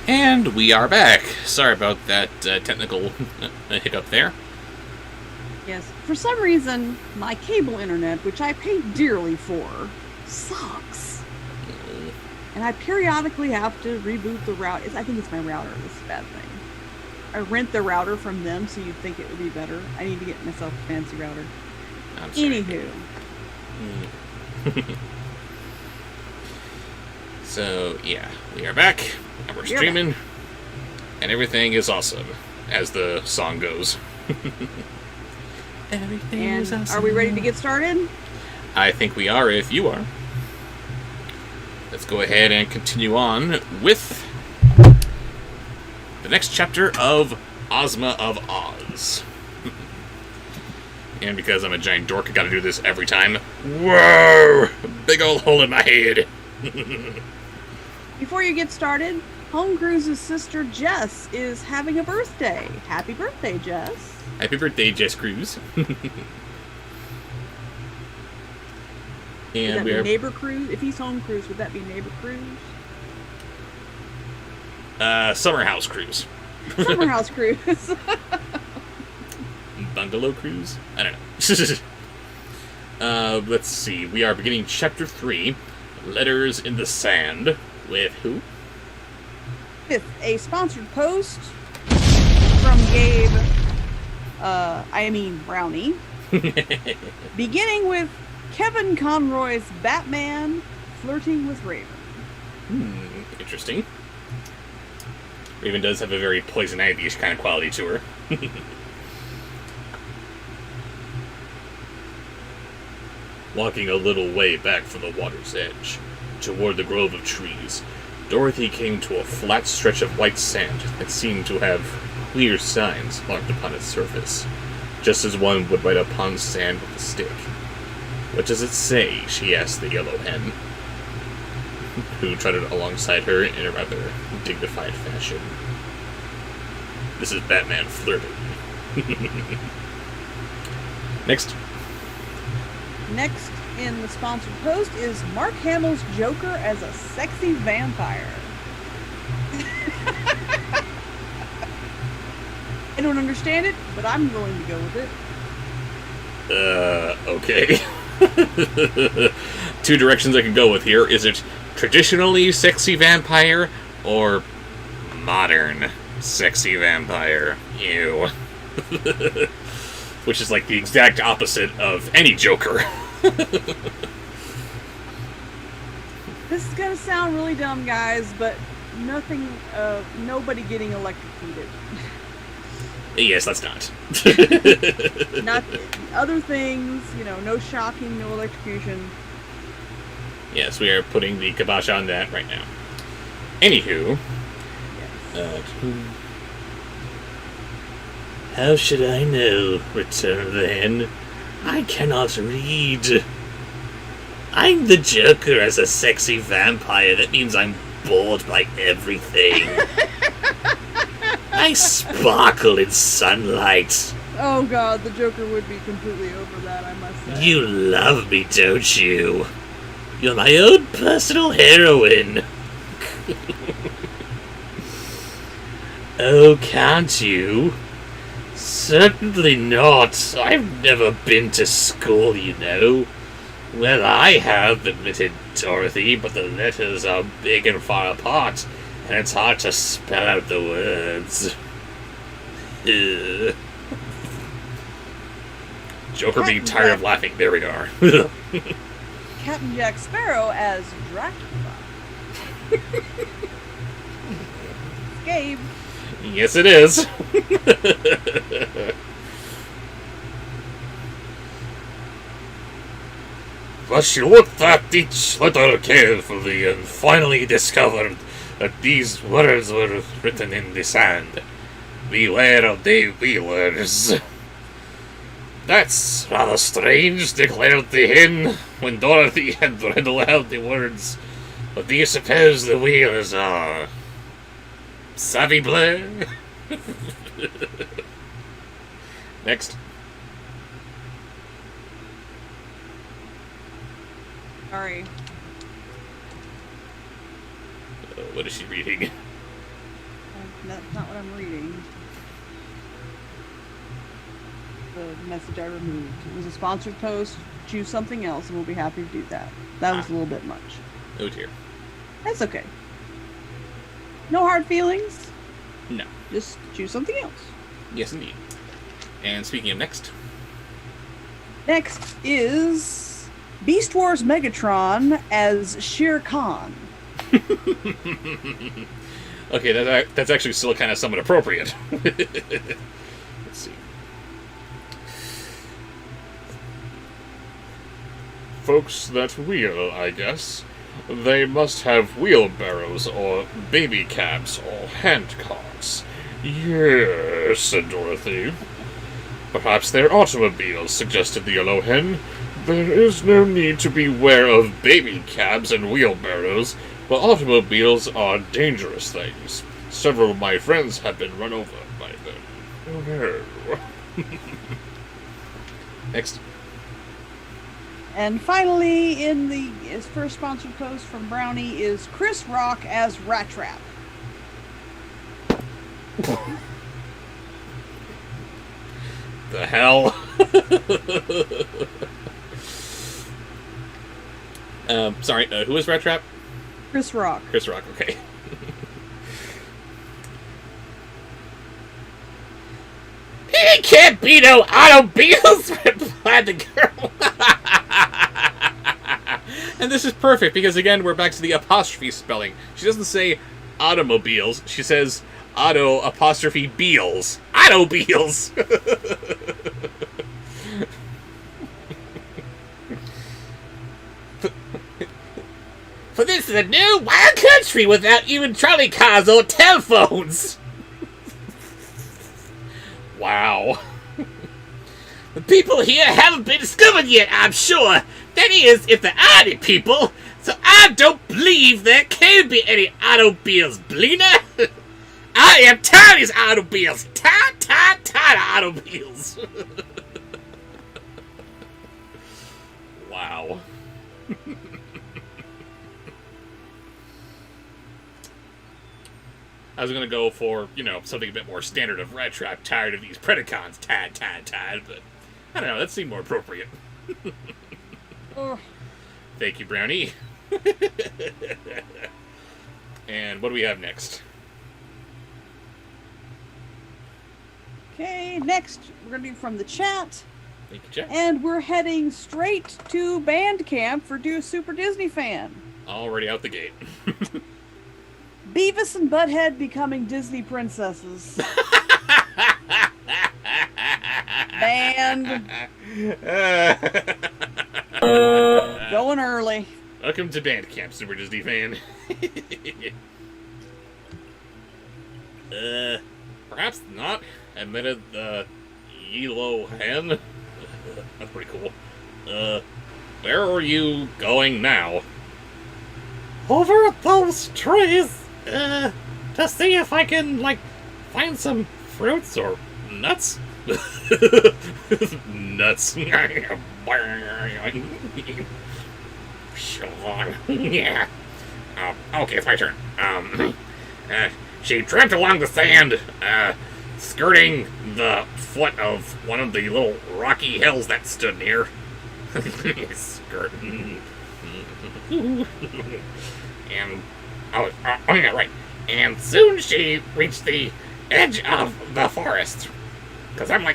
And we are back. Sorry about that technical hiccup there. Yes, for some reason, my cable internet, which I pay dearly for, sucks. And I periodically have to reboot the router. I think it's my router that's a bad thing. I rent the router from them, so you'd think it would be better. I need to get myself a fancy router. Anywho. So, yeah, we are back, and we're streaming, and everything is awesome, as the song goes. Everything is awesome. Are we ready to get started? I think we are, if you are. Let's go ahead and continue on with the next chapter of Ozma of Oz. And because I'm a giant dork, I gotta do this every time. Whoa! Big old hole in my head. Before you get started, Home Cruise's sister Jess is having a birthday. Happy birthday, Jess. Happy birthday, Jess Cruise. And would that be Neighbor Cruise? If he's Home Cruise, would that be Neighbor Cruise? Summer House Cruise. Summer House Cruise. Bungalow Cruise? I don't know. Let's see. We are beginning Chapter 3, Letters in the Sand, with who? With a sponsored post from Gabe, Brownie. Beginning with Kevin Conroy's Batman flirting with Raven. Interesting. Raven does have a very Poison Ivy-ish kind of quality to her. Walking a little way back from the water's edge, toward the grove of trees, Dorothy came to a flat stretch of white sand that seemed to have clear signs marked upon its surface, just as one would write upon sand with a stick. "What does it say?" she asked the yellow hen, who trotted alongside her in a rather dignified fashion. "This is Batman flirting." Next. Next in the sponsored post is Mark Hamill's Joker as a sexy vampire. I don't understand it, but I'm willing to go with it. Okay. Two directions I can go with here. Is it traditionally sexy vampire or modern sexy vampire? Ew. Which is like the exact opposite of any Joker. This is gonna sound really dumb, guys, but nobody getting electrocuted. Yes, that's not. Not other things, no shocking, no electrocution. Yes, we are putting the kibosh on that right now. Anywho. Yes. "How should I know?" returned the hen. "I cannot read. I'm the Joker as a sexy vampire. That means I'm bored by everything. I sparkle in sunlight." Oh god, the Joker would be completely over that, I must say. "You love me, don't you? You're my own personal heroine." "Oh, can't you?" "Certainly not. I've never been to school, you know." "Well, I have," admitted Dorothy, "but the letters are big and far apart, and it's hard to spell out the words." Joker being tired of laughing. There we are. Captain Jack Sparrow as Dracula. Gabe. Yes, it is. But she looked at each letter carefully and finally discovered that these words were written in the sand. "Beware of the Wheelers." "That's rather strange," declared the hen, when Dorothy had read aloud the words. "What do you suppose the Wheelers are? Savvy Blair?" Next. Sorry. What is she reading? That's not what I'm reading. The message I removed. It was a sponsored post. Choose something else, and we'll be happy to do that. That was a little bit much. Oh dear. That's okay. No hard feelings. No. Just choose something else. Yes, indeed. And speaking of next. Next is Beast Wars Megatron as Shere Khan. Okay, that's actually still kind of somewhat appropriate. Let's see. Folks that wheel, I guess. They must have wheelbarrows, or baby cabs, or handcarts. Yes, said Dorothy. Perhaps they're automobiles, suggested the Yellow Hen. There is no need to beware of baby cabs and wheelbarrows, but automobiles are dangerous things. Several of my friends have been run over by them. Oh no. Next. And finally, in his first sponsored post from Brownie is Chris Rock as Rat Trap. The hell? Sorry, who is Rat Trap? Chris Rock. Chris Rock, okay. He can't be no automobiles, replied the girl. And this is perfect, because again, we're back to the apostrophe spelling. She doesn't say automobiles, she says auto apostrophe beals. Automobiles! For this is a new wild country without even trolley cars or telephones. Wow. The people here haven't been discovered yet, I'm sure. That is, if there are any people. So I don't believe there can be any automobiles, Blina. I am tired of these automobiles. Tired of automobiles. Wow. I was gonna go for, something a bit more standard of Rat Trap. Tired of these Predacons. Tired, but I don't know, that seemed more appropriate. Oh. Thank you, Brownie. And what do we have next? Okay, next we're going to do from the chat. Thank you, chat. And we're heading straight to Bandcamp for Do a Super Disney Fan. Already out the gate. Beavis and Butthead becoming Disney princesses. Band. Going early. Welcome to Bandcamp, Super Disney fan. Perhaps not, admitted the Yellow Hen. That's pretty cool. Where are you going now? Over those trees, to see if I can, find some fruits or nuts. Nuts. Yeah. Okay, it's my turn. She tramped along the sand, skirting the foot of one of the little rocky hills that stood near. Skirting. And yeah, right. And soon she reached the edge of the forest. Because I'm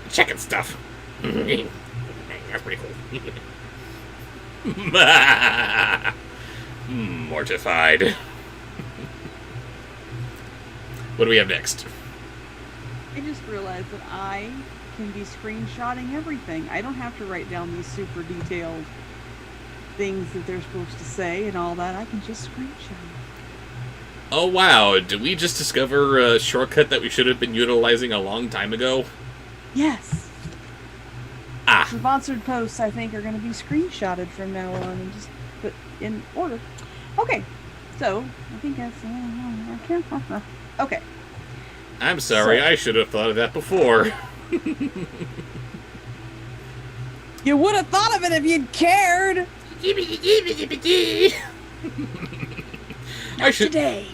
checking stuff. That's pretty cool. Mortified. What do we have next? I just realized that I can be screenshotting everything. I don't have to write down these super detailed things that they're supposed to say and all that. I can just screenshot. Oh wow, did we just discover a shortcut that we should have been utilizing a long time ago? Yes. Ah. Sponsored posts, I think, are going to be screenshotted from now on and just put in order. Okay, so I think that's... Okay. I'm sorry, I should have thought of that before. You would have thought of it if you'd cared. I should... Today.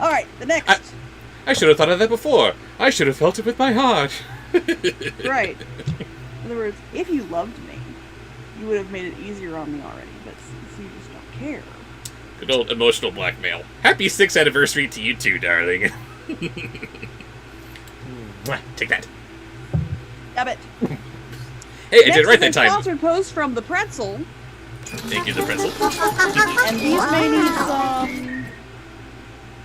All right, the next. I should have thought of that before. I should have felt it with my heart. Right. In other words, if you loved me, you would have made it easier on me already. But since you just don't care. Good old emotional blackmail. Happy 6th anniversary to you too, darling. Take that. Damn it. Hey, I did it right that time. Sponsored post from the Pretzel. Thank you, the Pretzel. And these may need some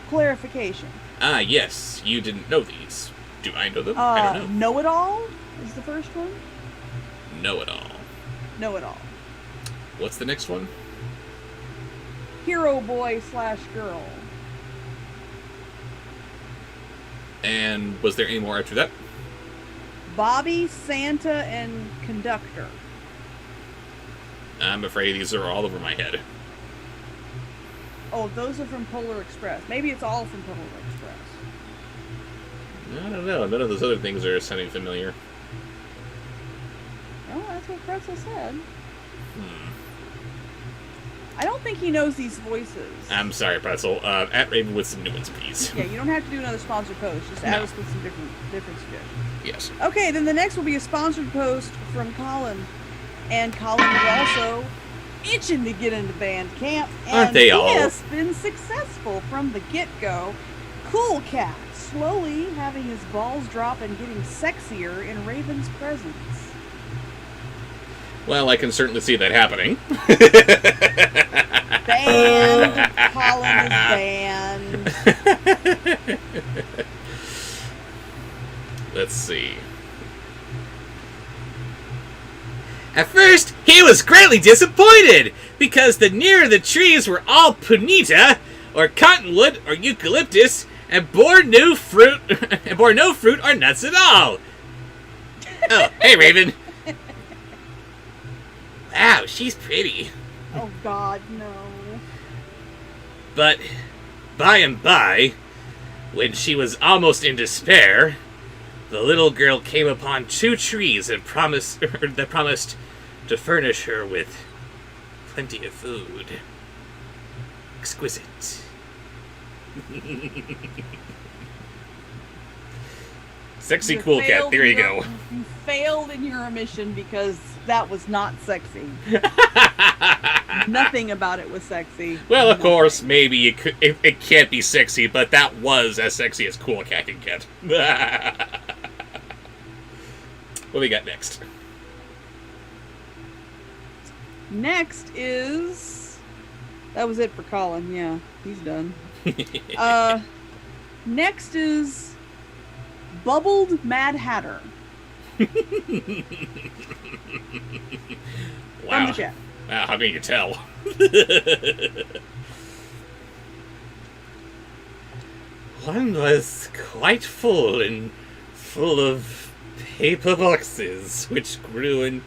clarification. Ah, yes. You didn't know these. Do I know them? I don't know. Know It All is the first one. Know It All. Know It All. What's the next one? Hero Boy/Girl. And was there any more after that? Bobby, Santa, and Conductor. I'm afraid these are all over my head. Oh, those are from Polar Express. Maybe it's all from Polar Express. I don't know. None of those other things are sounding familiar. Oh, that's what Pretzel said. I don't think he knows these voices. I'm sorry, Pretzel. At Raven with some new ones, please. Yeah, you don't have to do another sponsored post. Just add us with some different suggestions. Yes. Okay, then the next will be a sponsored post from Colin. And Colin is also itching to get into band camp. And aren't they all? He has been successful from the get-go. Cool Cat, slowly having his balls drop and getting sexier in Raven's presence. Well, I can certainly see that happening. Banned. Colin is banned. Let's see. At first, he was greatly disappointed, because the nearer the trees were all punita, or cottonwood, or eucalyptus, and bore no fruit or nuts at all. Oh, hey, Raven. Wow, she's pretty. Oh, God, no. But by and by, when she was almost in despair, the little girl came upon 2 trees that promised to furnish her with plenty of food. Exquisite. Sexy cool cat, there you go. You failed in your mission because that was not sexy. Nothing about it was sexy. Well, of course, maybe it can't be sexy, but that was as sexy as cool cat can get. What do we got next? Next is... That was it for Colin, yeah. He's done. Next is... Bubbled Mad Hatter. Wow. From the chat. Wow, how can you tell? One was quite full of paper boxes, which grew in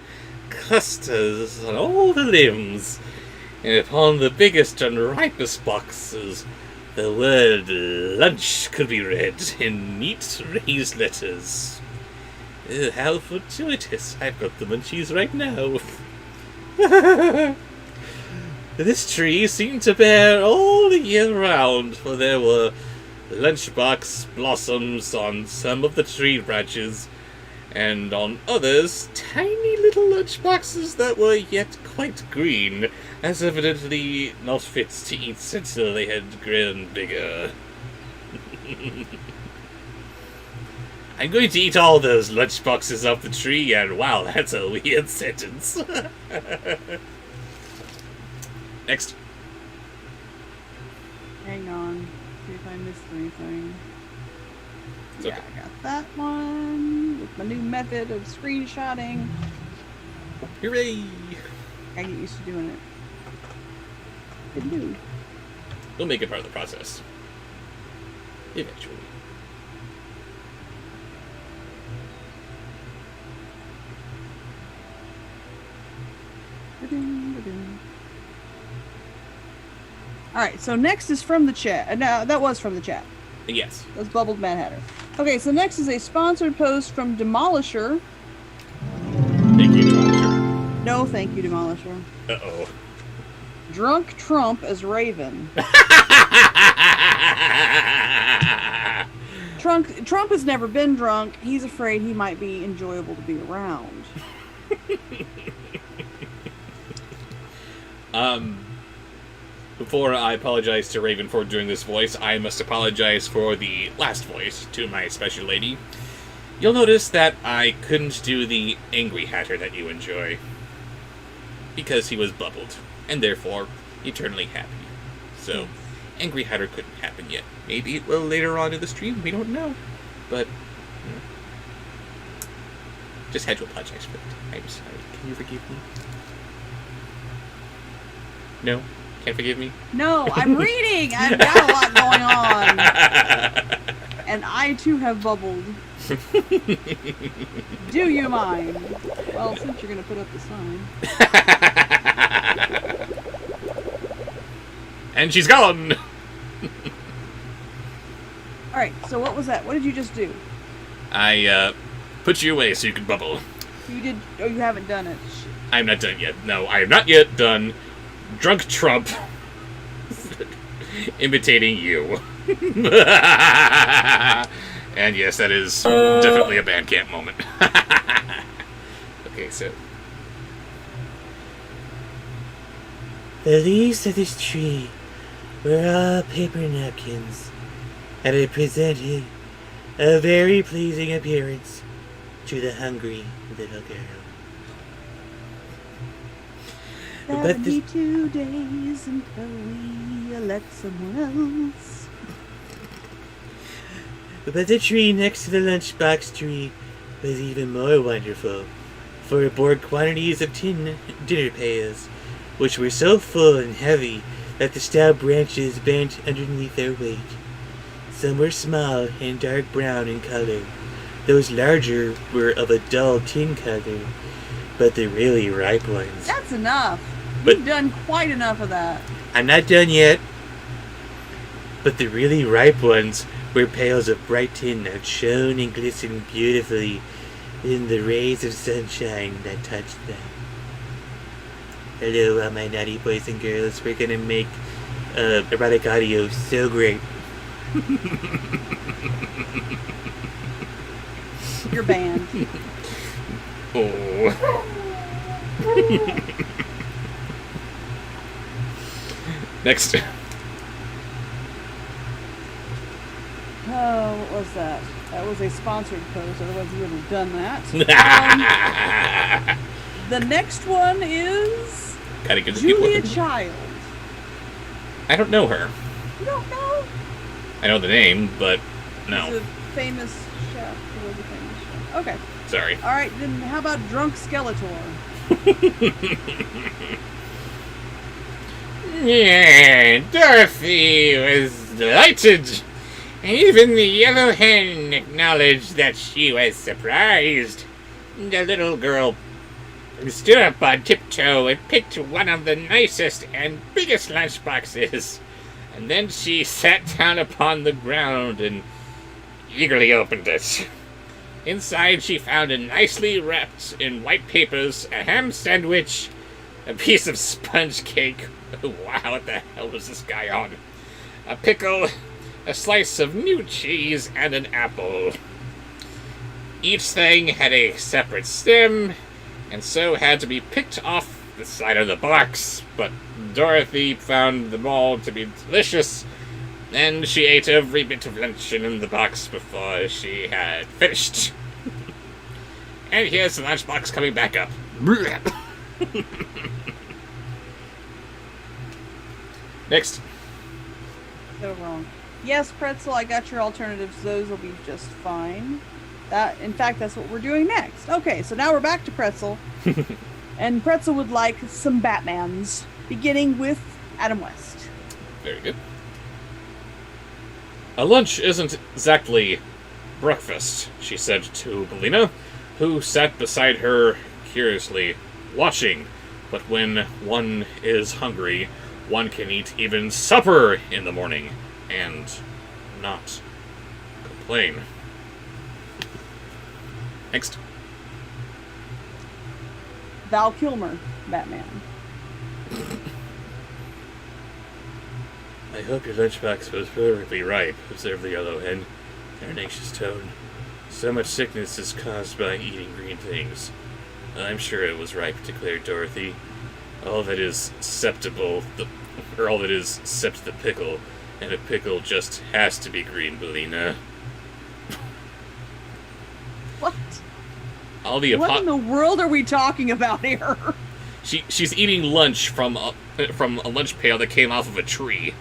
clusters on all the limbs, and upon the biggest and ripest boxes, the word lunch could be read in neat raised letters. How fortuitous. I've got the munchies right now. This tree seemed to bear all the year round, for there were lunchbox blossoms on some of the tree branches, and on others, tiny little lunchboxes that were yet quite green, as evidently not fit to eat until they had grown bigger. I'm going to eat all those lunchboxes off the tree, and wow, that's a weird sentence. Next. Hang on. See if I missed anything. It's Yeah, okay. I got that one. With my new method of screenshotting. Hooray! I get used to doing it. Good do. We'll make it part of the process. Eventually. Alright, so next is from the chat. No, that was from the chat. Yes. That's Bubbled Mad Hatter. Okay, so next is a sponsored post from Demolisher. Thank you, Demolisher. No, thank you, Demolisher. Uh-oh. Drunk Trump as Raven. Trump has never been drunk. He's afraid he might be enjoyable to be around. Before I apologize to Raven for doing this voice, I must apologize for the last voice to my special lady. You'll notice that I couldn't do the angry hatter that you enjoy, because he was bubbled, and therefore eternally happy. So, angry hatter couldn't happen yet. Maybe it will later on in the stream, we don't know. But, just had to apologize for that. I'm sorry. Can you forgive me? No? Can't forgive me? No, I'm reading! I've got a lot going on. And I too have bubbled. Do you mind? Well, since you're going to put up the sign. And she's gone! Alright, so what was that? What did you just do? I, put you away so you can bubble. You did... Oh, you haven't done it. Shit. I'm not done yet. No, I am not yet done. Drunk Trump imitating you. And yes, that is definitely a Bandcamp moment. Okay, so... The leaves of this tree were all paper napkins, and it presented a very pleasing appearance to the hungry little girl. But 72 days until we elect someone else. But the tree next to the lunchbox tree was even more wonderful, for it bore quantities of tin dinner pails, which were so full and heavy that the stout branches bent underneath their weight. Some were small and dark brown in color. Those larger were of a dull tin color, but the really ripe ones... That's enough. But- You've done quite enough of that. I'm not done yet. But the really ripe ones were pails of bright tin that shone and glistened beautifully in the rays of sunshine that touched them. Hello, all my naughty boys and girls. We're gonna make erotic audio so great. You're banned. Oh. Next. Oh, what was that? That was a sponsored post, otherwise you would have done that. The next one is Gotta give the people Julia a- Child. I don't know her. You don't know? I know the name, but She's no. a famous chef. Who was a famous chef? Okay. Sorry. All right, then how about Drunk Skeletor? Yeah, Dorothy was delighted. Even the yellow hen acknowledged that she was surprised. The little girl stood up on tiptoe and picked one of the nicest and biggest lunchboxes. And then she sat down upon the ground and eagerly opened it. Inside she found a nicely wrapped in white papers, a ham sandwich, a piece of sponge cake. Wow, what the hell was this guy on? A pickle, a slice of new cheese, and an apple. Each thing had a separate stem, and so had to be picked off the side of the box, but Dorothy found them all to be delicious, and she ate every bit of luncheon in the box before she had finished. And here's the lunchbox coming back up. Next. So wrong. Yes, Pretzel, I got your alternatives. Those will be just fine. In fact, that's what we're doing next. Okay, so now we're back to Pretzel. And Pretzel would like some Batmans, beginning with Adam West. Very good. A lunch isn't exactly breakfast, she said to Belina, who sat beside her curiously, watching. But when one is hungry, one can eat even supper in the morning, and not complain. Next. Val Kilmer, Batman. I hope your lunchbox was perfectly ripe, observed the yellow hen in an anxious tone. So much sickness is caused by eating green things. I'm sure it was ripe, declared Dorothy. All that is acceptable, all that is except the pickle, and a pickle just has to be green, Bellina. What? All the What in the world are we talking about here? She's eating lunch from a lunch pail that came off of a tree,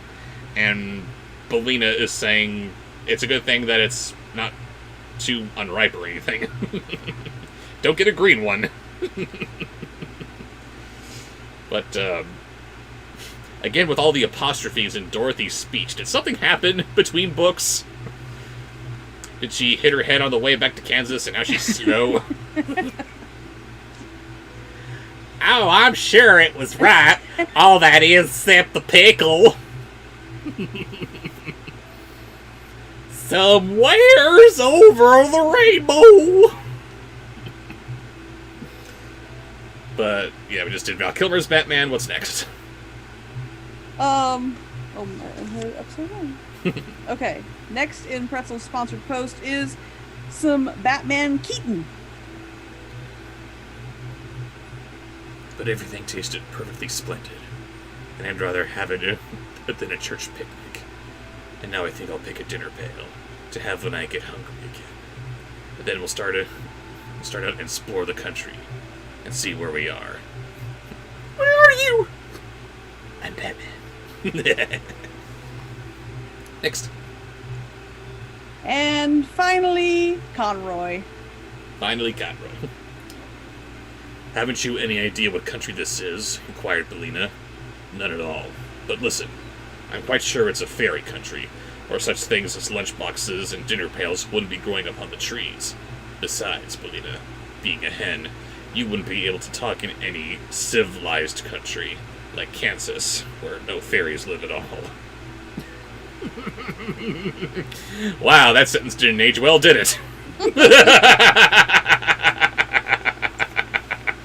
and Bellina is saying it's a good thing that it's not too unripe or anything. Don't get a green one. But again, with all the apostrophes in Dorothy's speech, did something happen between books? Did she hit her head on the way back to Kansas and now she's slow? Oh, I'm sure it was right. All that is except the pickle. Somewhere's over the rainbow. But yeah, we just did Val Kilmer's Batman. What's next? Oh, I had it upside down. Okay, next in Pretzel's sponsored post is some Batman Keaton. But everything tasted perfectly splendid, and I'd rather have it than a church picnic. And now I think I'll pick a dinner pail to have when I get hungry again. But then we'll start out and explore the country and see where we are. Where are you? I'm Batman. Next. And finally, Conroy. Finally, Conroy. Haven't you any idea what country this is? Inquired Bellina. None at all. But listen, I'm quite sure it's a fairy country, or such things as lunchboxes and dinner pails wouldn't be growing up on the trees. Besides, Bellina, being a hen, you wouldn't be able to talk in any civilized country, like Kansas, where no fairies live at all. Wow, that sentence didn't age well, did it?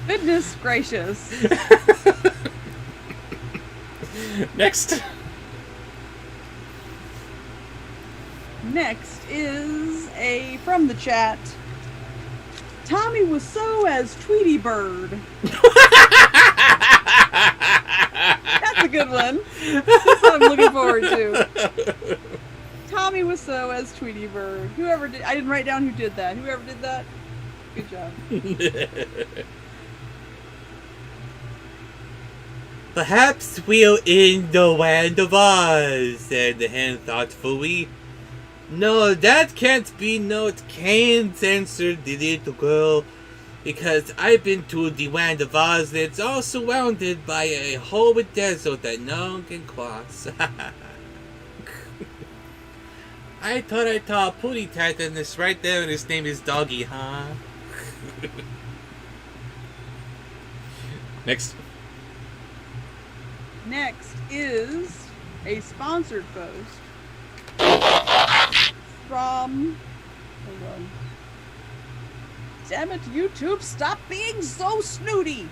Goodness gracious. Next. Next is from the chat. Tommy was so as Tweety Bird. That's a good one. That's what I'm looking forward to. Tommy was so as Tweety Bird. Whoever did, I didn't write down who did that. Whoever did that, good job. Perhaps we're in the land of Oz, said the hen thoughtfully. No, that can't be. No, it can't, answered the little girl, because I've been to the land of Oz, and it's all surrounded by a whole desert that no one can cross. I thought I saw a pooty tat in this right there, and his name is Doggy, huh? Next. Next is a sponsored post from. Hold on. Damn it, YouTube! Stop being so snooty.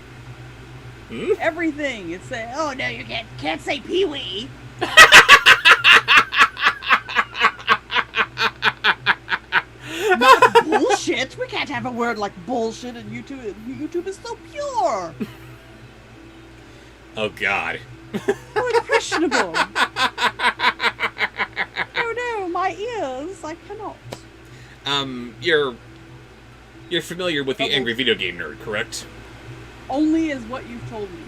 Everything. It's saying, oh no, you can't say Pee-wee. Not bullshit. We can't have a word like bullshit in YouTube. YouTube is so pure. Oh, God. So impressionable. No, my ears. I cannot. You're familiar with the Angry Video Game Nerd, correct? Only as what you've told me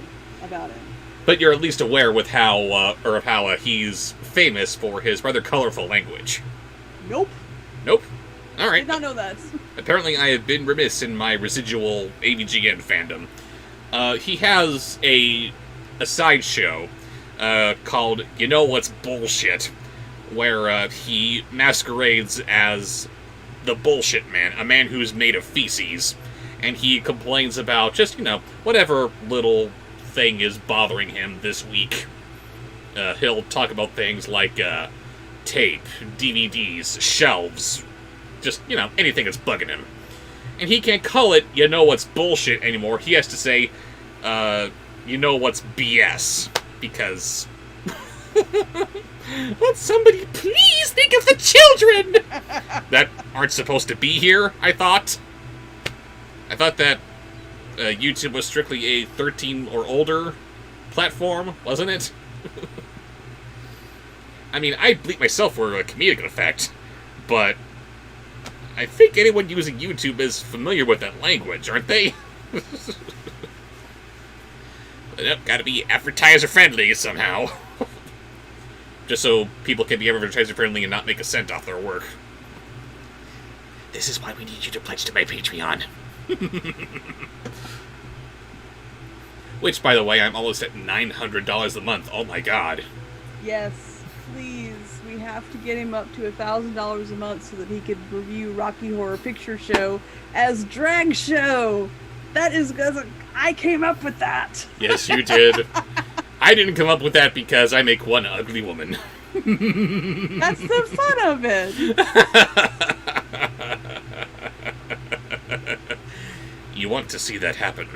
about it. But you're at least aware with how he's famous for his rather colorful language. Nope. Nope. All right. Did not know that. Apparently, I have been remiss in my residual AVGN fandom. He has a sideshow called You Know What's Bullshit, where he masquerades as the Bullshit Man, a man who's made of feces, and he complains about just, whatever little thing is bothering him this week. He'll talk about things like tape, DVDs, shelves, just, anything that's bugging him. And he can't call it You Know What's Bullshit anymore. He has to say, You Know What's BS, because Would somebody please think of the children that aren't supposed to be here, I thought. I thought that YouTube was strictly a 13 or older platform, wasn't it? I mean, I bleep myself for a comedic effect, but I think anyone using YouTube is familiar with that language, aren't they? But yep, gotta be advertiser-friendly somehow. Just so people can be advertiser-friendly and not make a cent off their work. This is why we need you to pledge to my Patreon. Which, by the way, I'm almost at $900 a month. Oh my god. Yes, please. We have to get him up to $1,000 a month so that he could review Rocky Horror Picture Show as drag show. That is because I came up with that. Yes, you did. I didn't come up with that because I make one ugly woman. That's the fun of it. You want to see that happen.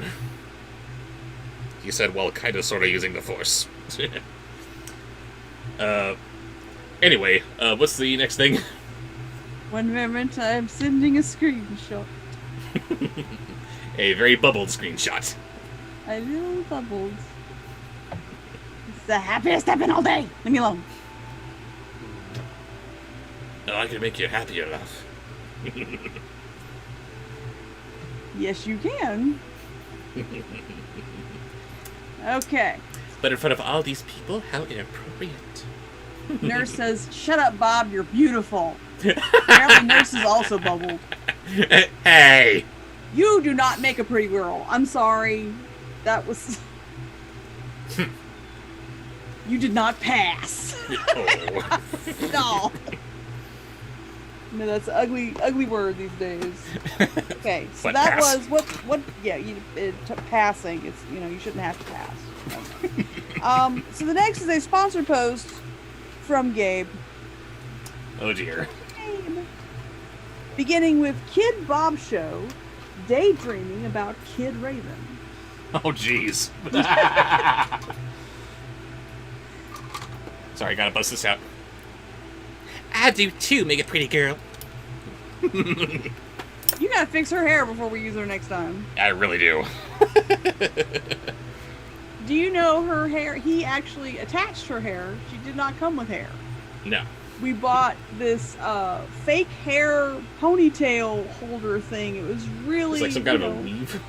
He said, well, kind of, sort of using the Force. Anyway, what's the next thing? One moment, I'm sending a screenshot. A very bubbled screenshot. I little bubbled. It's the happiest I've been all day. Leave me alone. Oh, I can make you happier, love. Yes, you can. Okay. But in front of all these people, how inappropriate. Nurse says, shut up, Bob, you're beautiful. Apparently Nurse is also bubbled. Hey! You do not make a pretty girl. I'm sorry. That was... You did not pass. Oh. No. No, that's an ugly word these days. Okay, so What, that pass? was what? Yeah, passing. It's you shouldn't have to pass. Okay. So the next is a sponsored post from Gabe. Oh dear. Gabe. Beginning with Kid Bobsheaux daydreaming about Kid Raven. Oh jeez. Sorry, gotta bust this out. I do too, make a pretty girl. You gotta fix her hair before we use her next time. I really do. Do you know her hair? He actually attached her hair. She did not come with hair. No. We bought this fake hair ponytail holder thing. It was really... It's like some kind of a weave.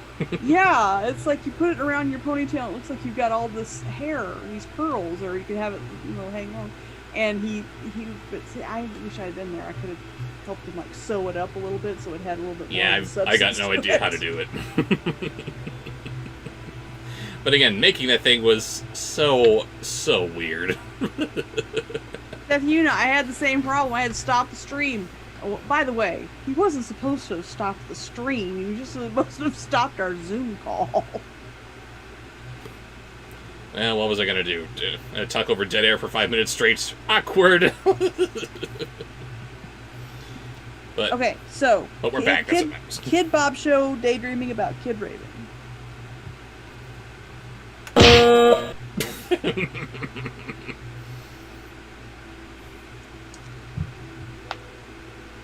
Yeah, it's like you put it around your ponytail. It looks like you've got all this hair, these curls, or you can have it, hang on. And but see, I wish I had been there. I could have helped him like sew it up a little bit so it had a little bit more. Yeah, I got no idea how to do it. But again, making that thing was so weird. Steph, I had the same problem. I had to stop the stream. Oh, by the way, he wasn't supposed to have stopped the stream. He was just supposed to have stopped our Zoom call. Well, what was I gonna do? Talk over dead air for 5 minutes straight? Awkward. But Okay, so. But we're back. That's what matters. Kid Bobsheaux daydreaming about Kid Raven.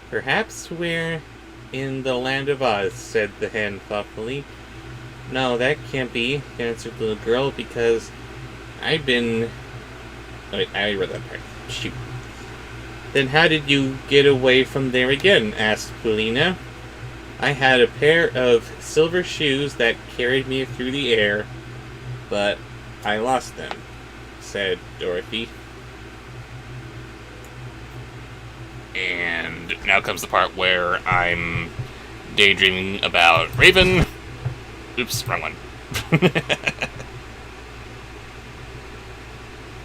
Perhaps we're in the land of Oz, said the hen thoughtfully. No, that can't be, answered the little girl, because I've been... Wait, I read that part. Shoot. Then how did you get away from there again? Asked Polina. I had a pair of silver shoes that carried me through the air, but I lost them, said Dorothy. And now comes the part where I'm daydreaming about Raven. Oops, wrong one.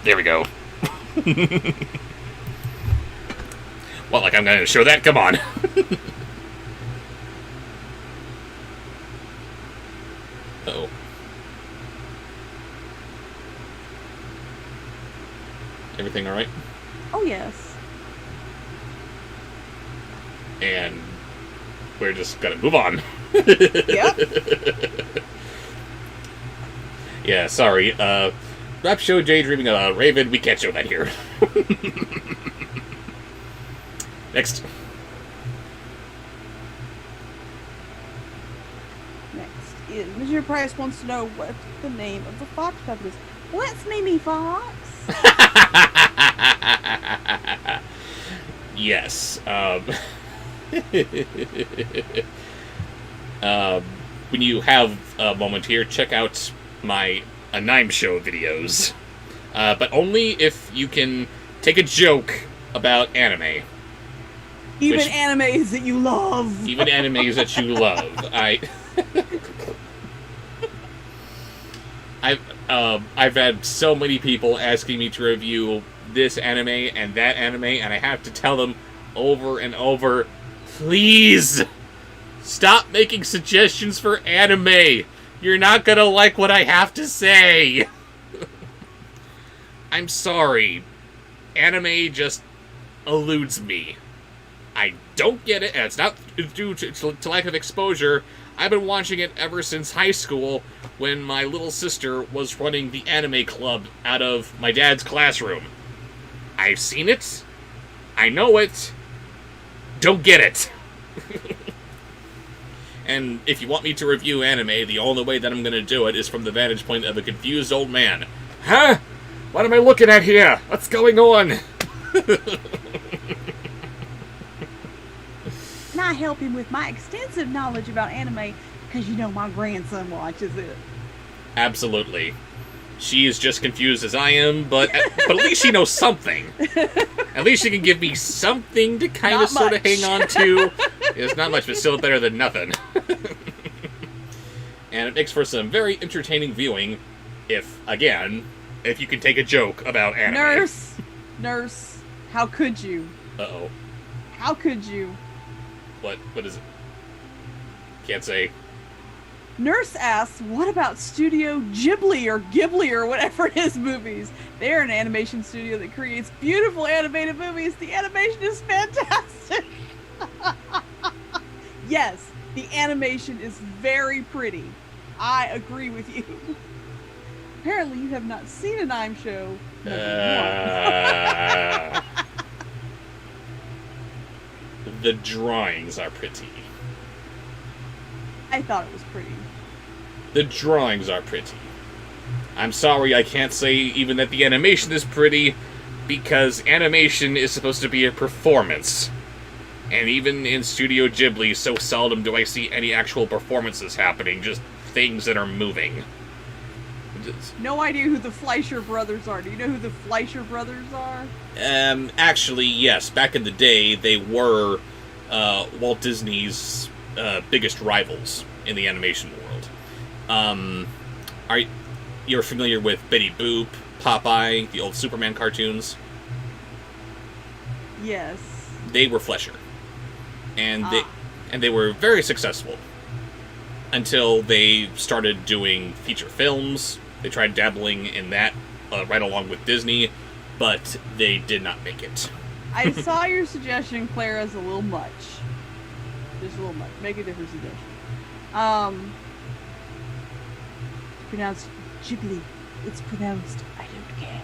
There we go. Well, like I'm going to show that? Come on. Uh-oh. Everything alright? Oh, yes. And we're just gonna move on. Yep. Yeah, sorry. Bobsheaux daydreaming about a raven. We can't show that here. Next. Next is Mr. Price wants to know what the name of the fox puppet is. Well, that's Mimi Fox. Yes. When you have a moment here, check out my Anime Show videos. But only if you can take a joke about anime. Even animes that you love. Even animes that you love. I've had so many people asking me to review this anime and that anime, and I have to tell them over and over, please stop making suggestions for anime. You're not gonna like what I have to say. I'm sorry. Anime just eludes me. I don't get it, and it's not due to lack of exposure. I've been watching it ever since high school, when my little sister was running the anime club out of my dad's classroom. I've seen it. I know it. Don't get it. And if you want me to review anime, the only way that I'm going to do it is from the vantage point of a confused old man. Huh? What am I looking at here? What's going on? And I help him with my extensive knowledge about anime because you know my grandson watches it. Absolutely. She is just confused as I am, but at least she knows something. At least she can give me something to kind of sort of hang on to. It's not much, but still better than nothing. And it makes for some very entertaining viewing if you can take a joke about anime. Nurse, how could you? Uh-oh. How could you? What is it? Can't say. Nurse asks, what about Studio Ghibli or whatever it is movies? They're an animation studio that creates beautiful animated movies. The animation is fantastic. Yes, the animation is very pretty. I agree with you. Apparently you have not seen an Anime Show. The drawings are pretty. I thought it was pretty. The drawings are pretty. I'm sorry I can't say even that the animation is pretty, because animation is supposed to be a performance. And even in Studio Ghibli, so seldom do I see any actual performances happening, just things that are moving. No idea who the Fleischer brothers are. Do you know who the Fleischer brothers are? Actually, yes. Back in the day, they were Walt Disney's biggest rivals in the animation world. You're familiar with Betty Boop, Popeye, the old Superman cartoons? Yes. They were Fleischer. And they were very successful until they started doing feature films. They tried dabbling in that right along with Disney, but they did not make it. I saw your suggestion, Clara, is a little much. Just a little much. Make a different suggestion. Pronounced Ghibli. It's pronounced I don't care.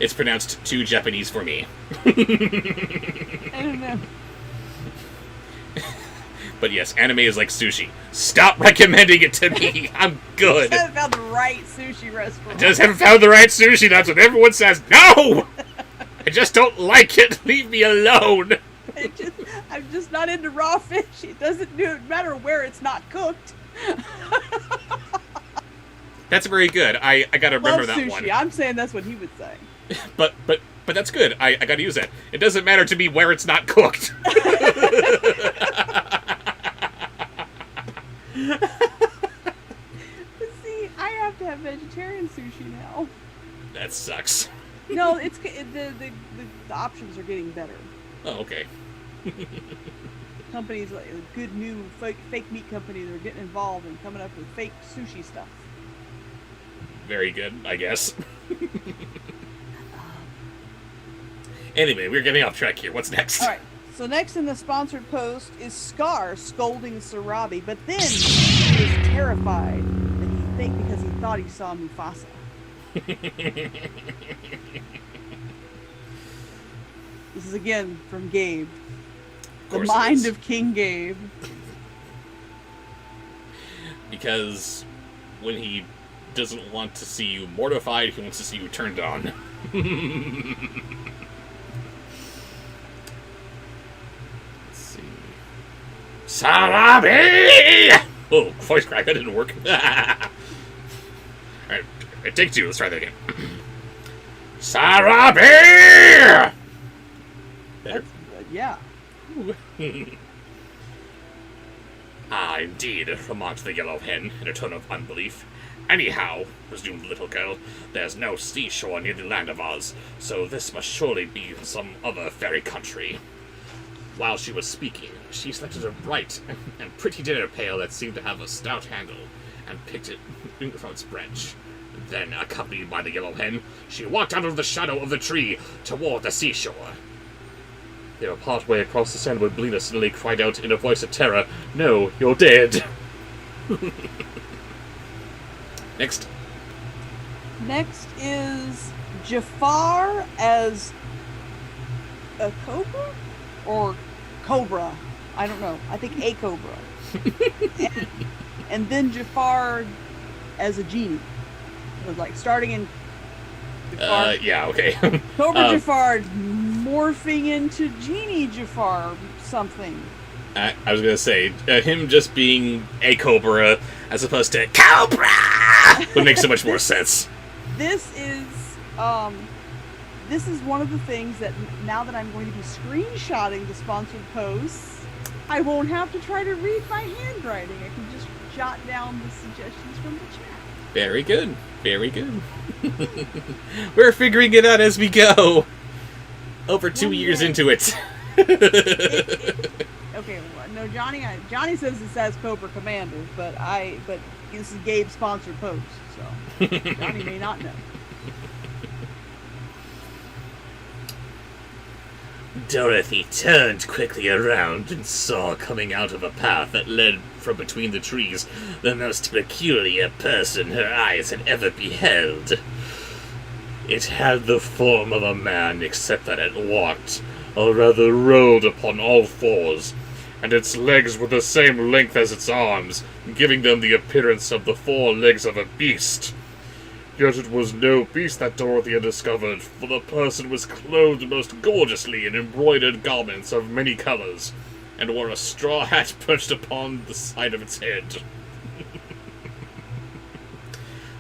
It's pronounced too Japanese for me. I don't know. But yes, anime is like sushi. Stop recommending it to me. I'm good. I haven't found the right sushi restaurant. I just haven't found the right sushi. That's what everyone says. No! I just don't like it. Leave me alone. I'm just not into raw fish. It doesn't matter where it's not cooked. That's very good. I gotta remember Love that sushi. one. I'm saying that's what he would say. But that's good. I gotta use that. It doesn't matter to me where it's not cooked. See, I have to have vegetarian sushi now. That sucks. No, the options are getting better. Oh, okay. Companies like a good new fake meat company, they're getting involved and coming up with fake sushi stuff. Very good, I guess. Anyway, we're getting off track here. What's next? All right. So next in the sponsored post is Scar scolding Sarabi, but then he was terrified because he thought he saw Mufasa. This is again from Gabe. The course it mind is. of King Gabe. Because when he doesn't want to see you mortified, he wants to see you turned on. Let's see. Sarabi! Oh, voice crack, that didn't work. Alright, take two, let's try that again. Sarabi! Better? Yeah. Ah, indeed, remarked the yellow hen in a tone of unbelief. Anyhow, resumed the little girl, there's no seashore near the land of Oz, so this must surely be some other fairy country. While she was speaking, she selected a bright and pretty dinner pail that seemed to have a stout handle, and picked it from its branch. Then, accompanied by the yellow hen, she walked out of the shadow of the tree toward the seashore. They were partway across the sand when Belina suddenly cried out in a voice of terror, "No, you're dead!" Next. Next is Jafar as a cobra? Or cobra. I don't know. I think a cobra. and then Jafar as a genie. It was like starting in Jafar. Yeah, okay. Cobra Jafar morphing into Genie Jafar something. I was gonna say, him just being a Cobra as opposed to Cobra would make so much more sense. This is one of the things that now that I'm going to be screenshotting the sponsored posts, I won't have to try to read my handwriting. I can just jot down the suggestions from the chat. Very good. Very good. We're figuring it out as we go. Over 2 years into it. Okay, well, no, Johnny says it says Cobra Commander, but this is Gabe's sponsored post, so Johnny may not know. Dorothy turned quickly around and saw coming out of a path that led from between the trees the most peculiar person her eyes had ever beheld. It had the form of a man, except that it walked, or rather rolled upon all fours, and its legs were the same length as its arms, giving them the appearance of the 4 legs of a beast. Yet it was no beast that Dorothy had discovered, for the person was clothed most gorgeously in embroidered garments of many colors, and wore a straw hat perched upon the side of its head.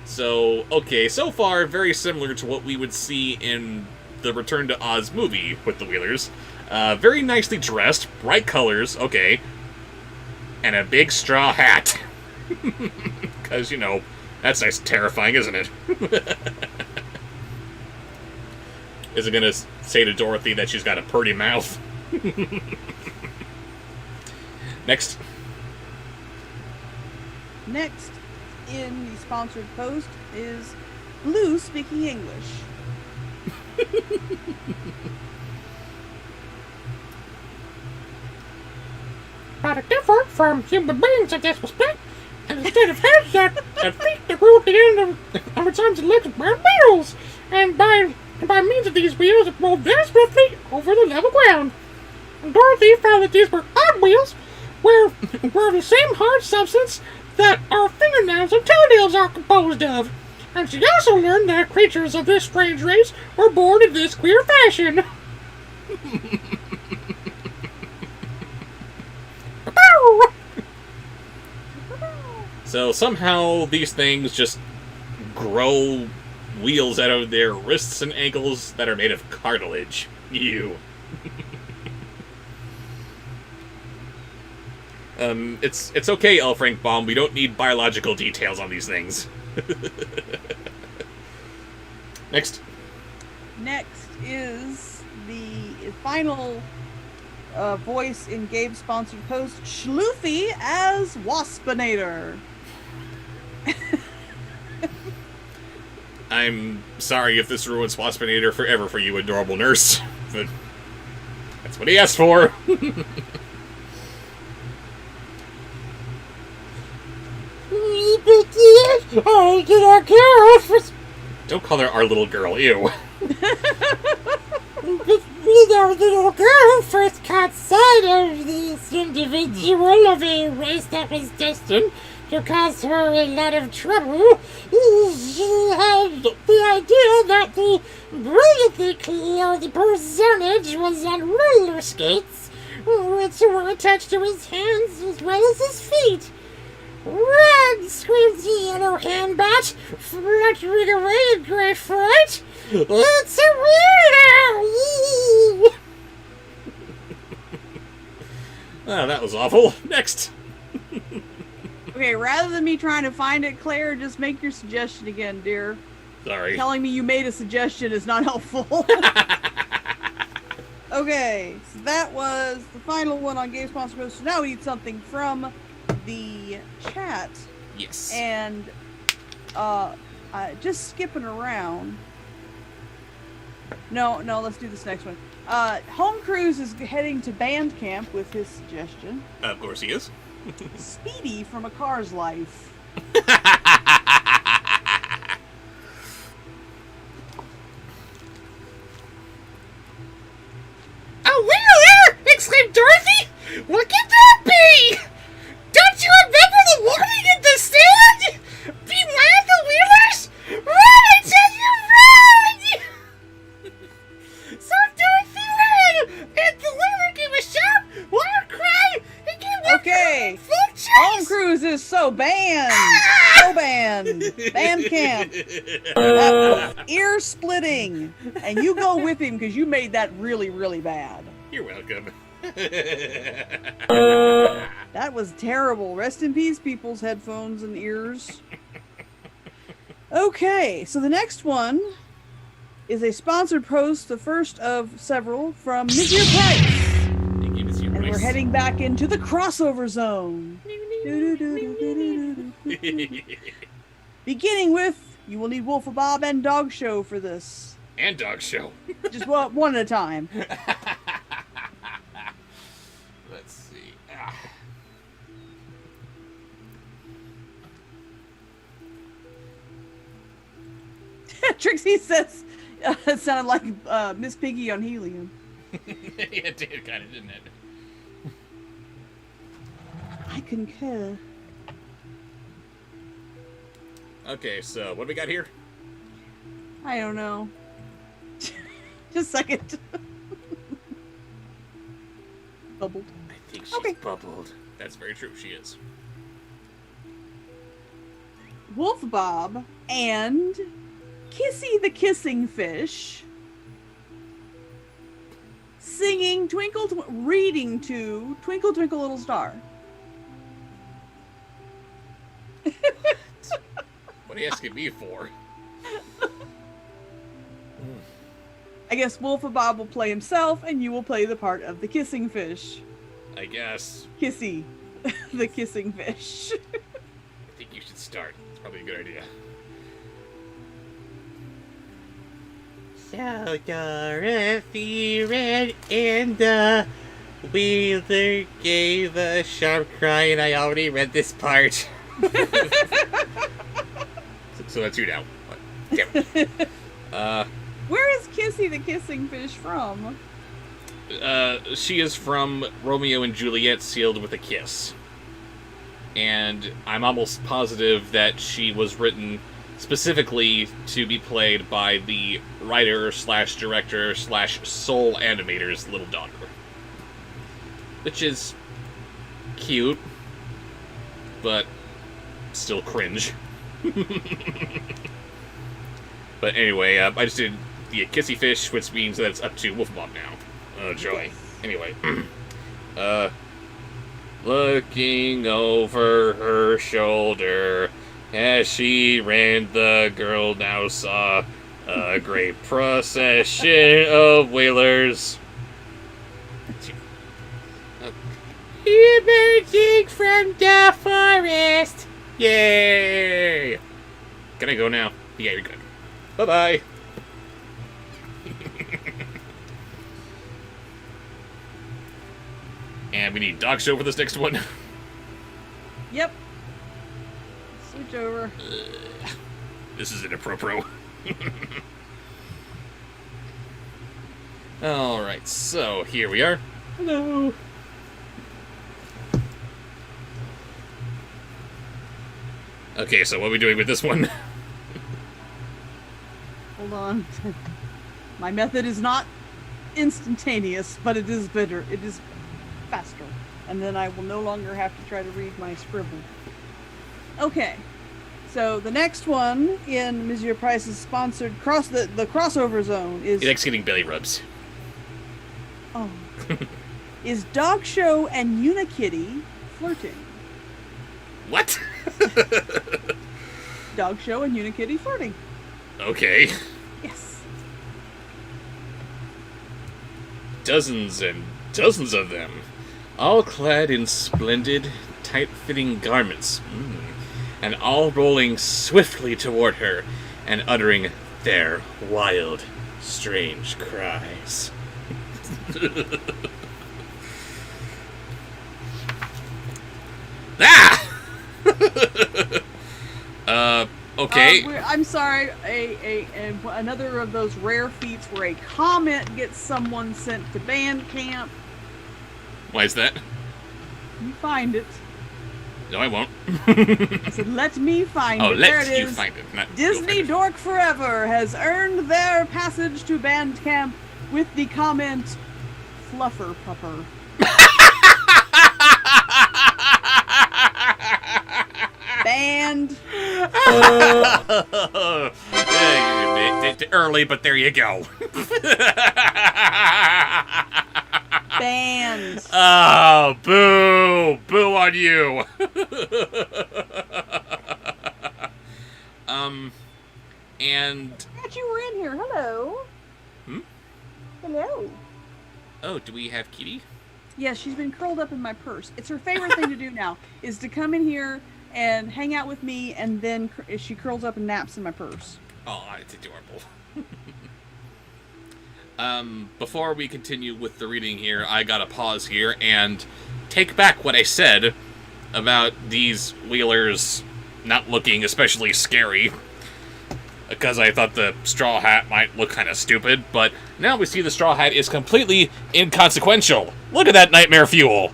So, okay, so far, very similar to what we would see in the Return to Oz movie with the Wheelers. Very nicely dressed, bright colors, okay, and a big straw hat. Because, that's nice and terrifying, isn't it? Is it gonna say to Dorothy that she's got a purty mouth? Next. Next in the sponsored post is Blue speaking English. But different from human beings in this respect, and instead of heads and feet that grew at the end of its arms and legs with brown wheels, and by means of these wheels it rolled very swiftly over the level ground. And Dorothy found that these were odd wheels, were of the same hard substance that our fingernails and toenails are composed of. And she also learned that creatures of this strange race were born in this queer fashion. So somehow these things just grow wheels out of their wrists and ankles that are made of cartilage. Ew. It's okay, L. Frank Baum. We don't need biological details on these things. Next. Next is the final voice in Gabe's sponsored post, Schloofy as Waspinator. I'm sorry if this ruins Waspinator forever for you, adorable nurse, but that's what he asked for. Don't call her our little girl. Ew. Our little girl first caught sight of this individual of a race that was destined to cause her a lot of trouble. She had the idea that the brilliantly clear personage was on roller skates, which were attached to his hands as well as his feet. Run! Screams the yellow handbat, fluttering away in great fright. It's a weirdo! Oh, that was awful. Next. Okay, rather than me trying to find it, Claire, just make your suggestion again, dear. Sorry. Telling me you made a suggestion is not helpful. Okay, so that was the final one on Game Sponsor. So now we need something from the chat. Yes. And just skipping around. No, let's do this next one. Home Cruise is heading to band camp with his suggestion. Of course he is. Speedy from A Car's Life. A wheeler! Exclaimed Dorothy! What can that be? Don't you remember the warning in the stand? Beware the wheelers! Run! I tell you, run! So Dorothy ran, and the wheeler gave a shout, loud cry, and gave up Okay. full chase. Home Cruise is so banned. So banned. Band camp. That was ear splitting. And you go with him because you made that really, really bad. You're welcome. That was terrible. Rest in peace, people's headphones and ears. Okay, so the next one is a sponsored post, the first of several, from Monsieur Price. Thank you, Mr. And we're heading back into the crossover zone. Beginning with, you will need Wolf of Bob and Dog Show for this. And Dog Show. Just one at a time. Let's see. Trixie says it sounded like Miss Piggy on helium. It did, kind of, didn't it? I concur. Okay, so what do we got here? I don't know. Just a second. Bubbled. I think she's Okay. bubbled. That's very true, she is. Wolf Bob and Kissy the Kissing Fish singing reading to Twinkle Twinkle Little Star. What are you asking me for? I guess Wolf of Bob will play himself and you will play the part of the kissing fish. I guess. Kissy, the kissing fish. I think you should start. It's probably a good idea. So Dorothy ran and the wheeler gave a sharp cry, and I already read this part. So that's you now. What? Damn it. Where is Kissy the kissing fish from? She is from Romeo and Juliet Sealed with a Kiss. And I'm almost positive that she was written specifically to be played by the writer slash director slash soul animator's little daughter. Which is cute, but still cringe. But anyway, I just did the Kissy Fish, which means that it's up to Wolf Bob now. Oh, joy. Anyway. Looking over her shoulder as she ran, the girl now saw a great procession of whalers Emerging from the forest. Yay! Can I go now? Yeah, you're good. Bye-bye. And we need Dog Show for this next one. Yep. Switch over. This is inappropriate. Alright, so here we are. Hello. Okay, so what are we doing with this one? Hold on. My method is not instantaneous, but it is better. It is faster. And then I will no longer have to try to read my scribble. Okay. So the next one in Monsieur Price's sponsored the crossover zone is... He likes getting belly rubs. Oh. Is Bobsheaux and Unikitty flirting? What? Bobsheaux and Unikitty flirting. Okay. Yes. Dozens and dozens of them, all clad in splendid, tight-fitting garments, and all rolling swiftly toward her and uttering their wild, strange cries. Ah! Okay. I'm sorry. Another of those rare feats where a comment gets someone sent to band camp. Why is that? You find it. No, I won't. I said, let me find it. There let it you is. find it. Not Disney Dork Forever has earned their passage to band camp with the comment, Fluffer Pupper. Band. Early, but there you go. Band. Oh, boo! Boo on you! And... I thought you were in here. Hello. Hello. Oh, do we have Kitty? Yes, she's been curled up in my purse. It's her favorite thing to do now, is to come in here and hang out with me, and then she curls up and naps in my purse. Oh, it's adorable. Before we continue with the reading here, I gotta pause here and take back what I said about these wheelers not looking especially scary, because I thought the straw hat might look kind of stupid, but now we see the straw hat is completely inconsequential. Look at that nightmare fuel.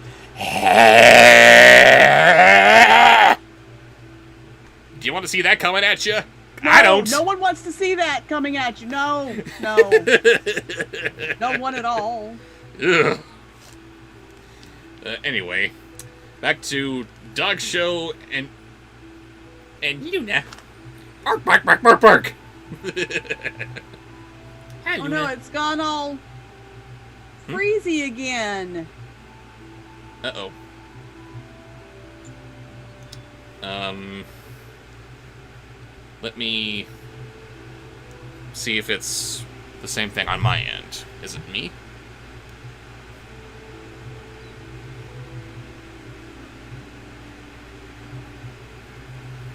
Do you want to see that coming at you? No, I don't. No one wants to see that coming at you. No. No one at all. Ugh. Anyway, back to Bobsheaux and Luna. Bark, bark, bark, bark, bark. Hi, Oh Luna. no, it's gone all freezy again. Uh-oh. Let me see if it's the same thing on my end. Is it me?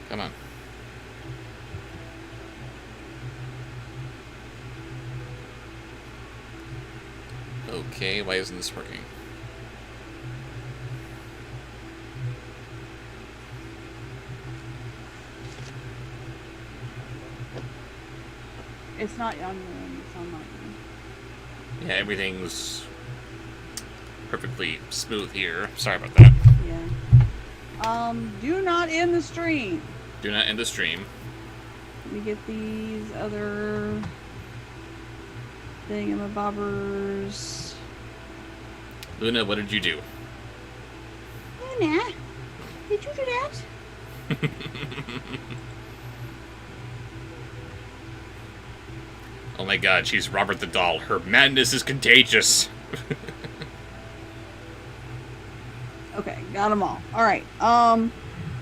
Come on. Okay, why isn't this working? It's not on your end, it's on my end. Yeah, everything's perfectly smooth here. Sorry about that. Yeah. Do not end the stream. Do not end the stream. Let me get these other thingamabobbers. Luna, what did you do? Luna, did you do that? Oh my god, she's Robert the Doll. Her madness is contagious. Okay, got them all. Alright,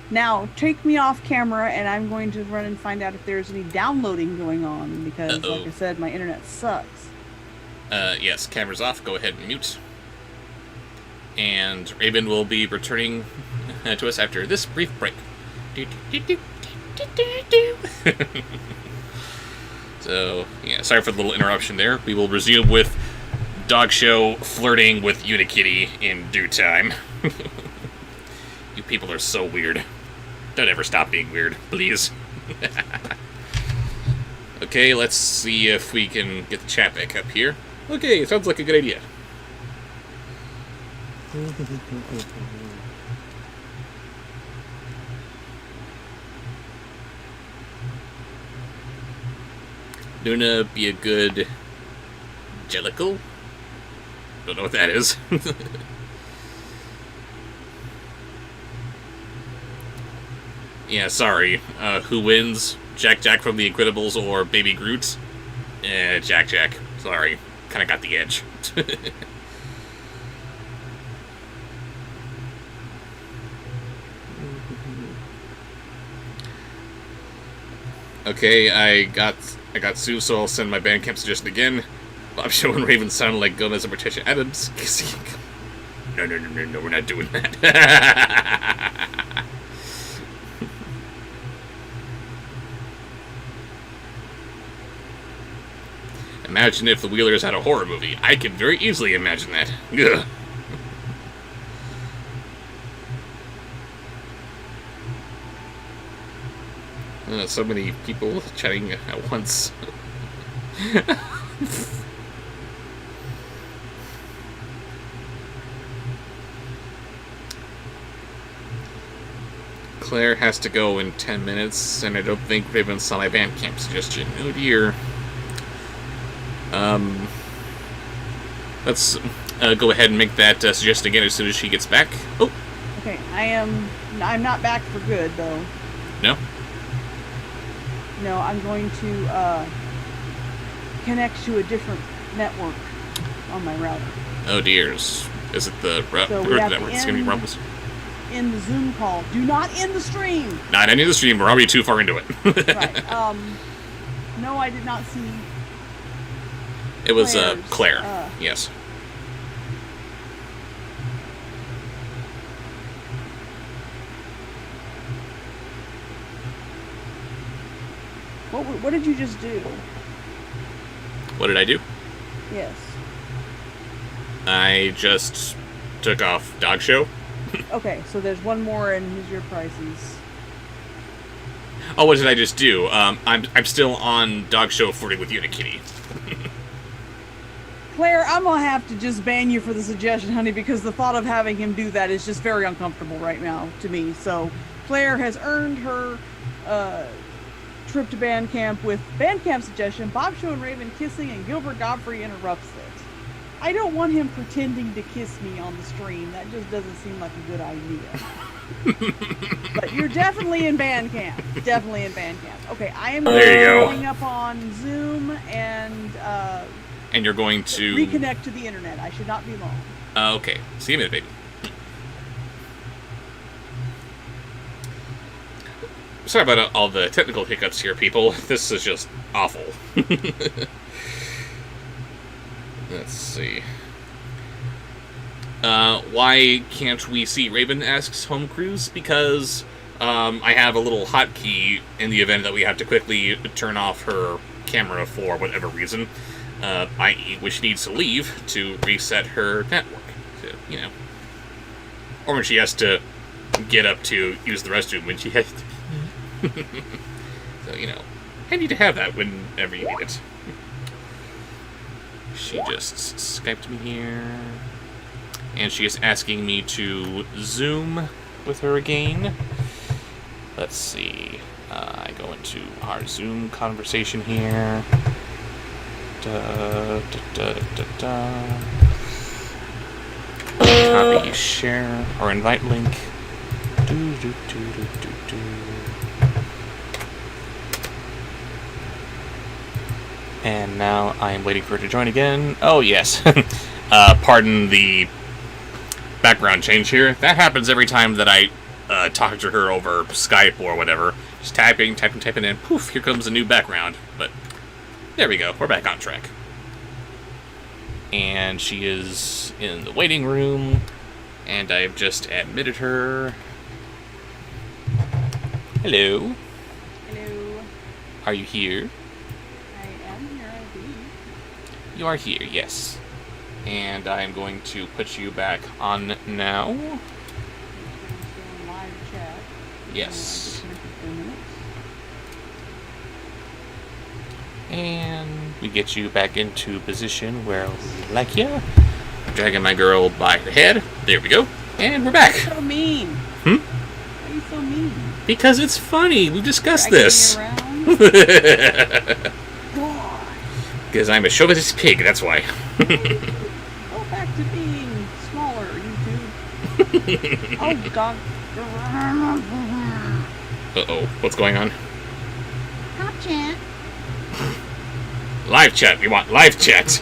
now take me off camera and I'm going to run and find out if there's any downloading going on because, like I said, my internet sucks. Yes, camera's off. Go ahead and mute. And Raven will be returning to us after this brief break. So, yeah, sorry for the little interruption there. We will resume with Bobsheaux flirting with Unikitty in due time. You people are so weird. Don't ever stop being weird, please. Okay, let's see if we can get the chat back up here. Okay, sounds like a good idea. Luna be a good Jellicle? Don't know what that is. Yeah, sorry. Who wins? Jack from The Incredibles or Baby Groot? Jack. Sorry. Kinda got the edge. Okay, I got Sue, so I'll send my Bandcamp suggestion again. Bobsheaux and Raven sound like Gomez and Patricia Adams. No, we're not doing that. Imagine if the Wheelers had a horror movie. I can very easily imagine that. Ugh. So many people chatting at once. Claire has to go in 10 minutes, and I don't think Raven saw my Bandcamp suggestion. Oh dear. Let's go ahead and make that suggestion again as soon as she gets back. Oh. Okay, I'm not back for good though. No? No, I'm going to connect to a different network on my router. Oh dears. Is it the So we have network? to It's gonna be rumbles. end the Zoom call. Do not end the stream. Not ending the stream. We're already too far into it. Right. No, I did not see. It was Claire's, Claire. Yes. What did you just do? What did I do? Yes. I just took off Dog Show. Okay, so there's one more, and here's your prices. Oh, what did I just do? I'm still on Dog Show flirting with Unikitty. Claire, I'm gonna have to just ban you for the suggestion, honey, because the thought of having him do that is just very uncomfortable right now to me. So, Claire has earned her trip to Bandcamp with Bandcamp suggestion, Bobsheaux and Raven kissing, and Gilbert Godfrey interrupts it. I don't want him pretending to kiss me on the stream. That just doesn't seem like a good idea. But you're definitely in Bandcamp. Definitely in Bandcamp. Okay, I am going up on Zoom and you're going to reconnect to the internet. I should not be long. Okay. See you in a minute, baby. Sorry about all the technical hiccups here, people. This is just awful. Let's see. Why can't we see Raven, asks Home Cruise? Because I have a little hotkey in the event that we have to quickly turn off her camera for whatever reason, i.e. which needs to leave to reset her network. So, you know. Or when she has to get up to use the restroom when she has to. So, you know, I need to have that whenever you need it. She just Skyped me here. And she is asking me to Zoom with her again. Let's see. I go into our Zoom conversation here. Copy, share, or invite link. And now I am waiting for her to join again. Oh, yes. Pardon the background change here. That happens every time that I talk to her over Skype or whatever. Just typing, and poof, here comes a new background. But there we go. We're back on track. And she is in the waiting room. And I've just admitted her. Hello. Hello. Are you here? I am here, I believe. You are here, yes. And I'm going to put you back on now. Live chat. Yes. And we get you back into position where we like you. Dragging my girl by the head. There we go. And we're back. So mean. Hmm? Why are you so mean? Because it's funny. We discussed Dragging this. me around? God. Because I'm a chauvinist pig, that's why. Go back to being smaller, YouTube. Oh, God. Uh-oh. What's going on? Hot chat. Live chat. We want live chat.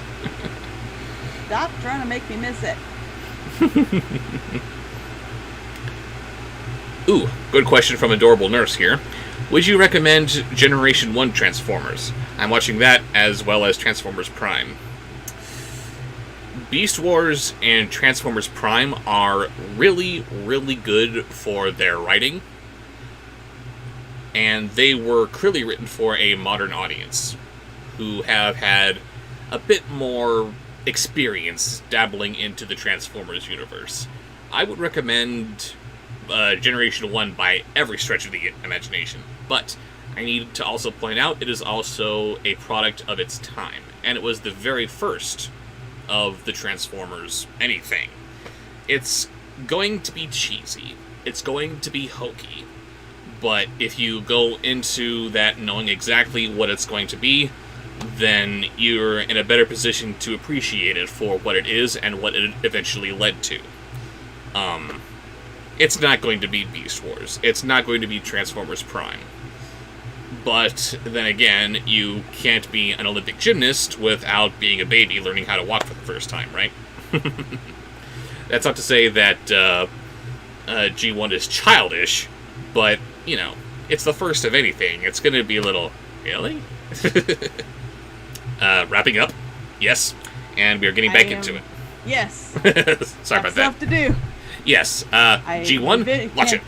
Stop trying to make me miss it. Ooh, good question from Adorable Nurse here. Would you recommend Generation 1 Transformers? I'm watching that as well as Transformers Prime. Beast Wars and Transformers Prime are really, really good for their writing. And they were clearly written for a modern audience who have had a bit more experience dabbling into the Transformers universe. I would recommend Generation 1 by every stretch of the imagination, but I need to also point out it is also a product of its time, and it was the very first of the Transformers anything. It's going to be cheesy, it's going to be hokey, but if you go into that knowing exactly what it's going to be, then you're in a better position to appreciate it for what it is and what it eventually led to. It's not going to be Beast Wars. It's not going to be Transformers Prime. But then again, you can't be an Olympic gymnast without being a baby learning how to walk for the first time, right? That's not to say that G1 is childish, but, you know, it's the first of anything. It's going to be a little, really? Wrapping up, yes, and we are getting back into it. Yes. Sorry about that. Stuff to do. Yes, G1, watch it.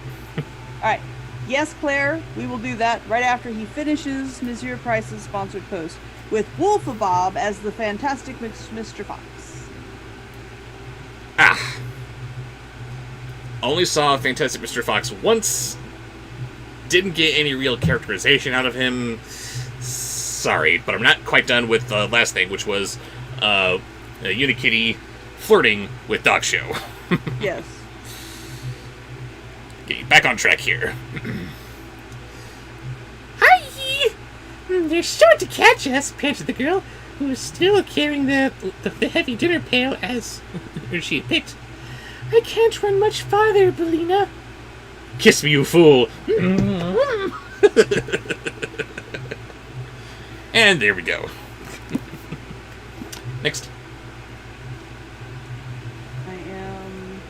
Alright. Yes, Claire, we will do that right after he finishes Monsieur Price's sponsored post with Wolf of Bob as the fantastic Mr. Fox. Only saw Fantastic Mr. Fox once. Didn't get any real characterization out of him. Sorry, but I'm not quite done with the last thing, which was Unikitty flirting with Bobsheaux. Yes. Okay, back on track here. Hi! They're sure to catch us, panted the girl, who was still carrying the heavy dinner pail as she had picked. I can't run much farther, Belina. Kiss me, you fool! And there we go. Next. I am...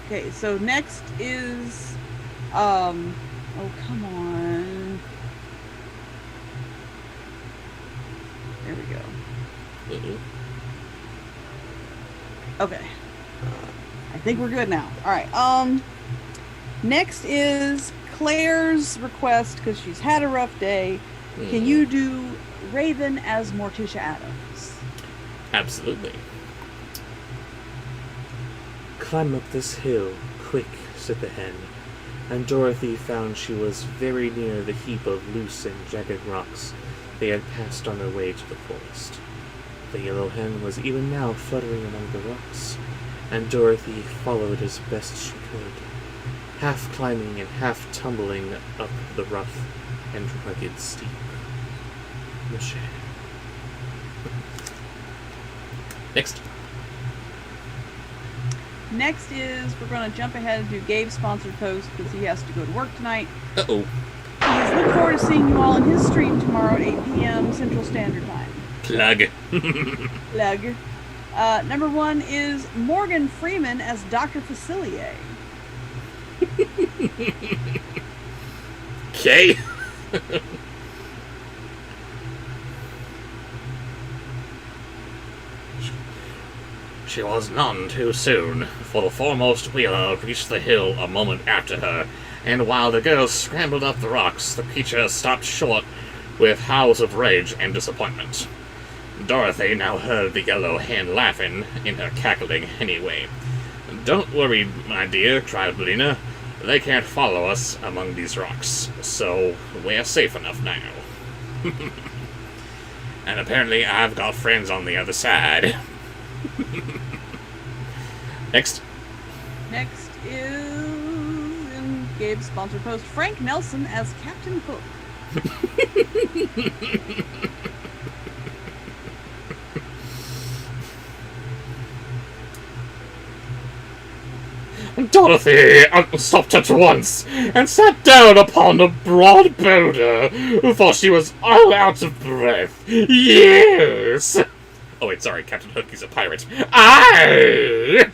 Okay, so next is... Oh, come on. There we go. Uh-oh. Okay. I think we're good now. Alright, next is Claire's request, because she's had a rough day. Can you do Raven as Morticia Adams? Absolutely. Climb up this hill, quick, said the hen, and Dorothy found she was very near the heap of loose and jagged rocks they had passed on their way to the forest. The yellow hen was even now fluttering among the rocks, and Dorothy followed as best she could, half climbing and half tumbling up the rough and rugged steep. Mache. Next. Next is, we're going to jump ahead and do Gabe's sponsored post because he has to go to work tonight. Uh-oh. He's looking forward to seeing you all in his stream tomorrow at 8 p.m. Central Standard Time. Plug. Plug. Number 1 is Morgan Freeman as Dr. Facilier. Okay. She was none too soon, for the foremost wheeler reached the hill a moment after her, and while the girls scrambled up the rocks, the creature stopped short with howls of rage and disappointment. Dorothy now heard the yellow hen laughing in her cackling anyway. "Don't worry, my dear," cried Belina. "They can't follow us among these rocks, so we're safe enough now." And apparently I've got friends on the other side. Next. Next is in Gabe's sponsored post, Frank Nelson as Captain Hook. Dorothy stopped at once and sat down upon a broad boulder, for she was all out of breath. Yes! Oh wait, sorry, Captain Hook, he's a pirate. Aye!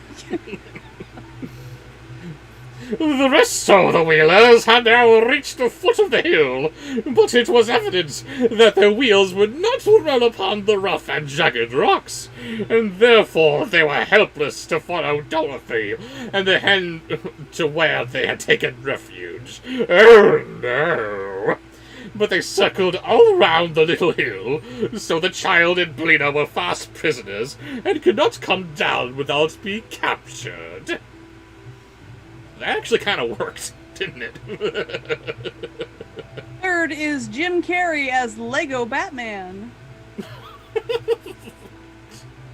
The rest of the wheelers had now reached the foot of the hill, but it was evident that their wheels would not run upon the rough and jagged rocks, and therefore they were helpless to follow Dorothy and the hen to where they had taken refuge. Oh no! But they circled all around the little hill, so the child and Bellina were fast prisoners and could not come down without being captured. That actually kind of worked, didn't it? Third is Jim Carrey as Lego Batman.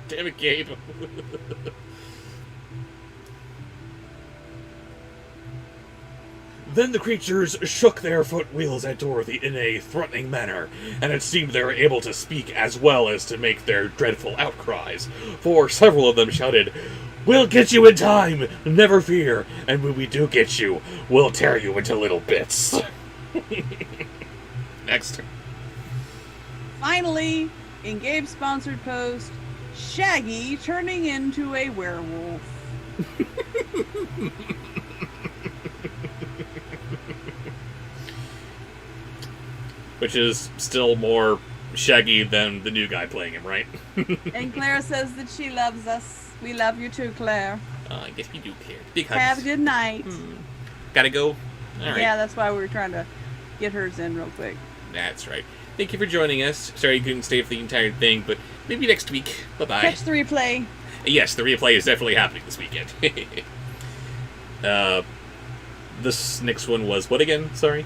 Damn it, Gabe. Then the creatures shook their foot wheels at Dorothy in a threatening manner, and it seemed they were able to speak as well as to make their dreadful outcries, for several of them shouted, "We'll get you in time! Never fear! And when we do get you, we'll tear you into little bits." Next. Finally, in Gabe's sponsored post, Shaggy turning into a werewolf. Which is still more Shaggy than the new guy playing him, right? And Claire says that she loves us. We love you too, Claire. I guess we do care. Big hugs. Have a good night. Gotta go? Alright. Yeah, that's why we were trying to get hers in real quick. That's right. Thank you for joining us. Sorry you couldn't stay for the entire thing, but maybe next week. Bye-bye. Catch the replay. Yes, the replay is definitely happening this weekend. This next one was what again? Sorry?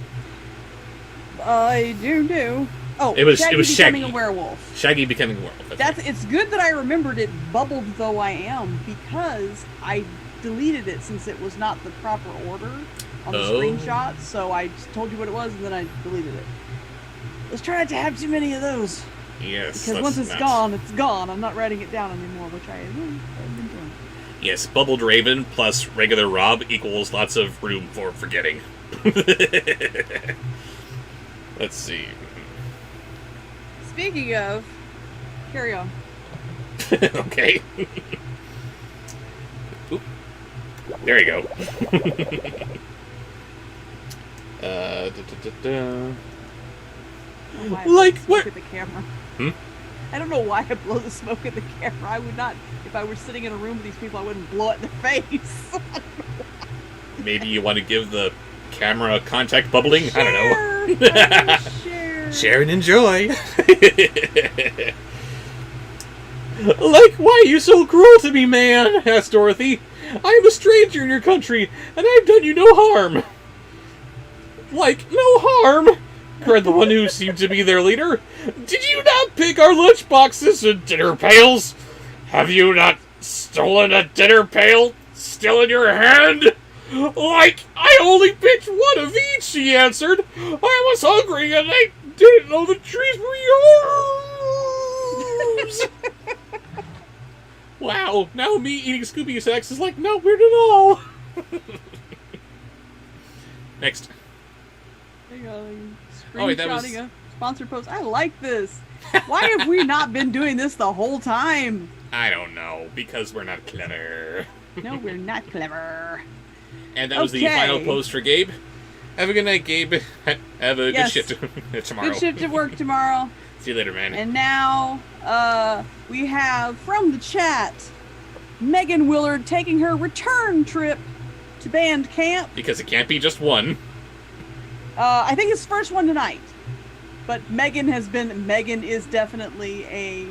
I do. Oh, It was Shaggy becoming Shaggy. a werewolf. Shaggy becoming a werewolf. That's right. It's good that I remembered it, bubbled though I am, because I deleted it since it was not the proper order on the screenshot. So I just told you what it was and then I deleted it. Let's try not to have too many of those. Yes. Because once it's gone, it's gone. I'm not writing it down anymore, which I've been doing. Yes, Bubbled Raven plus regular Rob equals lots of room for forgetting. Let's see. Speaking of, carry on. Okay. Oop. There you go. Like what? At the camera. Hmm? I don't know why I blow the smoke at the camera. I would not, if I were sitting in a room with these people, I wouldn't blow it in their face. Maybe you want to give the camera contact bubbling? Share, I don't know. share. Share and enjoy. Like, why are you so cruel to me, man? Asked Dorothy. I am a stranger in your country, and I've done you no harm. Like, no harm? Cried the one who seemed to be their leader. Did you not pick our lunch boxes and dinner pails? Have you not stolen a dinner pail still in your hand? Like, I only picked one of each, he answered. I was hungry and I didn't know the trees were yours. Wow, now me eating Scooby snacks is like not weird at all. Next. Oh, wait, that was- Screenshotting a sponsored post. I like this. Why have we not been doing this the whole time? I don't know, because we're not clever. No, we're not clever. And that was the Okay. final post for Gabe. Have a good night, Gabe. Have a Yes. good shift tomorrow. Good shift at work tomorrow. See you later, man. And now, we have from the chat, Megan Willard taking her return trip to band camp. Because it can't be just one. I think it's the first one tonight. But Megan is definitely a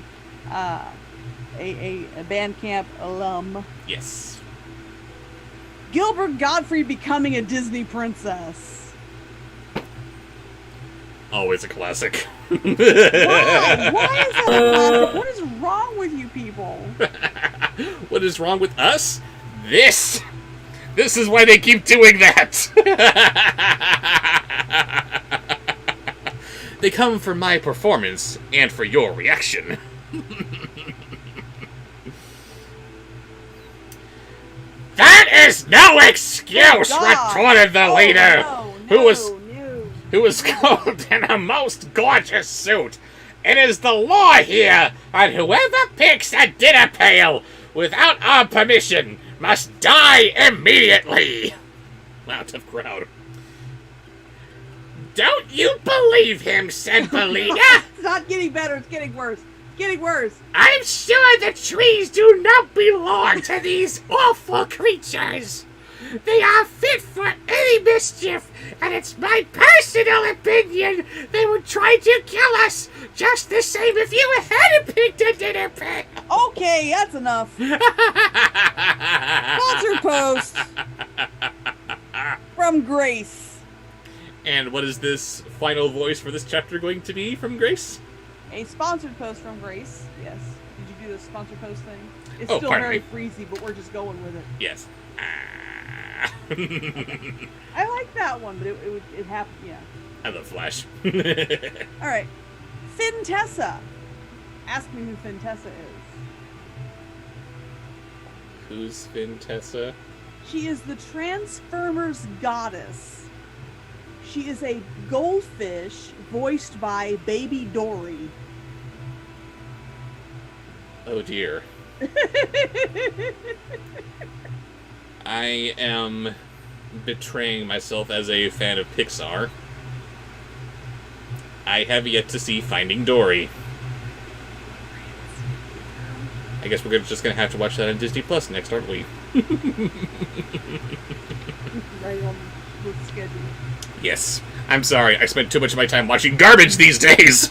band camp alum. Yes. Gilbert Gottfried becoming a Disney princess. Always a classic. Why? Why is that a classic? What is wrong with you people? What is wrong with us? This! This is why they keep doing that! They come for my performance and for your reaction. That is no excuse, God. retorted the leader, No. who was clothed in a most gorgeous suit. It is the law here that whoever picks a dinner pail without our permission must die immediately. Wow, tough crowd. Don't you believe him, said Belina? It's not getting better. It's getting worse. It's getting worse. I'm sure the trees do not belong to these awful creatures. They are fit for any mischief, and it's my personal opinion they would try to kill us just the same if you hadn't picked a dinner pail. Okay, that's enough. Sponsor post from Grace. And what is this final voice for this chapter going to be from Grace? A sponsored post from Grace. Yes. Did you do the sponsored post thing? It's Oh, still pardon very me. freezy, but we're just going with it. Yes. I like that one, but it happened. Yeah. I love Flash. All right. Fintessa. Ask me who Fintessa is. Who's Fintessa? She is the Transformers goddess. She is a goldfish voiced by Baby Dory. Oh dear. I am betraying myself as a fan of Pixar. I have yet to see Finding Dory. I guess we're just gonna have to watch that on Disney Plus next, aren't we? Right on the schedule. Yes. I'm sorry, I spent too much of my time watching garbage these days!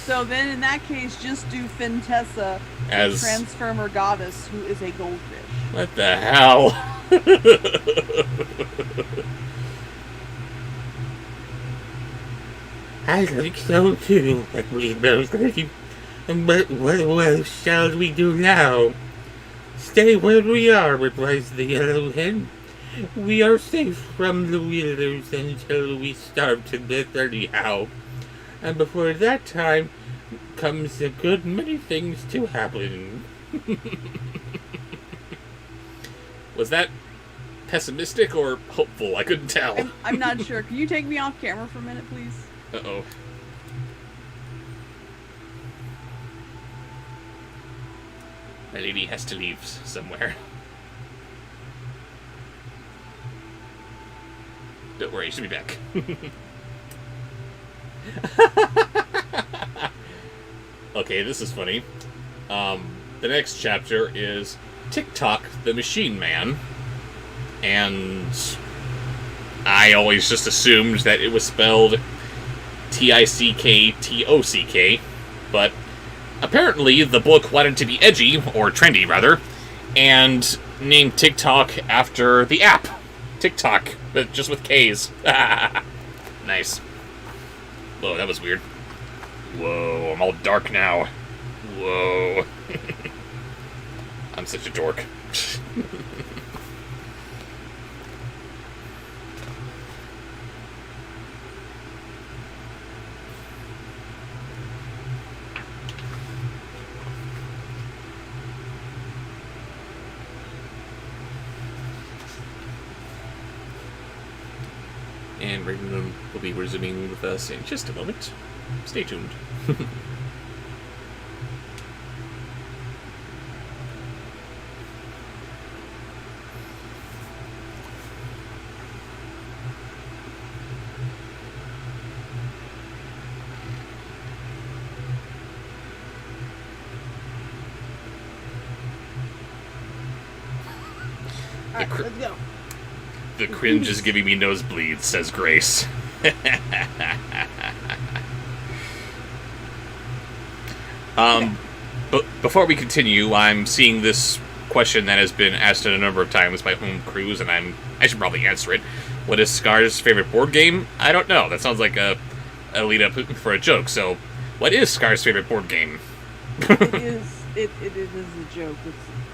So then, in that case, just do Fintessa, As- the Transformer goddess, who is a goldfish. What the hell? I think so too, I believe those lady. But what shall we do now? Stay where we are, replies the yellow hen. We are safe from the wheelers until we starve to death anyhow. And before that time comes a good many things to happen. Was that pessimistic or hopeful? I couldn't tell. I'm not sure. Can you take me off camera for a minute, please? Uh-oh. My lady has to leave somewhere. Don't worry, she'll be back. Okay, this is funny. The next chapter is TikTok the Machine Man. And I always just assumed that it was spelled Ticktock, but apparently the book wanted to be edgy, or trendy rather, and named TikTok after the app. TikTok, but just with K's. Nice. Whoa, that was weird. Whoa, I'm all dark now. Whoa. I'm such a dork. And Raymond will be resuming with us in just a moment. Stay tuned. All right, let's go. The cringe is giving me nosebleeds, says Grace. But before we continue, I'm seeing this question that has been asked a number of times by Home Cruise, and I should probably answer it. What is Scar's favorite board game? I don't know. That sounds like a a lead up for a joke. So, what is Scar's favorite board game? It is a joke.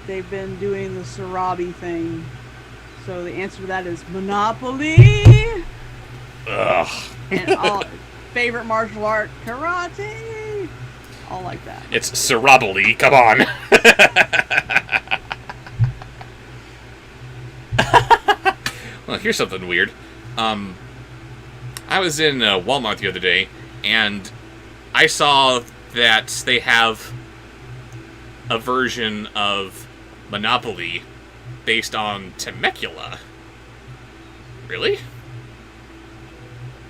They've been doing the Sarabi thing. So the answer to that is Monopoly. Ugh. And all favorite martial art, karate. All like that. It's Sarabali. Come on. Well, here's something weird. I was in Walmart the other day, and I saw that they have a version of Monopoly based on Temecula. Really?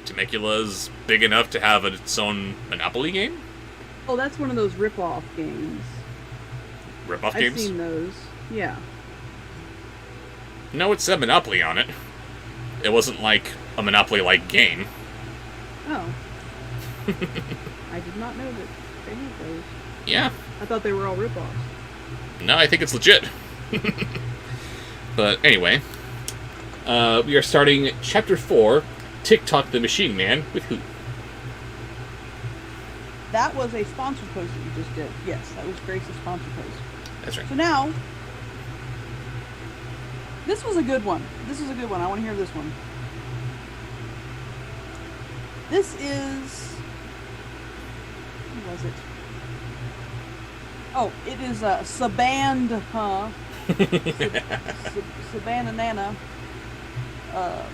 Temecula's big enough to have its own Monopoly game? Oh, that's one of those rip-off games. Rip-off I've games? seen those. Yeah. No, it said Monopoly on it. It wasn't like a Monopoly-like game. Oh. I did not know that they had those. Yeah. I thought they were all rip-offs. No, I think it's legit. But anyway, we are starting Chapter 4, TikTok the Machine Man, with who? That was a sponsored post that you just did. Yes, that was Grace's sponsored post. That's right. So now, this was a good one. This is a good one. I want to hear this one. This is... Who was it? Oh, it is Saband, huh? Savannah Nana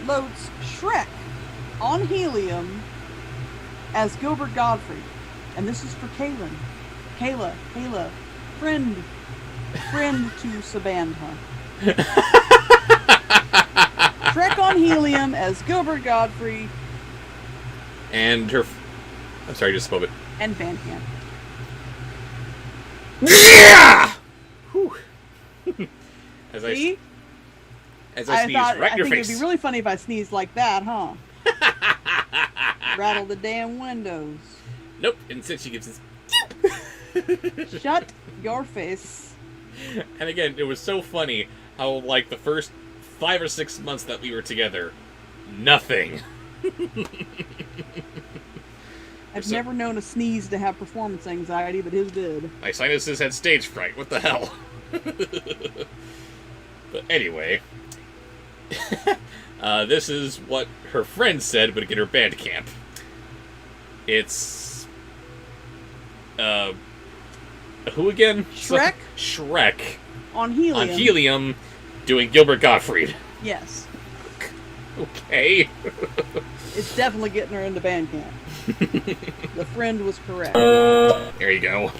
loads Shrek on helium as Gilbert Godfrey. And this is for Kaylin. Kayla, friend to Sabandha. Shrek on helium as Gilbert Godfrey. And her... I'm sorry, just a moment. And Bandcamp. Yeah! Whew. As See? I sneeze right in your I think face. it'd be really funny if I sneezed like that, huh? Rattle the damn windows. Nope, instead she gives this... Shut your face. And again, it was so funny how, like, the first 5 or 6 months that we were together, nothing. I've never known a sneeze to have performance anxiety, but his did. My sinuses had stage fright. What the hell? But anyway, this is what her friend said would get her band camp. It's who again? Shrek? Shrek On helium. on helium, doing Gilbert Gottfried. Yes. Okay. It's definitely getting her into band camp. The friend was correct. There you go.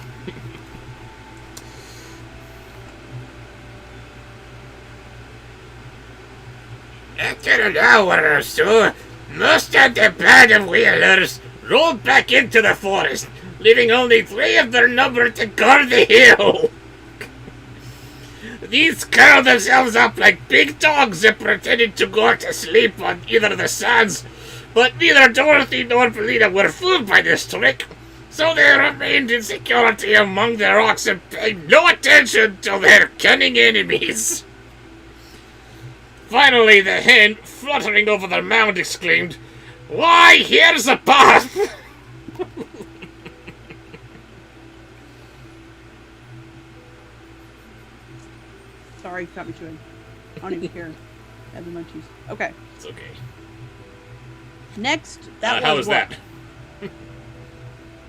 After an hour or so, most of the band of whalers rolled back into the forest, leaving only 3 of their number to guard the hill. These curled themselves up like big dogs and pretended to go to sleep on either the sands, but neither Dorothy nor Belina were fooled by this trick, so they remained in security among the rocks and paid no attention to their cunning enemies. Finally, the hen, fluttering over their mound, exclaimed, "Why, here's a path!" Sorry, caught me chewing. I don't even care. Had the munchies. Okay. It's okay. Next, that How was was what? that?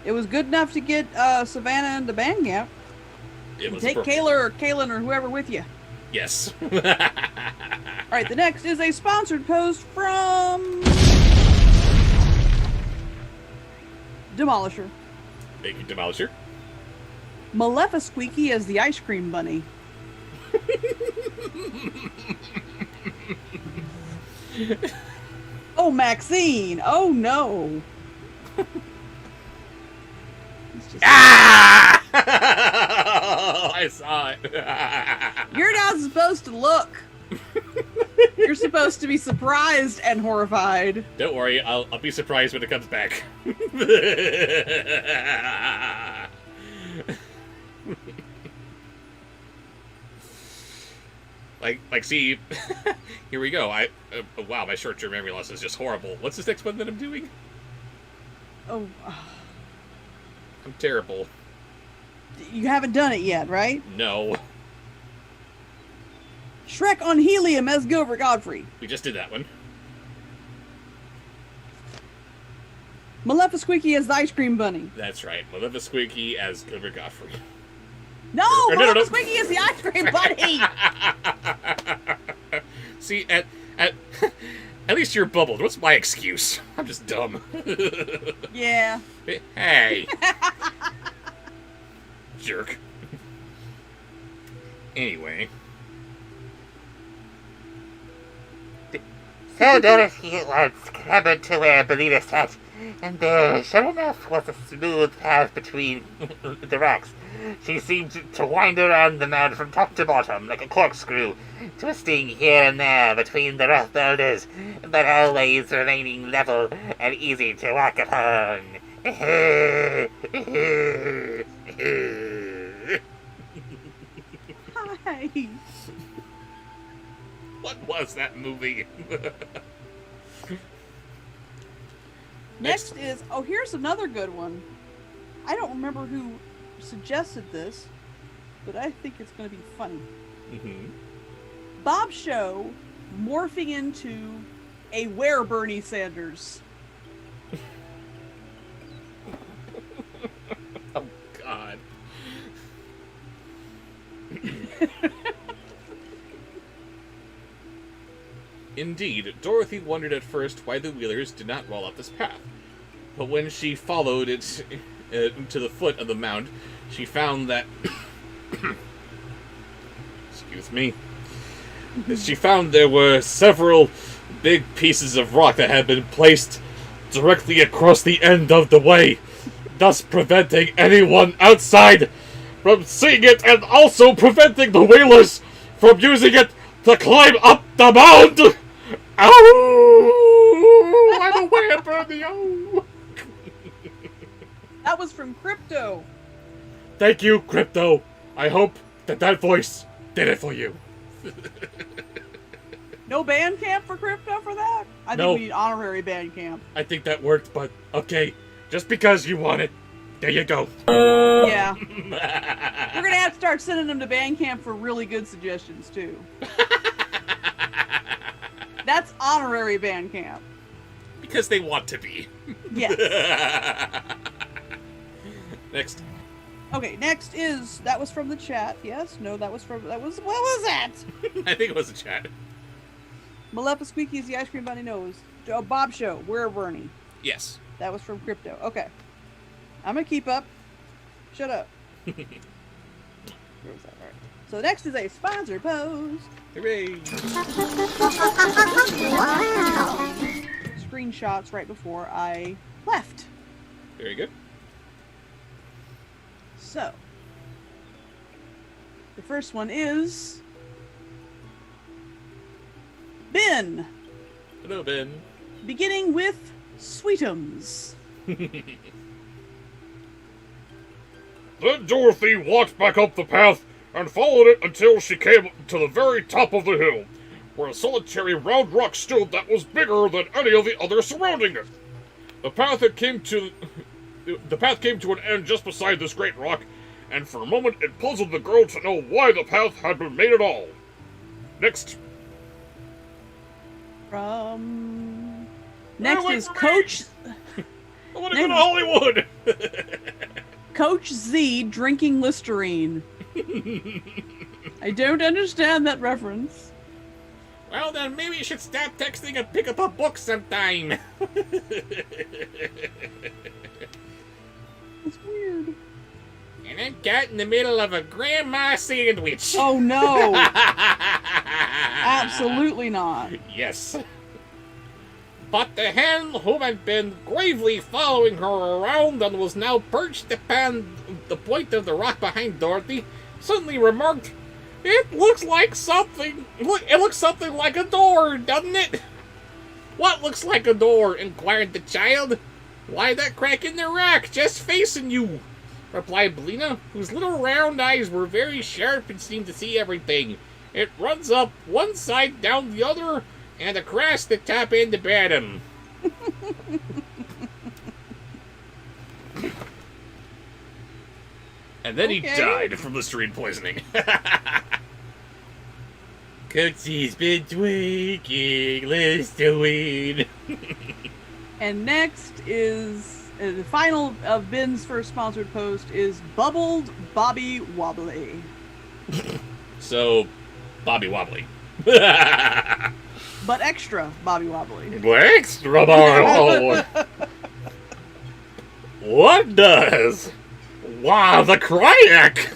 It was good enough to get Savannah into band camp. It was Take perfect. Kayla or Kaylin or whoever with you. Yes. All right, the next is a sponsored post from Demolisher. Thank you, Demolisher. Maleficusqueaky as the ice cream bunny. Oh, Maxine! Oh no! It's just- Ah! I saw it. You're not supposed to look. You're supposed to be surprised and horrified. Don't worry, I'll be surprised when it comes back. see, here we go. Wow, my short-term memory loss is just horrible. What's this next one that I'm doing? Oh, I'm terrible. you haven't done it yet, right? No. Shrek on helium as Gilbert Godfrey. We just did that one. Maleficent as the ice cream bunny. That's right. Maleficent as Gilbert Godfrey. No, No, no, no. Maleficent is the ice cream bunny. See, at least you're bubbled. What's my excuse? I'm just dumb. Yeah. Hey. Jerk. Anyway. So Dorothy once clambered to where Bellina sat, and there, sure enough, was a smooth path between the rocks. She seemed to wind around the mound from top to bottom like a corkscrew, twisting here and there between the rough boulders, but always remaining level and easy to walk upon. Hi. What was that movie? Next is, oh, here's another good one. I don't remember who suggested this, but I think it's going to be funny. Mm-hmm. Bobsheaux morphing into a where Bernie Sanders. Oh, God. Indeed, Dorothy wondered at first why the Wheelers did not roll up this path. But when she followed it to the foot of the mound, she found that... Excuse me. She found there were several big pieces of rock that had been placed directly across the end of the way, thus preventing anyone outside from seeing it and also preventing the Wheelers from using it to climb up the mound! Ow! I'm aware, Bernie! Oh! That was from Crypto. Thank you, Crypto. I hope that voice did it for you. No band camp for Crypto for that? I No. think we need honorary band camp. I think that worked, but okay. Just because you want it, there you go. Yeah. We're going to have to start sending them to band camp for really good suggestions, too. That's honorary band camp. Because they want to be. Yes. Next. Okay, next is, that was from the chat. Yes? No, that was, what was that? I think it was a chat. Maleficent is the ice cream bunny nose. Oh, Bobsheaux, where Bernie? Yes. That was from Crypto. Okay. I'm gonna keep up. Shut up. Where was that? All right. So next is a sponsor pose. Hooray! Screenshots right before I left. Very good. So, the first one is Ben, Hello, Ben. beginning with Sweetums. Then Dorothy walked back up the path and followed it until she came to the very top of the hill, where a solitary round rock stood that was bigger than any of the others surrounding it. The path came to an end just beside this great rock, and for a moment it puzzled the girl to know why the path had been made at all. Next. Next wait is for me. Coach I want to go to Hollywood! Coach Z drinking Listerine. I don't understand that reference. Well, then maybe you should stop texting and pick up a book sometime. It's weird. And then got in the middle of a grandma sandwich. Oh no! Absolutely not. Yes. But the hen, who had been gravely following her around and was now perched upon the point of the rock behind Dorothy, suddenly remarked, "It looks like something. It looks something like a door, doesn't it?" "What looks like a door?" inquired the child. "Why, that crack in the rock, just facing you," replied Bellina, whose little round eyes were very sharp and seemed to see everything. "It runs up one side, down the other, and across the top and the bottom." And then he Okay. died from Listerine poisoning. Cookie's been tweaking Listerine. And next is the final of Ben's first sponsored post is Bubbled Bobby Wobbly. So, Bobby Wobbly. But extra Bobby Wobbly. Extra Bobby. What does? Wow, the crack!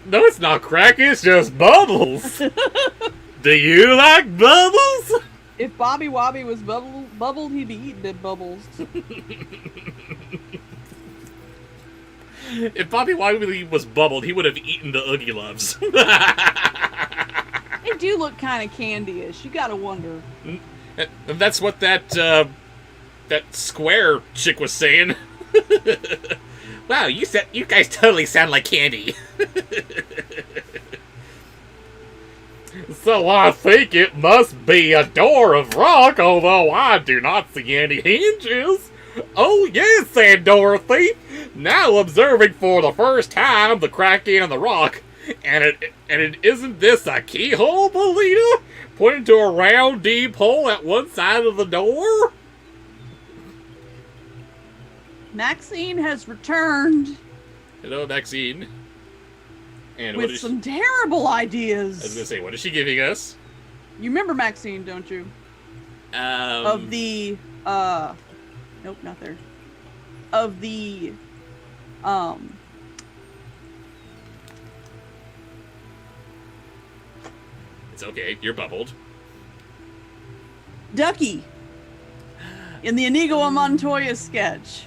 No, it's not crack, it's just bubbles. Do you like bubbles? If Bobby Wobbly was bubbled, he'd be eating the bubbles. If Bobby Wobbly was bubbled, he would have eaten the Oogie Loves. They do look kind of candy-ish. You gotta wonder. And that's what that square chick was saying. Wow, you guys totally sound like candy. So I think it must be a door of rock, although I do not see any hinges. Oh yes, said Dorothy, now observing for the first time the crack in the rock. And it isn't this a keyhole, Belita? Pointing to a round, deep hole at one side of the door? Maxine has returned Hello, Maxine. And what with is some terrible I was ideas. gonna say, what is she giving us? You remember Maxine, don't you? Of the, nope, not there. Of the, It's okay, you're bubbled. Ducky. In the Inigo Montoya sketch.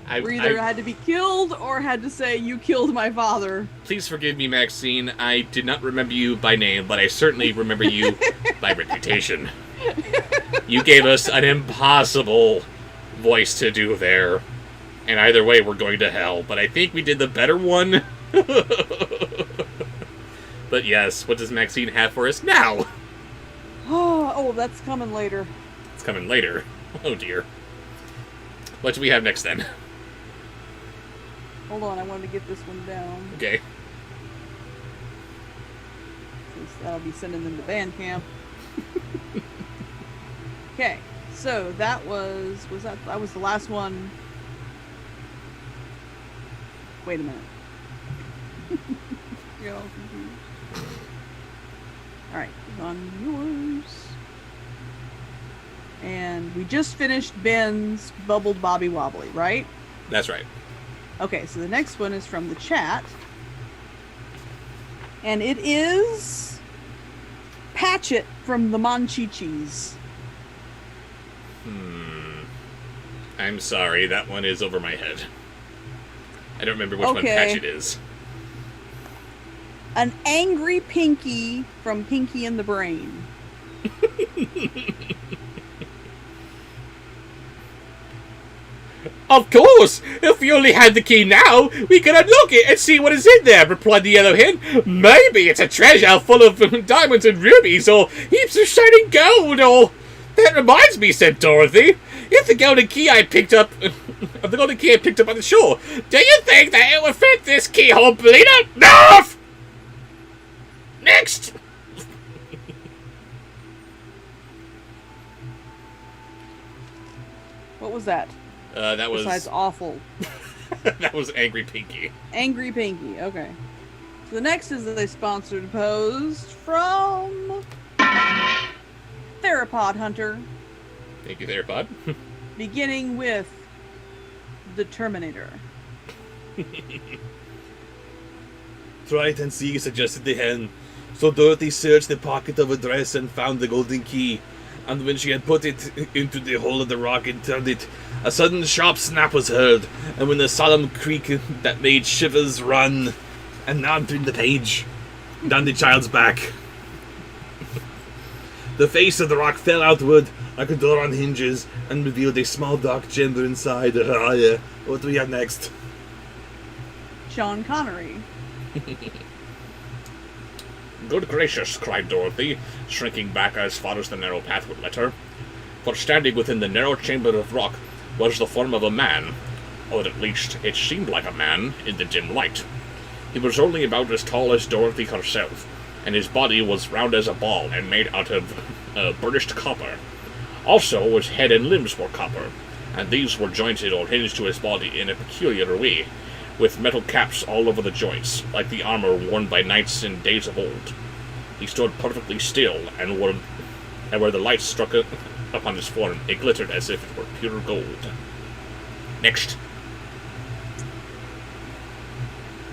Where either had to be killed or had to say, you killed my father. Please forgive me, Maxine. I did not remember you by name, but I certainly remember you by reputation. You gave us an impossible voice to do there. And either way, we're going to hell. But I think we did the better one. But yes, what does Maxine have for us now? Oh, that's coming later. It's coming later. Oh dear. What do we have next then? Hold on, I wanted to get this one down. Okay. Since that'll be sending them to band camp. Okay, so that was that was the last one. Wait a minute. You're all confused. Alright, on yours. And we just finished Ben's Bubbled Bobby Wobbly, right? That's right. Okay, so the next one is from the chat. And it is Patchett from the Monchichis. I'm sorry, that one is over my head. I don't remember which one Okay. Patchett is. An angry Pinky from Pinky and the Brain. Of course! If we only had the key now, we could unlock it and see what is in there, replied the Yellow Hen. Maybe it's a treasure full of diamonds and rubies, or heaps of shining gold, or... That reminds me, said Dorothy. If the golden key I picked up... on the shore, do you think that it would fit this keyhole, Belita? No! Next! What was that? That was... Besides awful. that was Angry Pinky. Angry Pinky, okay. So the next is a sponsored post from Theropod Hunter, Thank you there, bud. beginning with the Terminator. Try it and see, suggested the hen. So Dorothy searched the pocket of her dress and found the golden key. And when she had put it into the hole of the rock and turned it, a sudden sharp snap was heard, and with a solemn creak that made shivers run, and now I'm turning the page, down the child's back. The face of the rock fell outward like a door on hinges, and revealed a small dark chamber inside. Ah, yeah. What do we have next? Sean Connery. Good gracious, cried Dorothy, shrinking back as far as the narrow path would let her. For standing within the narrow chamber of rock was the form of a man, or at least it seemed like a man in the dim light. He was only about as tall as Dorothy herself, and his body was round as a ball and made out of burnished copper. Also, his head and limbs were copper, and these were jointed or hinged to his body in a peculiar way, with metal caps all over the joints, like the armor worn by knights in days of old. He stood perfectly still, and where the light struck upon his form, it glittered as if it were pure gold. Next.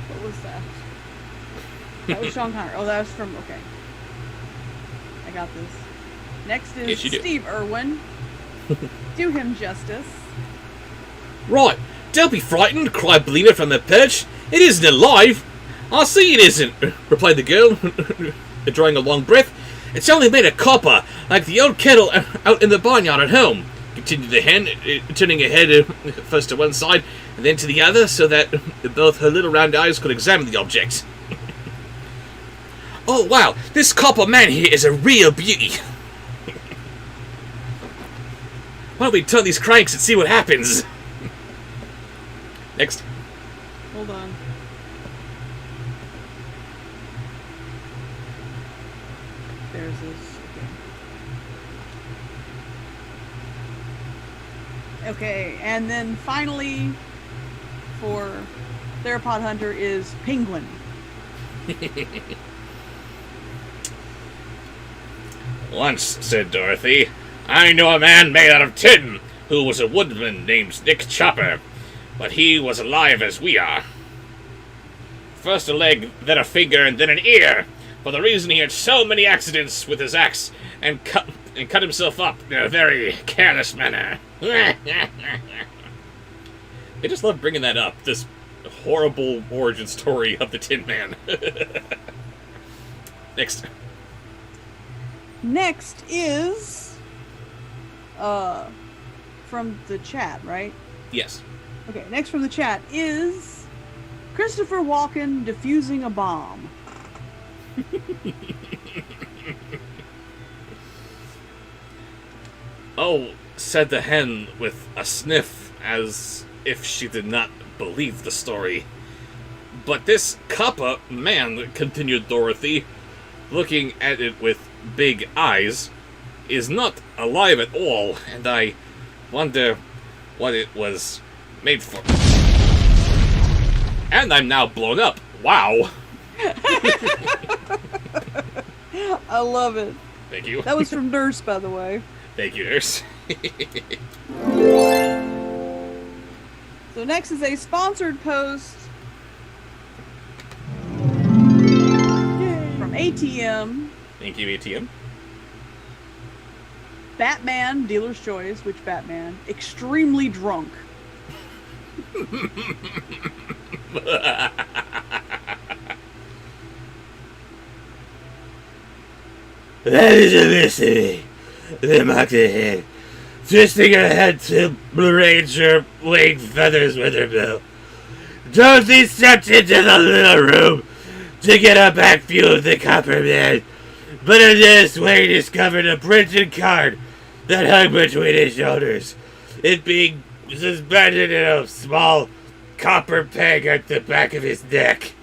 What was that? That was Sean Connery. Oh, that was from... Okay. I got this. Next is Yes, you do. Steve Irwin. Do him justice. Right, don't be frightened, cried Bellina from the perch. It isn't alive. I see it isn't, replied the girl, drawing a long breath. It's only made of copper, like the old kettle out in the barnyard at home, continued the hen, turning her head first to one side and then to the other, so that both her little round eyes could examine the object. Oh wow, this copper man here is a real beauty. Why don't we turn these cranks and see what happens? Next. Hold on. There's this. Okay, and then finally, for Theropod Hunter is Penguin. Once, said Dorothy, I know a man made out of tin who was a woodman named Nick Chopper, but he was alive as we are. First a leg, then a finger, and then an ear, for the reason he had so many accidents with his axe and cut himself up in a very careless manner. I just love bringing that up, this horrible origin story of the Tin Man. Next. Next is from the chat, right? Yes. Okay, next from the chat is Christopher Walken defusing a bomb. Oh, said the hen with a sniff, as if she did not believe the story. But this copper man, continued Dorothy, looking at it with big eyes, is not alive at all, and I wonder what it was made for. And I'm now blown up. Wow. I love it. Thank you. That was from Nurse, by the way. Thank you, Nurse. So next is a sponsored post from ATM. Thank you, ATM. Batman, dealer's choice, which Batman? Extremely drunk. That is a mystery, remarked the hen, twisting her head to arrange her wing feathers with her bill. Dorothy stepped into the little room to get a back view of the copper man, but in this way he discovered a printed card that hung between his shoulders, it being suspended in a small copper peg at the back of his neck.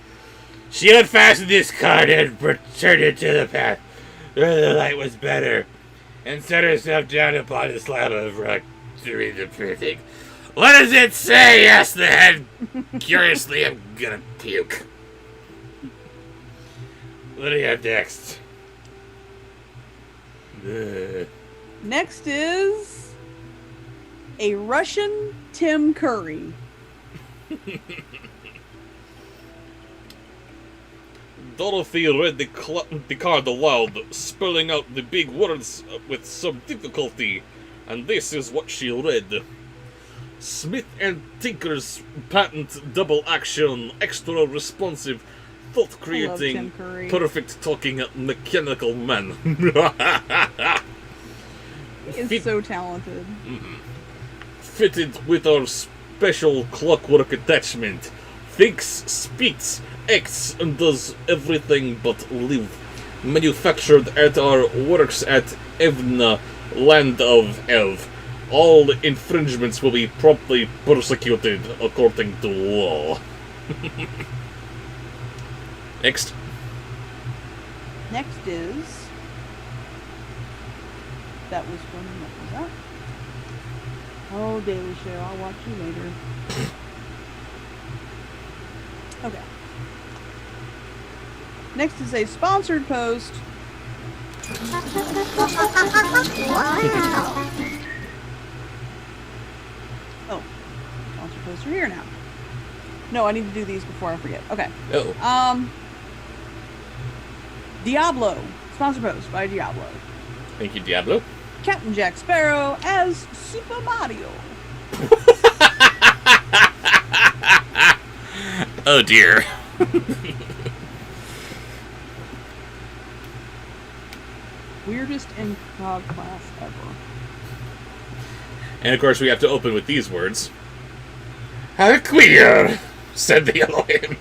She unfastened this card and returned it to the path where the light was better, and set herself down upon a slab of rock to read the printing. What does it say? Asked the head. Curiously, I'm gonna puke. What do you have next? Next is a Russian Tim Curry. Dorothy read the card aloud, spelling out the big words with some difficulty, and this is what she read. Smith and Tinker's patent double action, extra responsive, thought creating, Tim Curry. perfect talking mechanical man. He is so talented. Fitted with our special clockwork attachment. Thinks, speaks, acts, and does everything but live. Manufactured at our works at Evna, land of Ev. All infringements will be promptly persecuted according to law. Next. Next is... That was from... What was that? Oh, Daily Show. I'll watch you later. Okay. Next is a sponsored post. Oh. Sponsored posts are here now. No, I need to do these before I forget. Okay. Oh. Diablo. Sponsored post by Diablo. Thank you, Diablo. Captain Jack Sparrow as Super Mario. Oh dear. Weirdest improv class ever. And of course we have to open with these words. How queer, said the Elohim.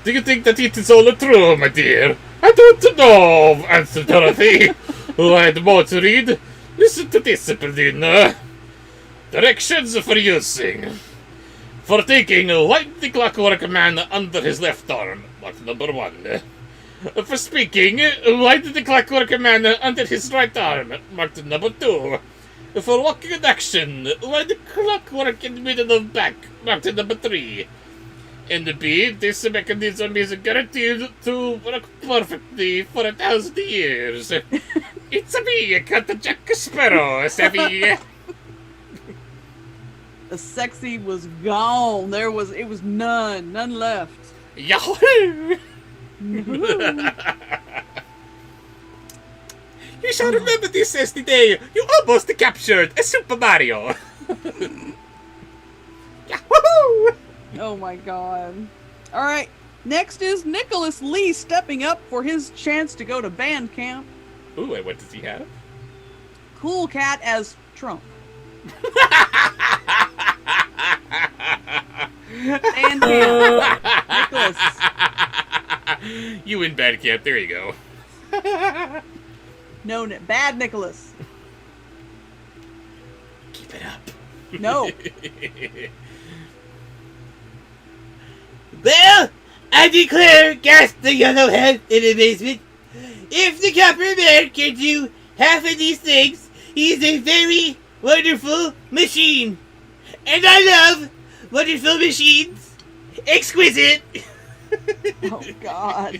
Do you think that it is all true, my dear? I don't know, answered Dorothy, who had more to read. Listen to this, Perdina. Directions for using. For taking, wipe the clockwork man under his left arm, mark number 1. For speaking, wipe the clockwork man under his right arm, marked number 2. For walking in action, wipe the clockwork in the middle of back, marked number 3. And B, this mechanism is guaranteed to work perfectly for 1,000 years. It's a me, Captain Jack Sparrow, savvy. The sexy was gone. It was none left. Yahoo! No. You shall remember this as the day you almost captured a Super Mario. Yahoo! Oh my god. Alright, next is Nicholas Lee stepping up for his chance to go to band camp. Ooh, and what does he have? Cool Cat as Trump. Band camp. Nicholas. You win band camp, there you go. No, bad Nicholas. Keep it up. No. Well, I declare, gasped the yellowhead in amazement. If the Copper Man can do half of these things, he's a very wonderful machine. And I love wonderful machines. Exquisite. Oh god.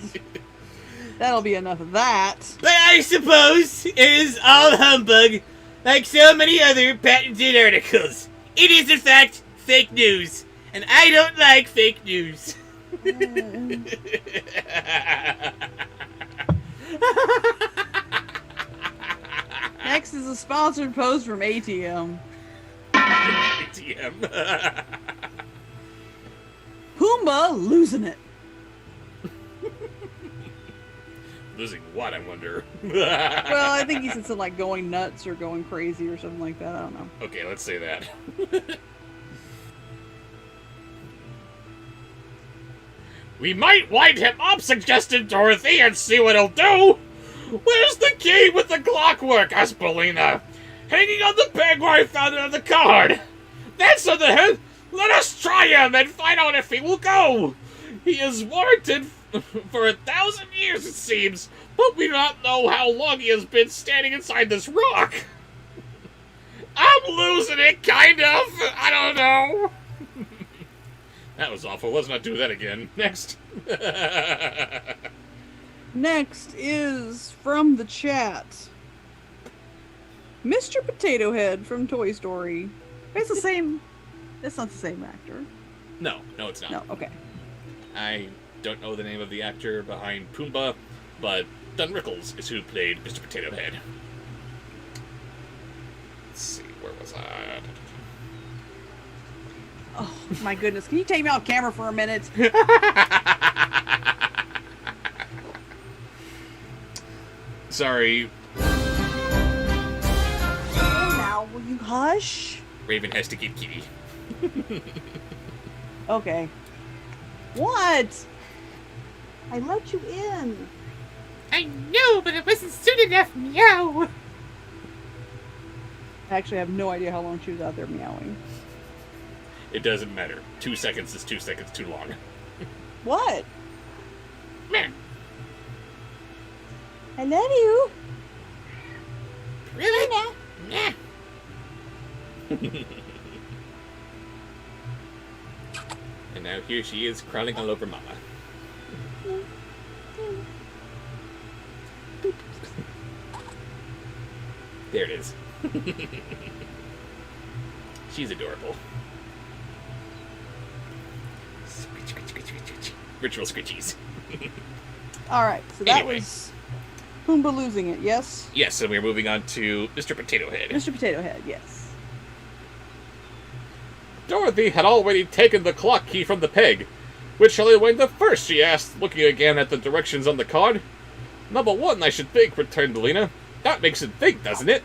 That'll be enough of that. But I suppose it is all humbug, like so many other patented articles. It is, in fact, fake news. And I don't like fake news. Next is a sponsored post from ATM. ATM. Pumbaa losing it. Losing what, I wonder? Well, I think he said something like going nuts or going crazy or something like that. I don't know. Okay, let's say that. We might wind him up, suggested Dorothy, and see what he'll do. Where's the key with the clockwork? Asked Bellina. Hanging on the peg where I found it on the card. That's on the head. Let us try him and find out if he will go. He is warranted for 1,000 years, it seems, but we do not know how long he has been standing inside this rock. I'm losing it, kind of. I don't know. That was awful. Let's not do that again. Next. Next is from the chat. Mr. Potato Head from Toy Story. It's the same. It's not the same actor. No, it's not. No, okay. I don't know the name of the actor behind Pumbaa, but Don Rickles is who played Mr. Potato Head. Let's see, where was I? Oh my goodness! Can you take me off camera for a minute? Sorry, Now, will you hush? Raven has to get kitty. Okay. What? I let you in. I know, but it wasn't soon enough, meow. I actually have no idea how long she was out there meowing. It doesn't matter. 2 seconds is 2 seconds too long. What? Meh. I love you. Really? Meh. And now here she is crawling all over Mama. There it is. She's adorable. Ritual scritchies. All right, so that Anyway. was Pumbaa losing it, yes? Yes, and we're moving on to Mr. Potato Head. Mr. Potato Head, yes. Dorothy had already taken the clock key from the peg. Which shall I wind up first? She asked, looking again at the directions on the card. Number 1, I should think, returned Lena. That makes it think, doesn't it?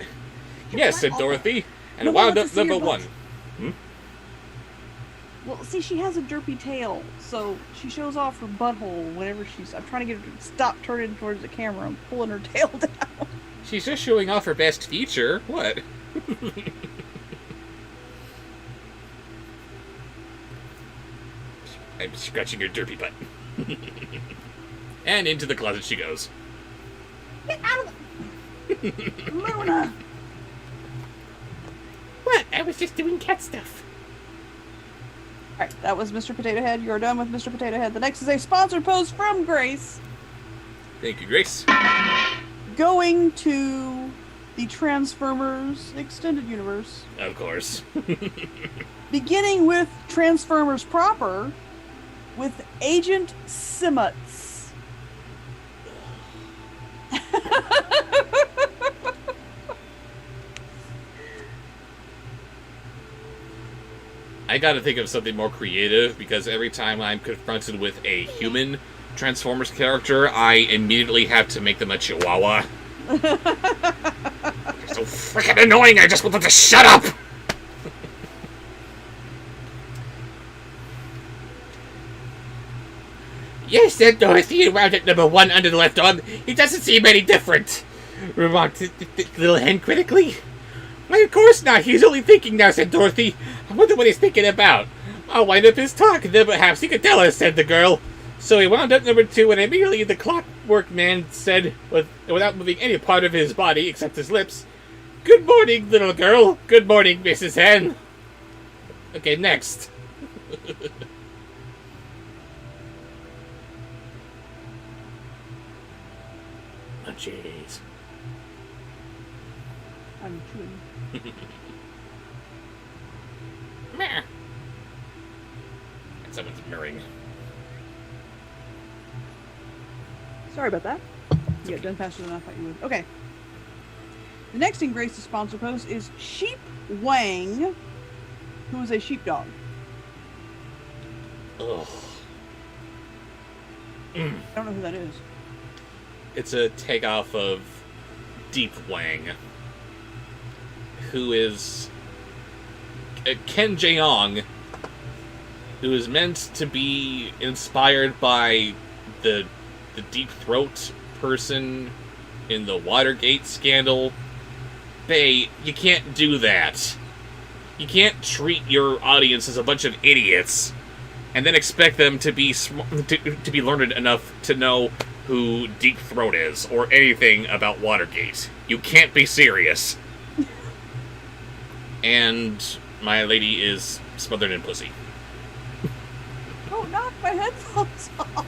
Yes, said Dorothy, and No it one wound wants up to see number your 1. butt. Well, see, she has a derpy tail, so she shows off her butthole whenever she's... I'm trying to get her to stop turning towards the camera and pulling her tail down. She's just showing off her best feature. What? I'm scratching her derpy butt. And into the closet she goes. Get out of the... Luna! What? I was just doing cat stuff. Alright, that was Mr. Potato Head. You're done with Mr. Potato Head. The next is a sponsored post from Grace. Thank you, Grace. Going to the Transformers Extended Universe. Of course. Beginning with Transformers proper, with Agent Simmons. I gotta think of something more creative, because every time I'm confronted with a human Transformers character, I immediately have to make them a chihuahua. They're so freaking annoying, I just want them to shut up! Yes, said Dorothy, around at number 1 under the left arm. He doesn't seem any different, remarked the little hen critically. Why, of course not. He's only thinking now, said Dorothy. I wonder what he's thinking about. I'll wind up his talk, and then perhaps he could tell us, said the girl. So he wound up number 2, and immediately the clockwork man said, without moving any part of his body except his lips, "Good morning, little girl. Good morning, Mrs. Hen." Okay, next. Oh, jeez. I'm chewing. Meh. And someone's mirroring. Sorry about that. You got done faster than I thought you would. Okay. The next in Grace's sponsor post is Sheep Wang, who is a sheepdog. Ugh. I don't know who that is. It's a takeoff of Deep Wang, who is Ken Jeong, who is meant to be inspired by the Deep Throat person in the Watergate scandal. Bae, you can't do that. You can't treat your audience as a bunch of idiots and then expect them to be to be learned enough to know who Deep Throat is or anything about Watergate. You can't be serious. And my lady is smothered in pussy. Oh, knock my headphones off.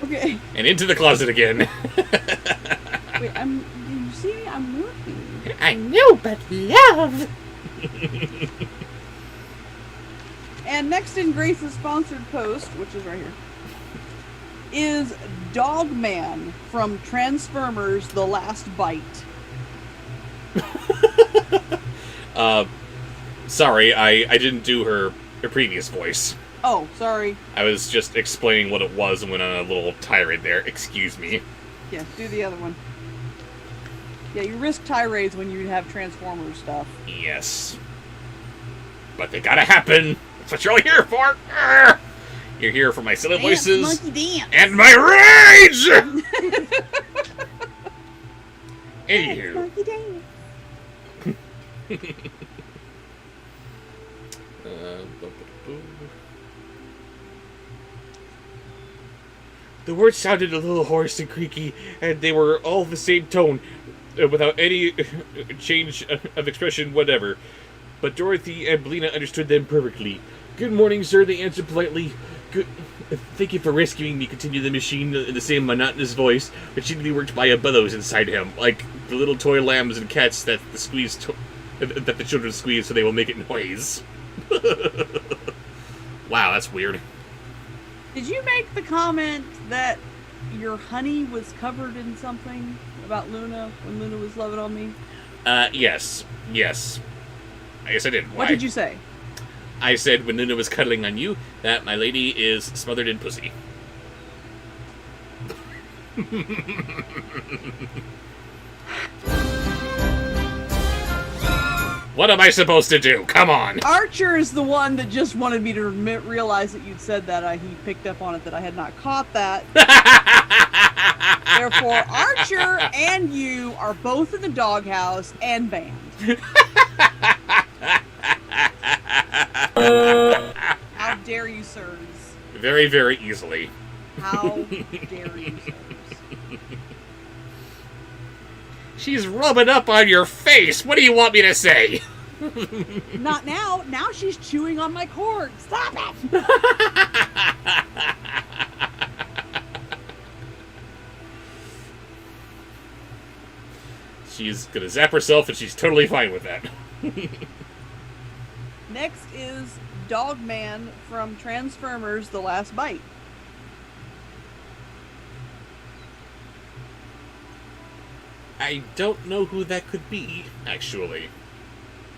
Okay. And into the closet again. Wait, did you see me? I'm moving. I know, but love. And next in Grace's sponsored post, which is right here, is Dogman from Transformers: The Last Bite. Sorry, I didn't do her previous voice. Oh, sorry. I was just explaining what it was and went on a little tirade there. Excuse me. Yeah, do the other one. Yeah, you risk tirades when you have Transformers stuff. Yes. But they gotta happen. That's what you're all here for. Arrgh! You're here for my silly voices Monkey dance. and my rage! Anywho. Monkey dance. The words sounded a little hoarse and creaky, and they were all the same tone, without any change of expression whatever. But Dorothy and Belina understood them perfectly. "Good morning, sir," they answered politely. "Good. Thank you for rescuing me," continued the machine in the same monotonous voice, which seemed to be worked by a bellows inside him, like the little toy lambs and cats that the children squeeze so they will make it noise. Wow, that's weird. Did you make the comment that your honey was covered in something about Luna when Luna was loving on me? Yes. I guess I did. Why? What did you say? I said when Luna was cuddling on you that my lady is smothered in pussy. What am I supposed to do? Come on! Archer is the one that just wanted me to realize that you'd said that. He picked up on it that I had not caught that. Therefore, Archer and you are both in the doghouse and banned. How dare you, sirs? Very, very easily. How dare you, sirs? She's rubbing up on your face. What do you want me to say? Not now. Now she's chewing on my cord. Stop it! She's gonna zap herself, and she's totally fine with that. Next is Dogman from Transformers: The Last Bite. I don't know who that could be, actually.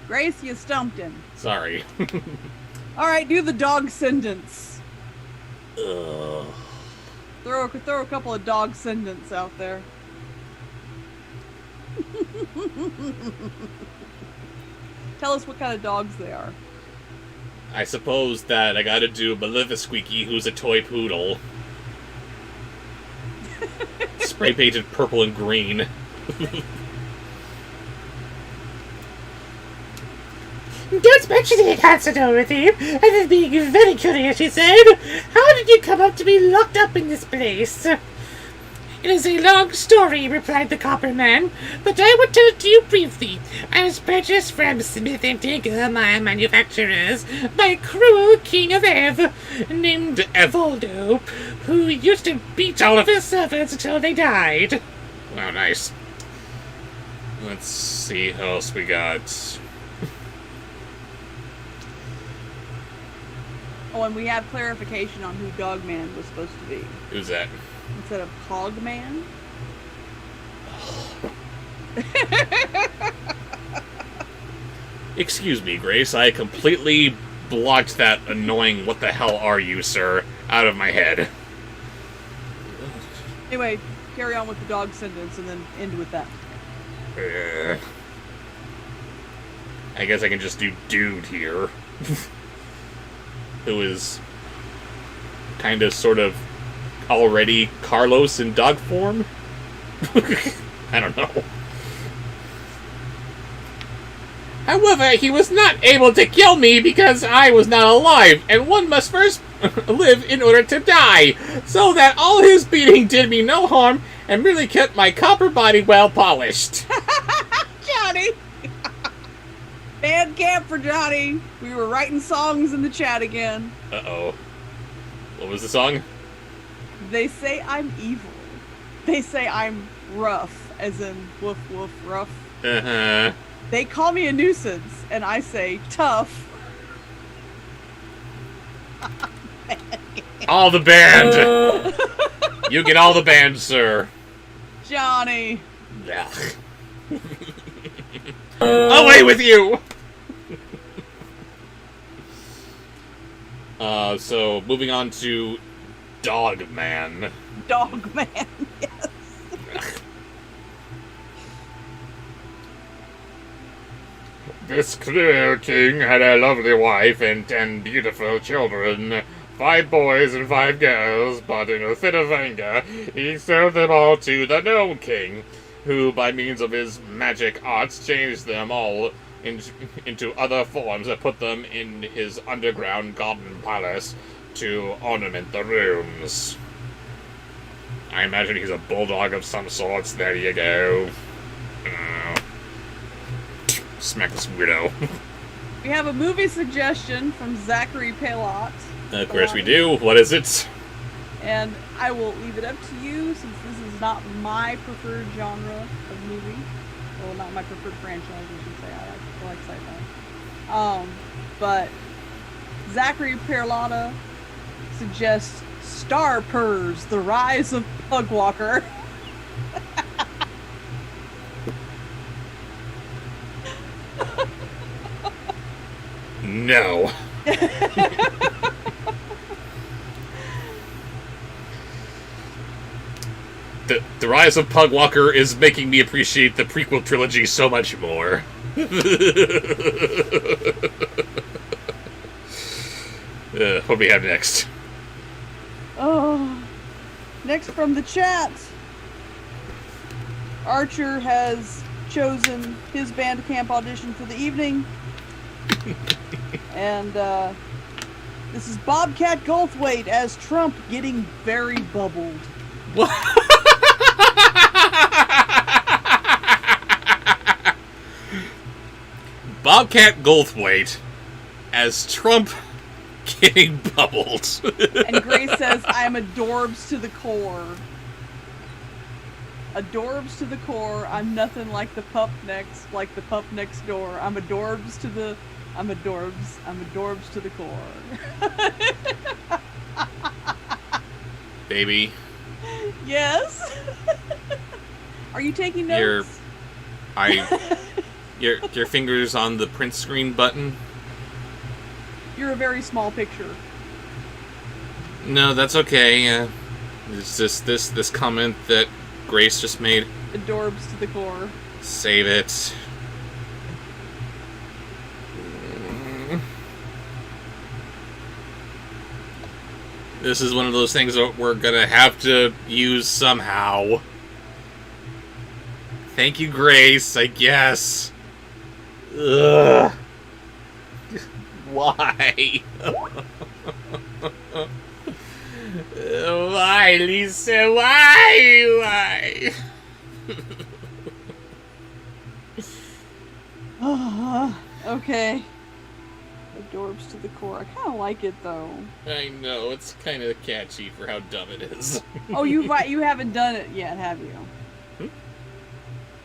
Grace, you stumped him. Sorry. Alright, do the dog sentence. Ugh. Throw a couple of dog sentence out there. Tell us what kind of dogs they are. I suppose that I gotta do Maleficent, who's a toy poodle. Spray painted purple and green. Don't mention it, answered Dorothy. I was being very curious, she said. How did you come up to be locked up in this place? It is a long story, replied the copper man, but I will tell it to you briefly. I was purchased from Smith & Tinker, my manufacturers, by a cruel king of Ev, named Evoldo, who used to beat all of his servants until they died. Oh, nice. Let's see who else we got. Oh, and we have clarification on who Dogman was supposed to be. Who's that? Instead of Cogman? Excuse me, Grace. I completely blocked that annoying "what the hell are you, sir" out of my head. Anyway, carry on with the dog sentence and then end with that. I guess I can just do dude here. Who is kind of, sort of, already Carlos in dog form? I don't know. However, he was not able to kill me because I was not alive, and one must first live in order to die, so that all his beating did me no harm and merely kept my copper body well polished. Johnny! Bad camp for Johnny. We were writing songs in the chat again. Uh-oh. What was the song? They say I'm evil. They say I'm rough, as in woof woof rough. Uh-huh. They call me a nuisance, and I say tough. All the band! You get all the band, sir. Johnny. Ugh. Away with you! So, moving on to Dogman. Dogman, yes. This cruel king had a lovely wife and 10 beautiful children, 5 boys and 5 girls, but in a fit of anger, he sold them all to the Gnome King, who, by means of his magic arts, changed them all into other forms and put them in his underground garden palace to ornament the rooms. I imagine he's a bulldog of some sorts. There you go. Smack this weirdo. We have a movie suggestion from Zachary Palot. Of course we do. What is it? And I will leave it up to you, since this is not my preferred genre of movie. Well, not my preferred franchise, I should say. I like sci-fi. But Zachary Perlotta suggests Starpers, The Rise of Pugwalker. No. The Rise of Pugwalker is making me appreciate the prequel trilogy so much more. What do we have next? Oh, next from the chat, Archer has chosen his Bandcamp audition for the evening, and this is Bobcat Goldthwait as Trump getting very bubbled. What? Bobcat Goldthwait as Trump getting bubbled. And Grace says, I'm adorbs to the core. Adorbs to the core. I'm nothing like the pup next door. I'm adorbs to the core. Baby. Yes. Are you taking notes? Your fingers on the print screen button? You're a very small picture. No, that's okay. It's just this comment that Grace just made. Adorbs to the core. Save it. This is one of those things that we're gonna have to use somehow. Thank you, Grace, I guess. Ugh. Why? Why, Lisa? Why? Okay. Adorbs to the core. I kind of like it, though. I know, it's kind of catchy for how dumb it is. Oh, you haven't done it yet, have you?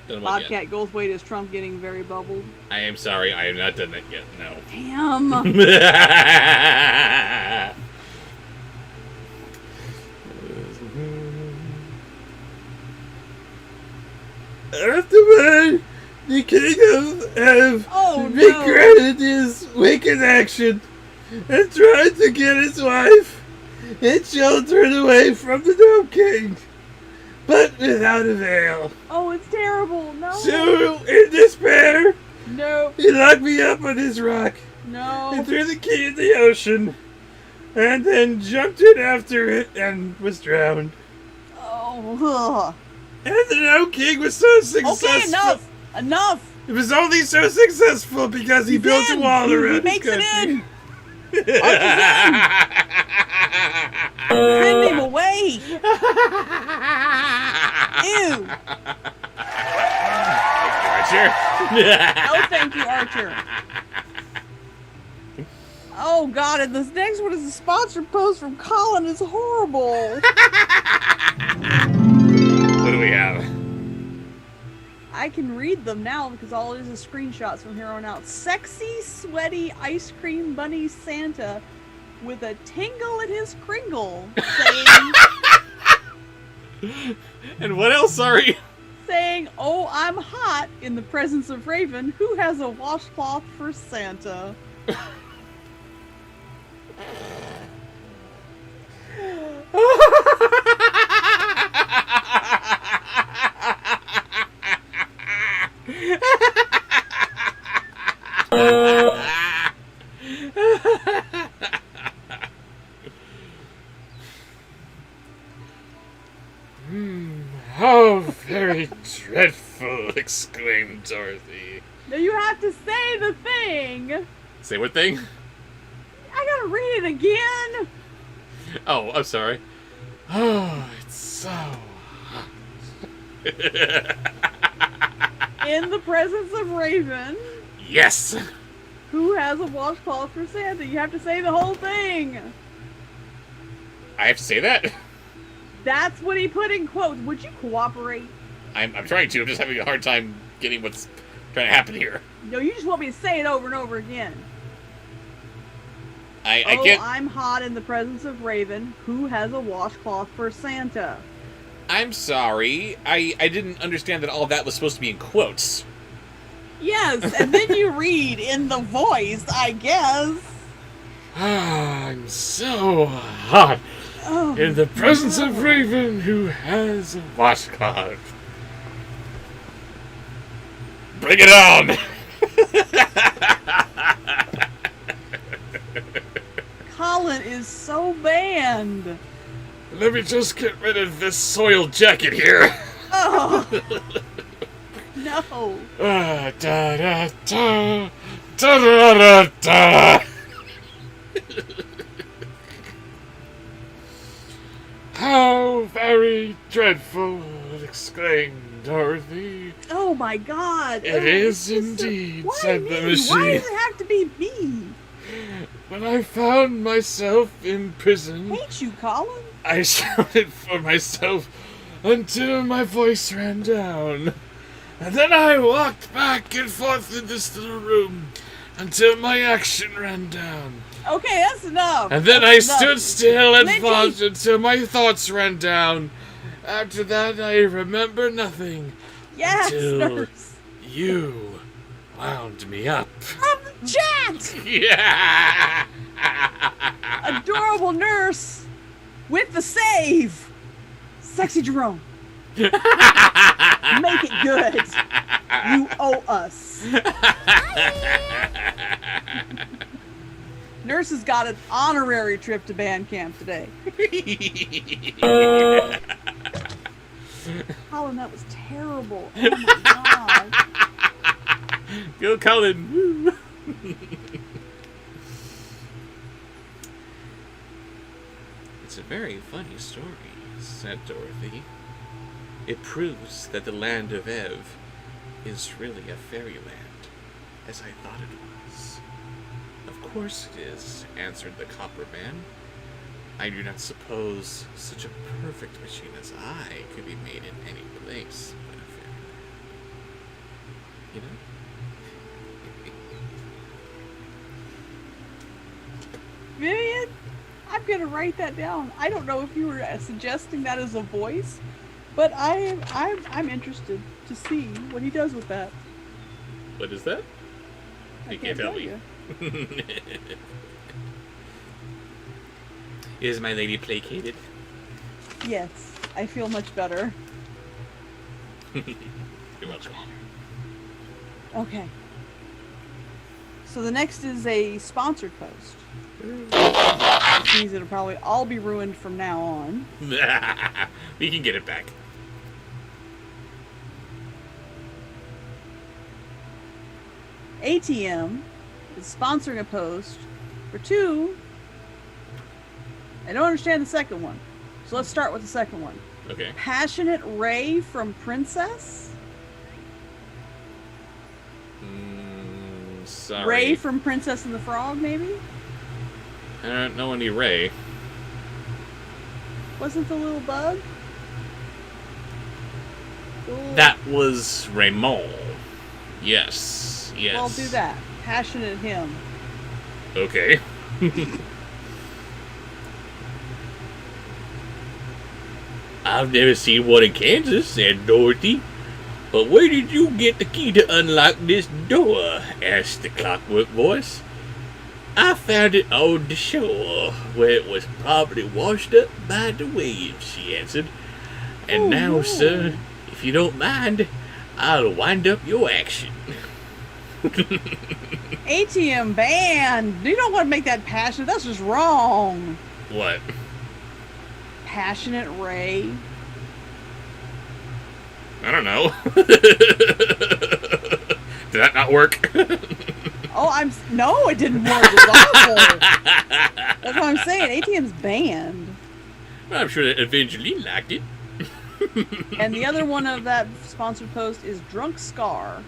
Done what Bobcat yet? Goldthwait is Trump getting very bubbled. I am sorry, I have not done that yet, no. Damn. Afterward, the king of regretted his wicked action and tried to get his wife and children away from the Gnome King, but without avail. Oh, it's terrible. No. So, in despair, No. he locked me up on his rock No. and threw the key in the ocean, and then jumped in after it and was drowned. Oh. And the Gnome King was so successful. Okay, enough. Enough. It was only so successful because he built a wall around He makes his it country. in. Send him away. Ew. Archer. No, thank you, Archer. Oh God! And this next one is a sponsored post from Colin. It's horrible. What do we have? I can read them now because all it is screenshots from here on out. Sexy, sweaty ice cream bunny Santa with a tingle in his kringle, And what else, sorry? saying, "Oh, I'm hot," in the presence of Raven, who has a washcloth for Santa. Oh, very very dreadful! Exclaimed Dorothy. No, you have to say the thing. Say what thing? I gotta read it again. Oh, I'm sorry. Oh, it's so hot. In the presence of Raven, Yes! who has a washcloth for Santa. You have to say the whole thing. I have to say that? That's what he put in quotes. Would you cooperate? I'm trying to. I'm just having a hard time getting what's trying to happen here. No, you just want me to say it over and over again. I Oh, can't. I'm hot in the presence of Raven, who has a washcloth for Santa. I'm sorry. I didn't understand that all that was supposed to be in quotes. Yes, and then you read in the voice, I guess. I'm so hot Oh, in the presence of Raven, who has a washcloth. Bring it on! Colin is so banned. Let me just get rid of this soiled jacket here. Oh, no. Da da da da da da. How very dreadful! Exclaimed Dorothy. Oh my God. It Oh, is it's just indeed, why said me? the Why machine. does it have to be me? When I found myself in prison, Hate you, Colin. I shouted for myself until my voice ran down. And then I walked back and forth in this little room until my action ran down. Okay, that's enough. And then That's I enough. stood still and Lindy! thought until my thoughts ran down. After that, I remember nothing. Yes, until nurse. you wound me up. I'm the chat. Yeah! Adorable nurse with the save. Sexy Jerome. Make it good. You owe us. Nurse has got an honorary trip to band camp today. Colin, that was terrible. Oh my God. Go, Colin! Woo. It's a very funny story, said Dorothy. It proves that the land of Ev is really a fairyland, as I thought it was. Of course it is, answered the Copper Man. I do not suppose such a perfect machine as I could be made in any place but a fairyland. You know? Vivian, I'm gonna write that down. I don't know if you were suggesting that as a voice, but I'm interested to see what he does with that. What is that? I You can't tell me. you. Is my lady placated? Yes, I feel much better. You're welcome. Okay. So the next is a sponsored post. Which means it'll probably all be ruined from now on. We can get it back. ATM is sponsoring a post for two. I don't understand the second one. So let's start with the second one. Okay. Passionate Ray from Princess. Sorry. Ray from Princess and the Frog, maybe? I don't know any Ray. Wasn't the little bug? The little- That was Raymond. Yes. Yes. Well, do that. Passionate him. Okay. I've never seen one in Kansas, said Dorothy. But where did you get the key to unlock this door? Asked the clockwork voice. I found it on the shore, where it was probably washed up by the waves, she answered. And Oh, now, no. sir, if you don't mind, I'll wind up your action. ATM banned. You don't want to make that passionate. That's just wrong. What? Passionate Ray. I don't know. Did that not work? Oh, no, it didn't work. It was awful. That's what I'm saying. ATM's banned. I'm sure that eventually liked it. And the other one of that sponsored post is Drunk Scar.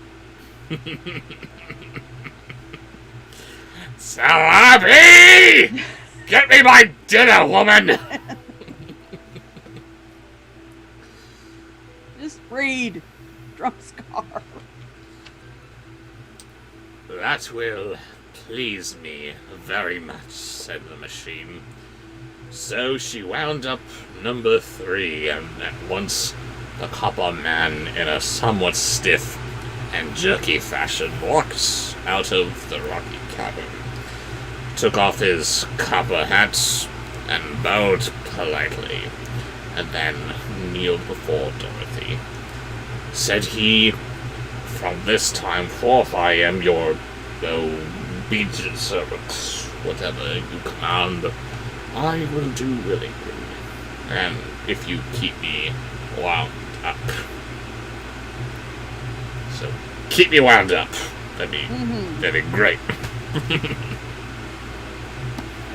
Salami! Get me my dinner, woman! Just read Drunk Scar. That will please me very much, said the machine. So she wound up number 3, and at once the copper man, in a somewhat stiff and jerky fashion, walked out of the rocky cabin, took off his copper hat, and bowed politely, and then kneeled before Dorothy. Said he, "From this time forth I am your obedient servant. Whatever you command, I will do willingly. And if you keep me wound up." So, keep me wound up. That'd be great.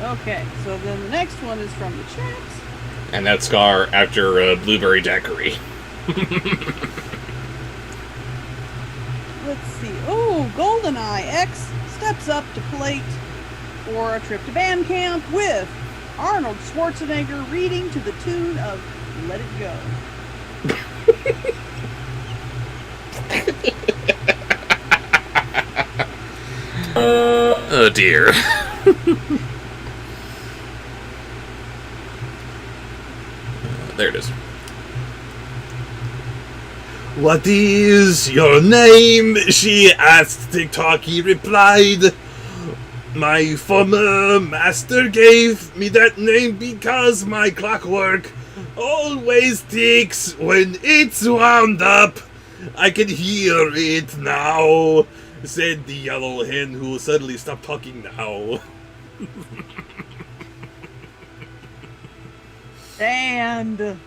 Okay, so then the next one is from the chat. And that's Scar after Blueberry Daiquiri. Let's see. Oh, GoldenEye X steps up to plate for a trip to band camp with Arnold Schwarzenegger reading to the tune of Let It Go. Oh dear. There it is. What is your name? She asked. TikTok, he replied. My former master gave me that name because my clockwork always ticks when it's wound up. I can hear it now, said the yellow hen, who suddenly stopped talking now. And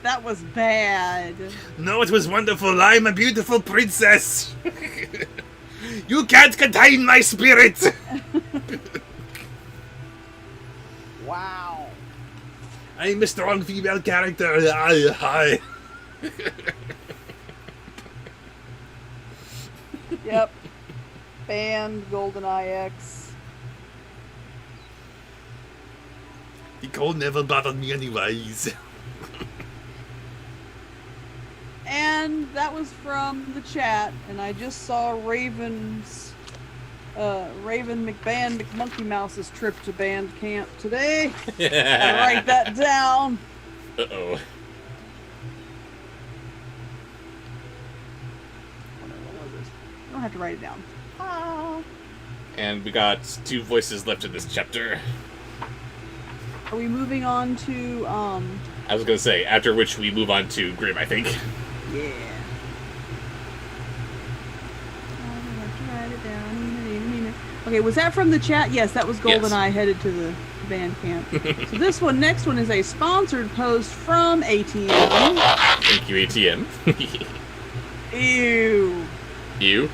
that was bad. No, it was wonderful. I'm a beautiful princess. You can't contain my spirit. Wow. I'm a strong female character. Hi. Yep. Banned GoldenEye X. The cold never bothered me anyways. And that was from the chat, and I just saw Raven McBand McMonkey Mouse's trip to band camp today. I'll write that down. Uh-oh. What was this? I don't have to write it down. Ah. And we got 2 voices left in this chapter. Are we moving on to, I was gonna say, after which we move on to Grim, I think. yeah. I'll have to write it down. Okay, was that from the chat? Yes, that was GoldenEye headed to the band camp. So this one, next one is a sponsored post from ATM. Thank you, ATM. Ew. You?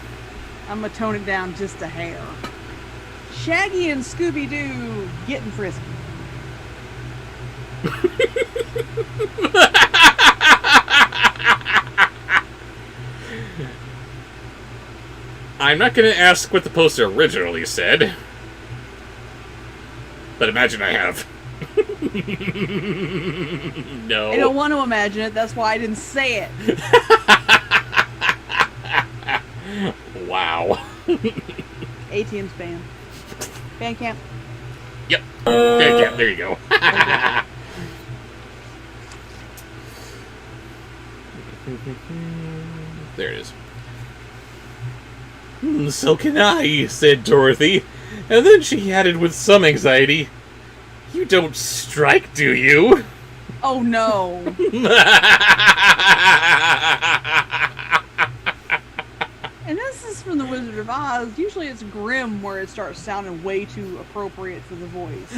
I'm gonna tone it down just a hair. Shaggy and Scooby-Doo getting frisky. I'm not going to ask what the poster originally said, but imagine I have. No. I don't want to imagine it, that's why I didn't say it. Wow. ATM's banned. Bandcamp. Yep. There you go. There it is. So can I, said Dorothy. And then she added with some anxiety, "You don't strike, do you?" Oh no. And this is from The Wizard of Oz. Usually it's Grimm where it starts sounding way too appropriate for the voice.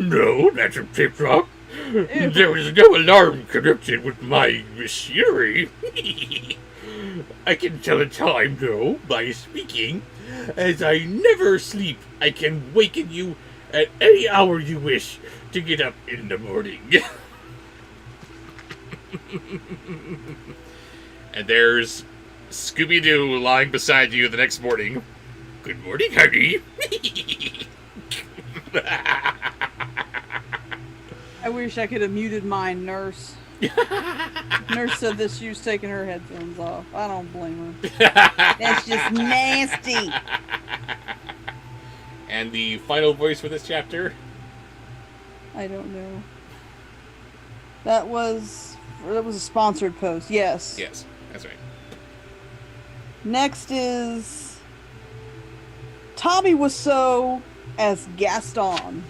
No, that's a tip-top. There was no alarm connected with my machinery. I can tell the time, though, by speaking. As I never sleep, I can waken you at any hour you wish to get up in the morning. And there's Scooby-Doo lying beside you the next morning. Good morning, honey. I wish I could have muted mine, Nurse. Nurse said that she was taking her headphones off. I don't blame her. That's just nasty. And the final voice for this chapter? I don't know. That was a sponsored post. Yes. Yes, that's right. Next is Tommy Wiseau as Gaston.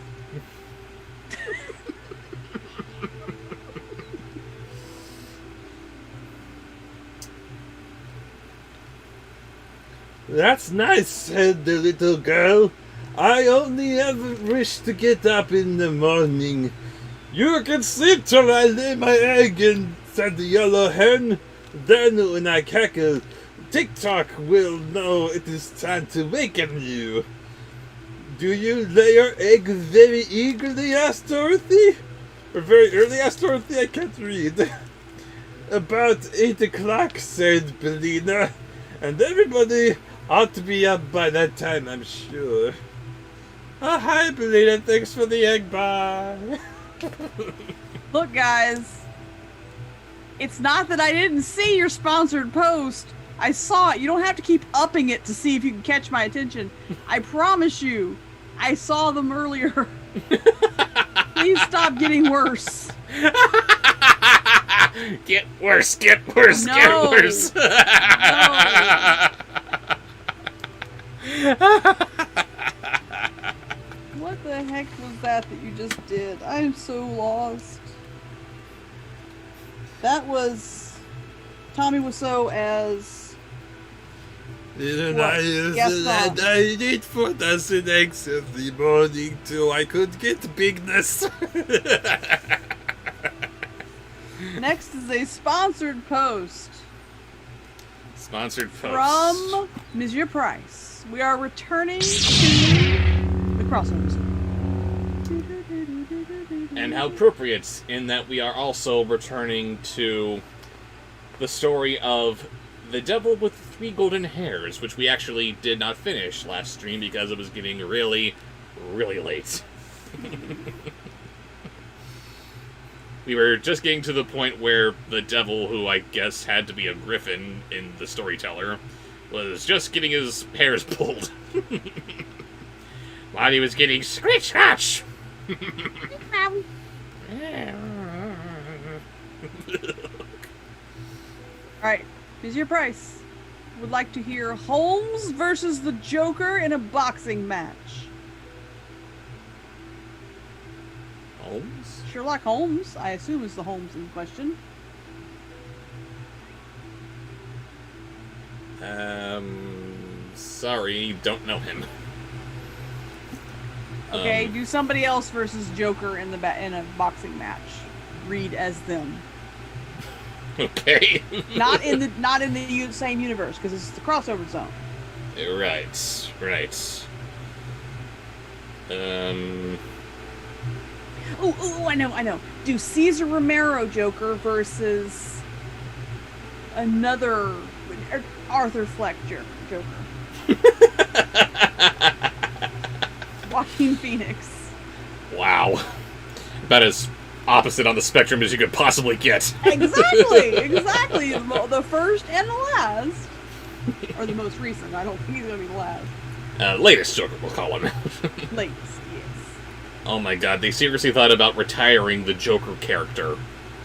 That's nice, said the little girl. I only ever wish to get up in the morning. You can sleep till I lay my egg in, said the yellow hen. Then when I cackle, TikTok will know it is time to waken you. Do you lay your egg very eagerly, asked Dorothy? Or very early, asked Dorothy? I can't read. About 8 o'clock, said Bellina. And everybody ought to be up by that time, I'm sure. Oh, hi, Bellina. Thanks for the egg. Bye. Look, guys. It's not that I didn't see your sponsored post. I saw it. You don't have to keep upping it to see if you can catch my attention. I promise you, I saw them earlier. Please stop getting worse. Get worse, get worse, No. get worse. What the heck was that you just did? I am so lost. That was Tommy Wiseau as Didn't What? I use Yes, that? Tom. I need 4,000 eggs in the morning till I could get bigness. next is a sponsored post Sponsored post. from Monsieur Price. We are returning to the crossover zone. And how appropriate in that we are also returning to the story of The Devil with 3 Golden Hairs, which we actually did not finish last stream because it was getting really, really late. We were just getting to the point where the devil, who I guess had to be a griffin in the storyteller, was just getting his hairs pulled. While he was getting scratch. Alright, Monsieur Price would like to hear Holmes versus the Joker in a boxing match. Holmes? Sherlock Holmes, I assume, is the Holmes in question. Sorry, don't know him. Okay, do somebody else versus Joker in in a boxing match. Read as them. Okay. Not in the same universe, because it's the crossover zone. Right. Oh, I know. Do Cesar Romero Joker versus another Arthur Fleck Joker. Joaquin Phoenix. Wow. About as opposite on the spectrum as you could possibly get. Exactly. The first and the last. Or the most recent. I don't think he's going to be the last. Latest Joker, we'll call him. Latest, yes. Oh my god, they seriously thought about retiring the Joker character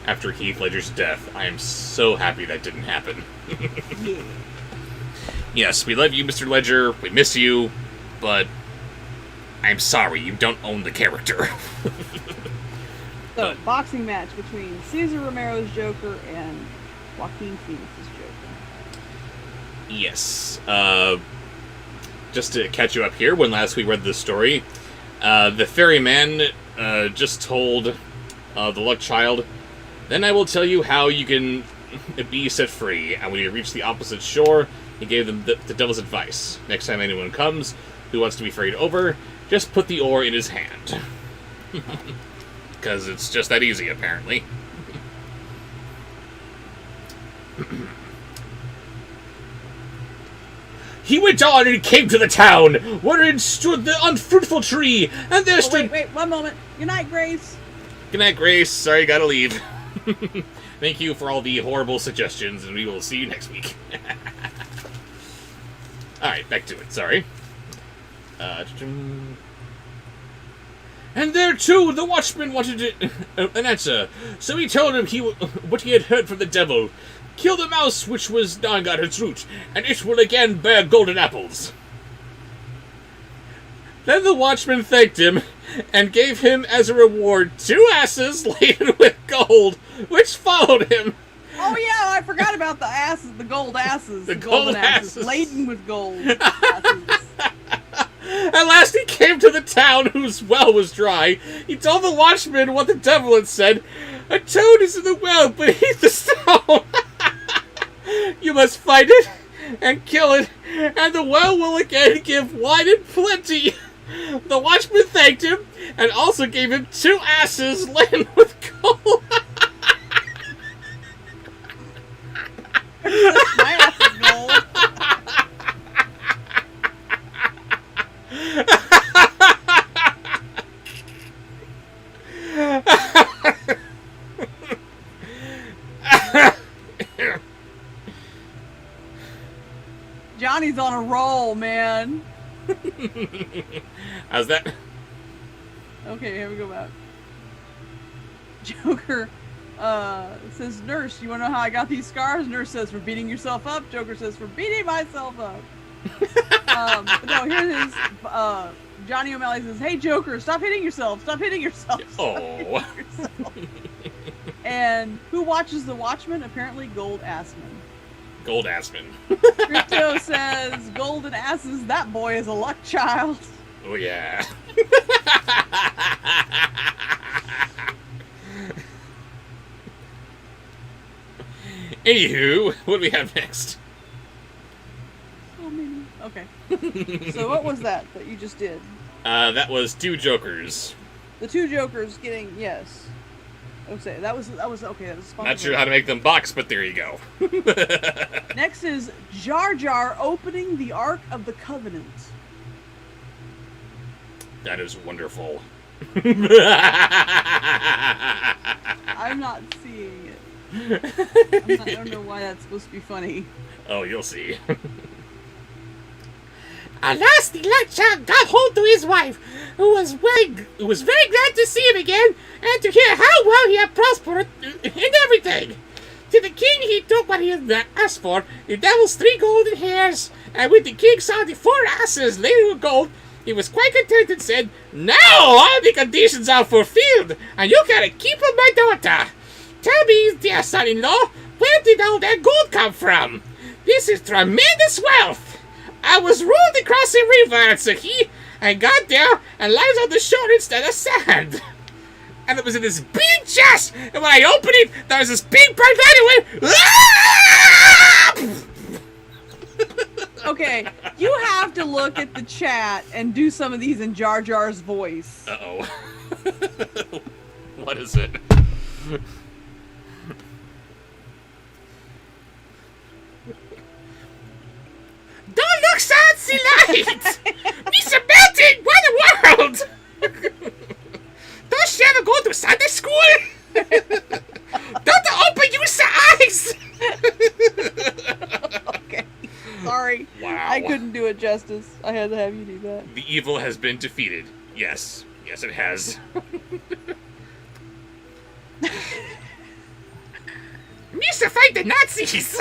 after Heath Ledger's death. I am so happy that didn't happen. Yeah. Yes, we love you, Mr. Ledger. We miss you, but I'm sorry, you don't own the character. So, boxing match between Cesar Romero's Joker and Joaquin Phoenix's Joker. Yes. Just to catch you up here, when last we read this story, the ferryman just told of the Luck Child. Then I will tell you how you can be set free. And when you reach the opposite shore, he gave them the devil's advice. Next time anyone comes who wants to be ferried over, just put the oar in his hand. Because it's just that easy, apparently. He went on and came to the town, wherein stood the unfruitful tree, and there stood... Wait, one moment. Good night, Grace. Good night, Grace. Sorry, gotta leave. Thank you for all the horrible suggestions, and we will see you next week. Alright, back to it, sorry. And there, too, the watchman wanted an answer, so he told him what he had heard from the devil. Kill the mouse which was gnawing at its root, and it will again bear golden apples. Then the watchman thanked him, and gave him as a reward 2 asses laden with gold, which followed him. Oh yeah, I forgot about the asses, the gold asses. The golden gold asses. laden with gold asses. At last he came to the town whose well was dry. He told the watchman what the devil had said. A toad is in the well beneath the stone. You must find it and kill it, and the well will again give wine in plenty. The watchman thanked him, and also gave him 2 asses laden with gold. My ass is gold. Johnny's on a roll, man. How's that? Okay, here we go back. Joker says, Nurse, you want to know how I got these scars? Nurse says, for beating yourself up. Joker says, for beating myself up. But no, here it is. Johnny O'Malley says, hey, Joker, stop hitting yourself. Stop hitting yourself. Stop hitting yourself. And who watches the Watchmen? Apparently, Gold Assman. Gold Assman. Crypto says, golden asses, that boy is a luck child. Oh, yeah. Anywho, what do we have next? So many. Okay. So what was that you just did? That was 2 jokers. The 2 jokers getting, yes. Okay, that was okay. That was Spongebob. Not sure how to make them box, but there you go. Next is Jar Jar opening the Ark of the Covenant. That is wonderful. I'm not seeing it. I don't know why that's supposed to be funny. Oh, you'll see. At last, the Luck Child got home to his wife, who was very glad to see him again and to hear how well he had prospered in everything. To the king, he took what he had asked for, the devil's 3 golden hairs, and when the king saw the 4 asses laden with gold, he was quite content and said, now all the conditions are fulfilled, and you gotta keep on my daughter. Tell me, dear son-in-law, where did all that gold come from? This is tremendous wealth. I was rowed across a river, said he, and got there and lies on the shore instead of sand. And it was in this big chest, and when I opened it, there was this big bright light and went, Okay, you have to look at the chat and do some of these in Jar Jar's voice. Uh-oh. What is it? don't look sad, see light! Mr. Melting, what the world! Don't you ever go to Sunday school? Don't open your eyes! Okay, sorry. Wow. I couldn't do it justice. I had to have you do that. The evil has been defeated. Yes. Yes, it has. Mr. Fight the Nazis!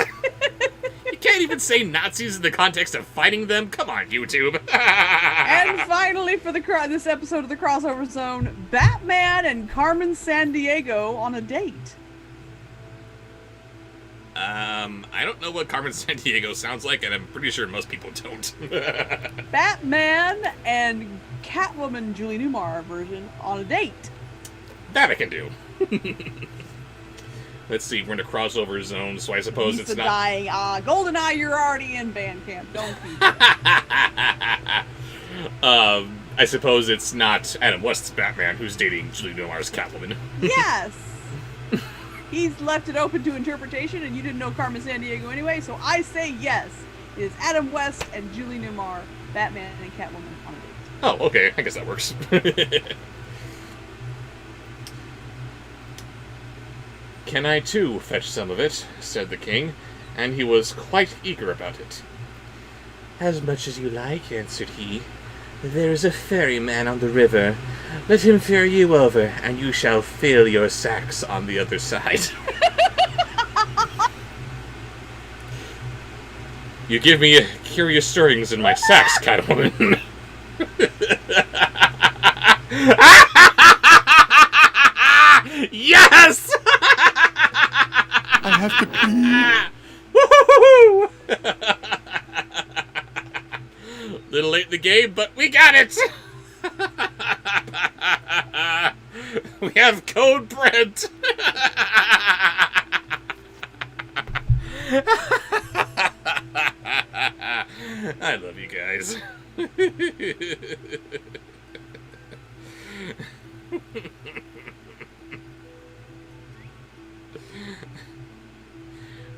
You can't even say Nazis in the context of fighting them. Come on, YouTube. And finally, for this episode of the Crossover Zone, Batman and Carmen Sandiego on a date. I don't know what Carmen Sandiego sounds like, and I'm pretty sure most people don't. Batman and Catwoman Julie Newmar version on a date. That I can do. Let's see, we're in a crossover zone, so I suppose Lisa it's not... dying. GoldenEye, you're already in Bandcamp. Don't keep it. I suppose it's not Adam West's Batman who's dating Julie Newmar's Catwoman. Yes! He's left it open to interpretation, and you didn't know Carmen Sandiego anyway, so I say yes. It is Adam West and Julie Newmar, Batman and Catwoman on a date. Oh, okay, I guess that works. Can I too fetch some of it? Said the king, and he was quite eager about it. As much as you like, answered he. There is a ferryman on the river. Let him ferry you over, and you shall fill your sacks on the other side. You give me curious stirrings in my sacks, Catwoman. Yes! I have to pee. Woo-hoo-hoo-hoo! Little late in the game, but we got it! We have Code Brent! I love you guys.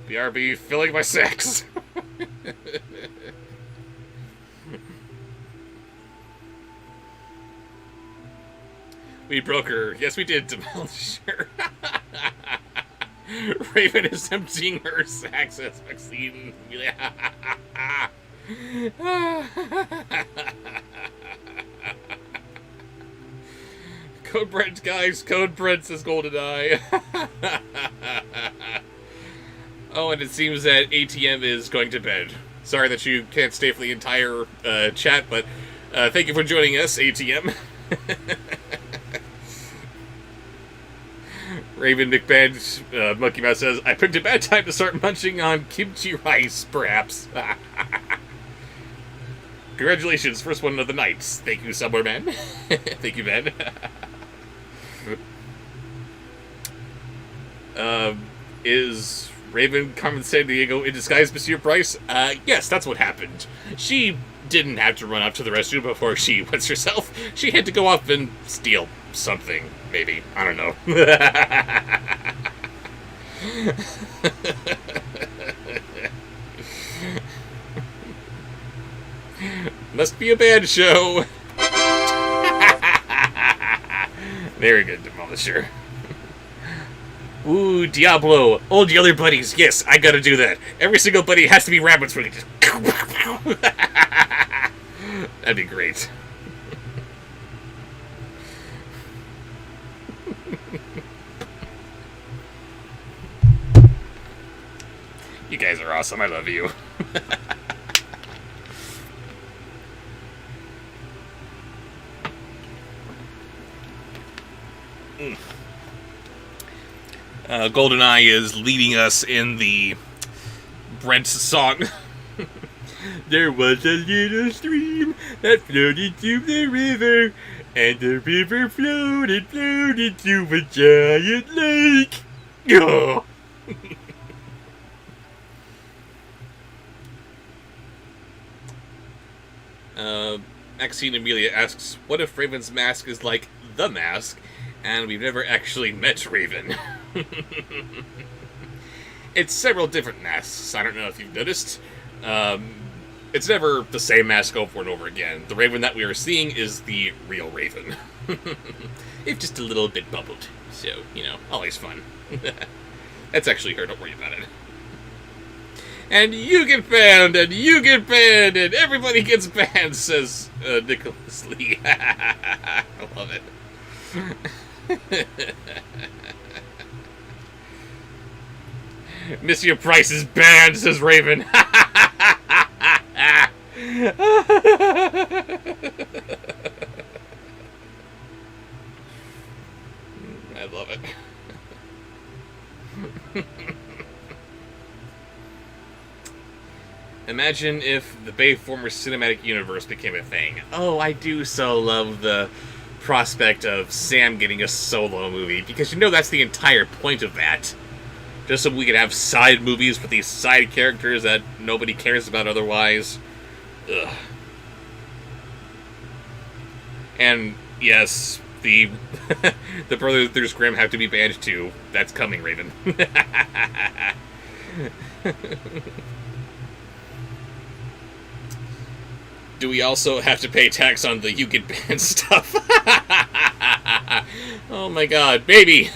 BRB filling my sacks. We broke her. Yes, we did, Demolisher. Raven is emptying her sacks as Maxine. Code Brent, guys. Code Brent says GoldenEye. Oh, and it seems that ATM is going to bed. Sorry that you can't stay for the entire chat, but thank you for joining us, ATM. Raven McBand, Monkey Mouse says, I picked a bad time to start munching on kimchi rice, perhaps. Congratulations, first one of the night. Thank you, Subway Man. Thank you, Ben. Is Raven Carmen Sandiego in disguise, Monsieur Price? Yes, that's what happened. She didn't have to run up to the restroom before she wets herself. She had to go up and steal something, maybe. I don't know. Must be a bad show. Very good, Demolisher. Ooh, Diablo. Old Yeller buddies. Yes, I gotta do that. Every single buddy has to be rabbits where you just... That'd be great. You guys are awesome. I love you. GoldenEye is leading us in the Brent song. There was a little stream that floated to the river, and the river floated to a giant lake. Oh. Maxine Amelia asks, what if Raven's mask is like the mask, and we've never actually met Raven? It's several different masks. I don't know if you've noticed. It's never the same mask over and over again. The Raven that we are seeing is the real Raven. It's just a little bit bubbled. So, you know, always fun. That's actually her, don't worry about it. And you get banned, and you get banned, and everybody gets banned, says Nicholas Lee. I love it. Monsieur Price is banned, says Raven. I love it. Imagine if the Bayformers cinematic universe became a thing. Oh, I do so love the prospect of Sam getting a solo movie, because you know that's the entire point of that. Just so we can have side movies with these side characters that nobody cares about otherwise. Ugh. And yes, the the Brothers Grimm have to be banned too. That's coming, Raven. Do we also have to pay tax on the you get banned stuff? Oh my god, baby!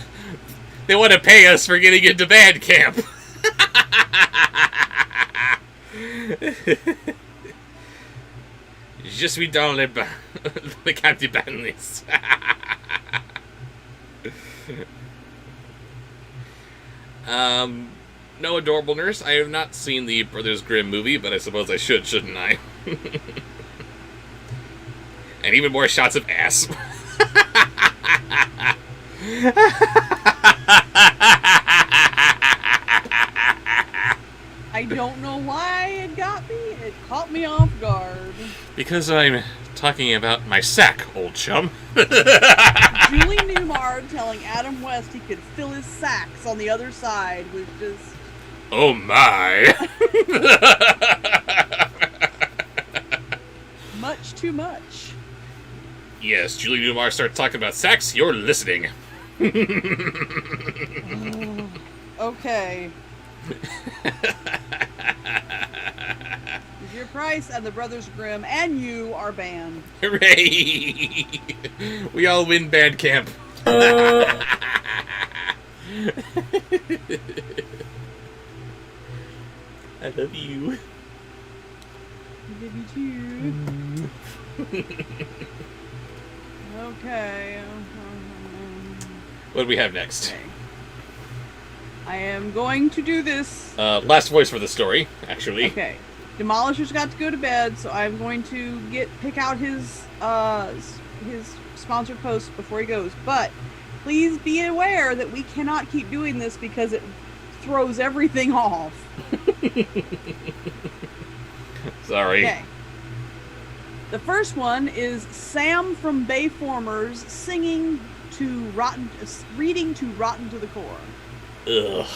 They want to pay us for getting into band camp! Je suis dans le camp de bandits. No Adorable Nurse. I have not seen the Brothers Grimm movie, but I suppose I should, shouldn't I? And even more shots of ass. I don't know why it got me. It caught me off guard. Because I'm talking about my sack, old chum. Julie Newmar telling Adam West he could fill his sacks on the other side was just... Oh my. much too much. Yes, Julie Newmar starts talking about sex, you're listening. Okay. Here's your price, and the Brothers Grimm and you are banned. Hooray! We all win band camp. I love you. I love you too. Okay. What do we have next? Okay. I am going to do this. Last voice for the story, actually. Okay. Demolisher's got to go to bed, so I'm going to pick out his sponsored post before he goes. But please be aware that we cannot keep doing this because it throws everything off. Sorry. Okay. The first one is Sam from Bayformers reading to Rotten to the Core. Ugh.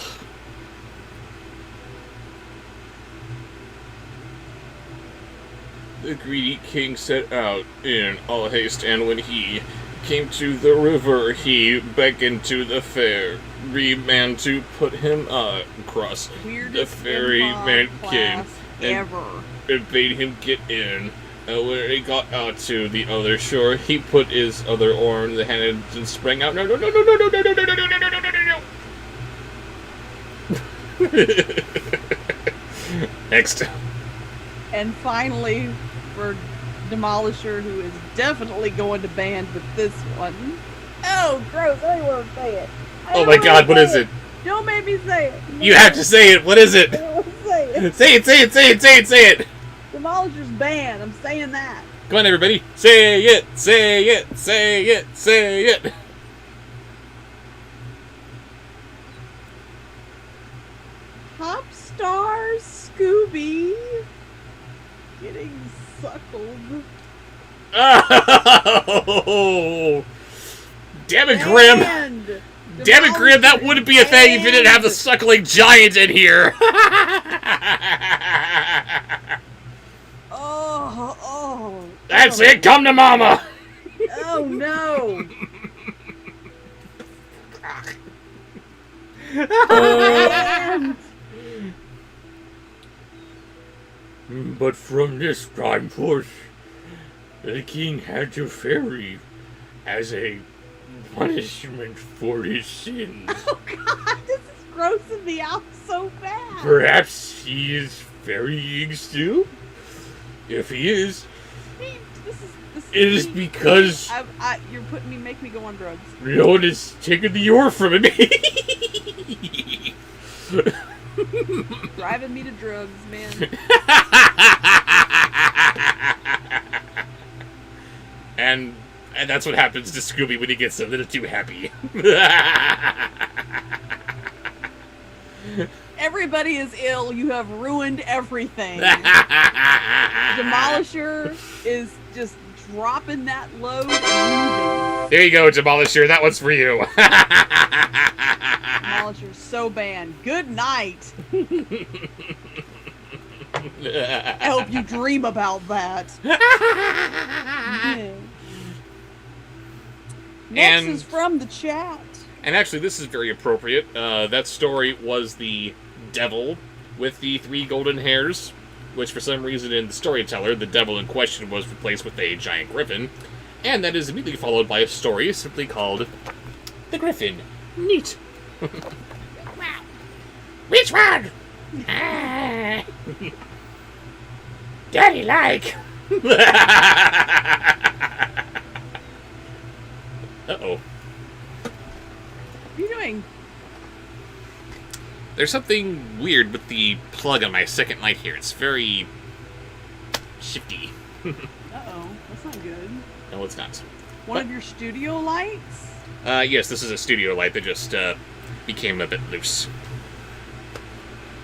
The greedy king set out in all haste, and when he came to the river, he beckoned to the fairy man to put him across. Weirdest The ferryman improv came class and ever. bade him get in. And when he got out to the other shore, he put his other oar in the hand and sprang out. No, no, no, no, no, no, no, no, no, no, no, no, no, no, no, no. Next. And finally, for Demolisher, who is definitely going to band with this one. Oh, gross! I don't want to say it. Oh my god, what is it? Don't make me say it. You have to say it. What is it? I don't want to say it. Say it, say it, say it, say it, say it. Demolisher's banned. I'm saying that. Come on, everybody. Say it, say it, say it, say it. Pop star Scooby getting suckled. Oh! Damn it, Grim! And Damn it, Grim, that wouldn't be a thing if you didn't have the suckling giant in here! Oh. That's it, come to mama! Oh no! And But from this time forth, the king had to ferry as a punishment for his sins. oh god, this is grossing me out so bad. Perhaps he is ferrying still? If he is, This it is me. because You're making me go on drugs. no one has taken the oar from me. Driving me to drugs, man. and that's what happens to Scooby when he gets a little too happy. Every everybody is ill. You have ruined everything. Demolisher is just dropping that load and moving. There you go, Demolisher. That one's for you. Demolisher's so banned. Good night. I hope you dream about that. Yeah. Next is from the chat. And actually, this is very appropriate. That story was the devil with the 3 golden hairs, which for some reason in the storyteller, the devil in question was replaced with a giant griffin. And that is immediately followed by a story simply called The Griffin. Neat. Wow. Which one? Daddy like. Uh-oh. What are you doing? There's something weird with the plug on my second light here. It's very shifty. Uh-oh. That's not good. No, it's not. One of your studio lights? Yes, this is a studio light that just became a bit loose.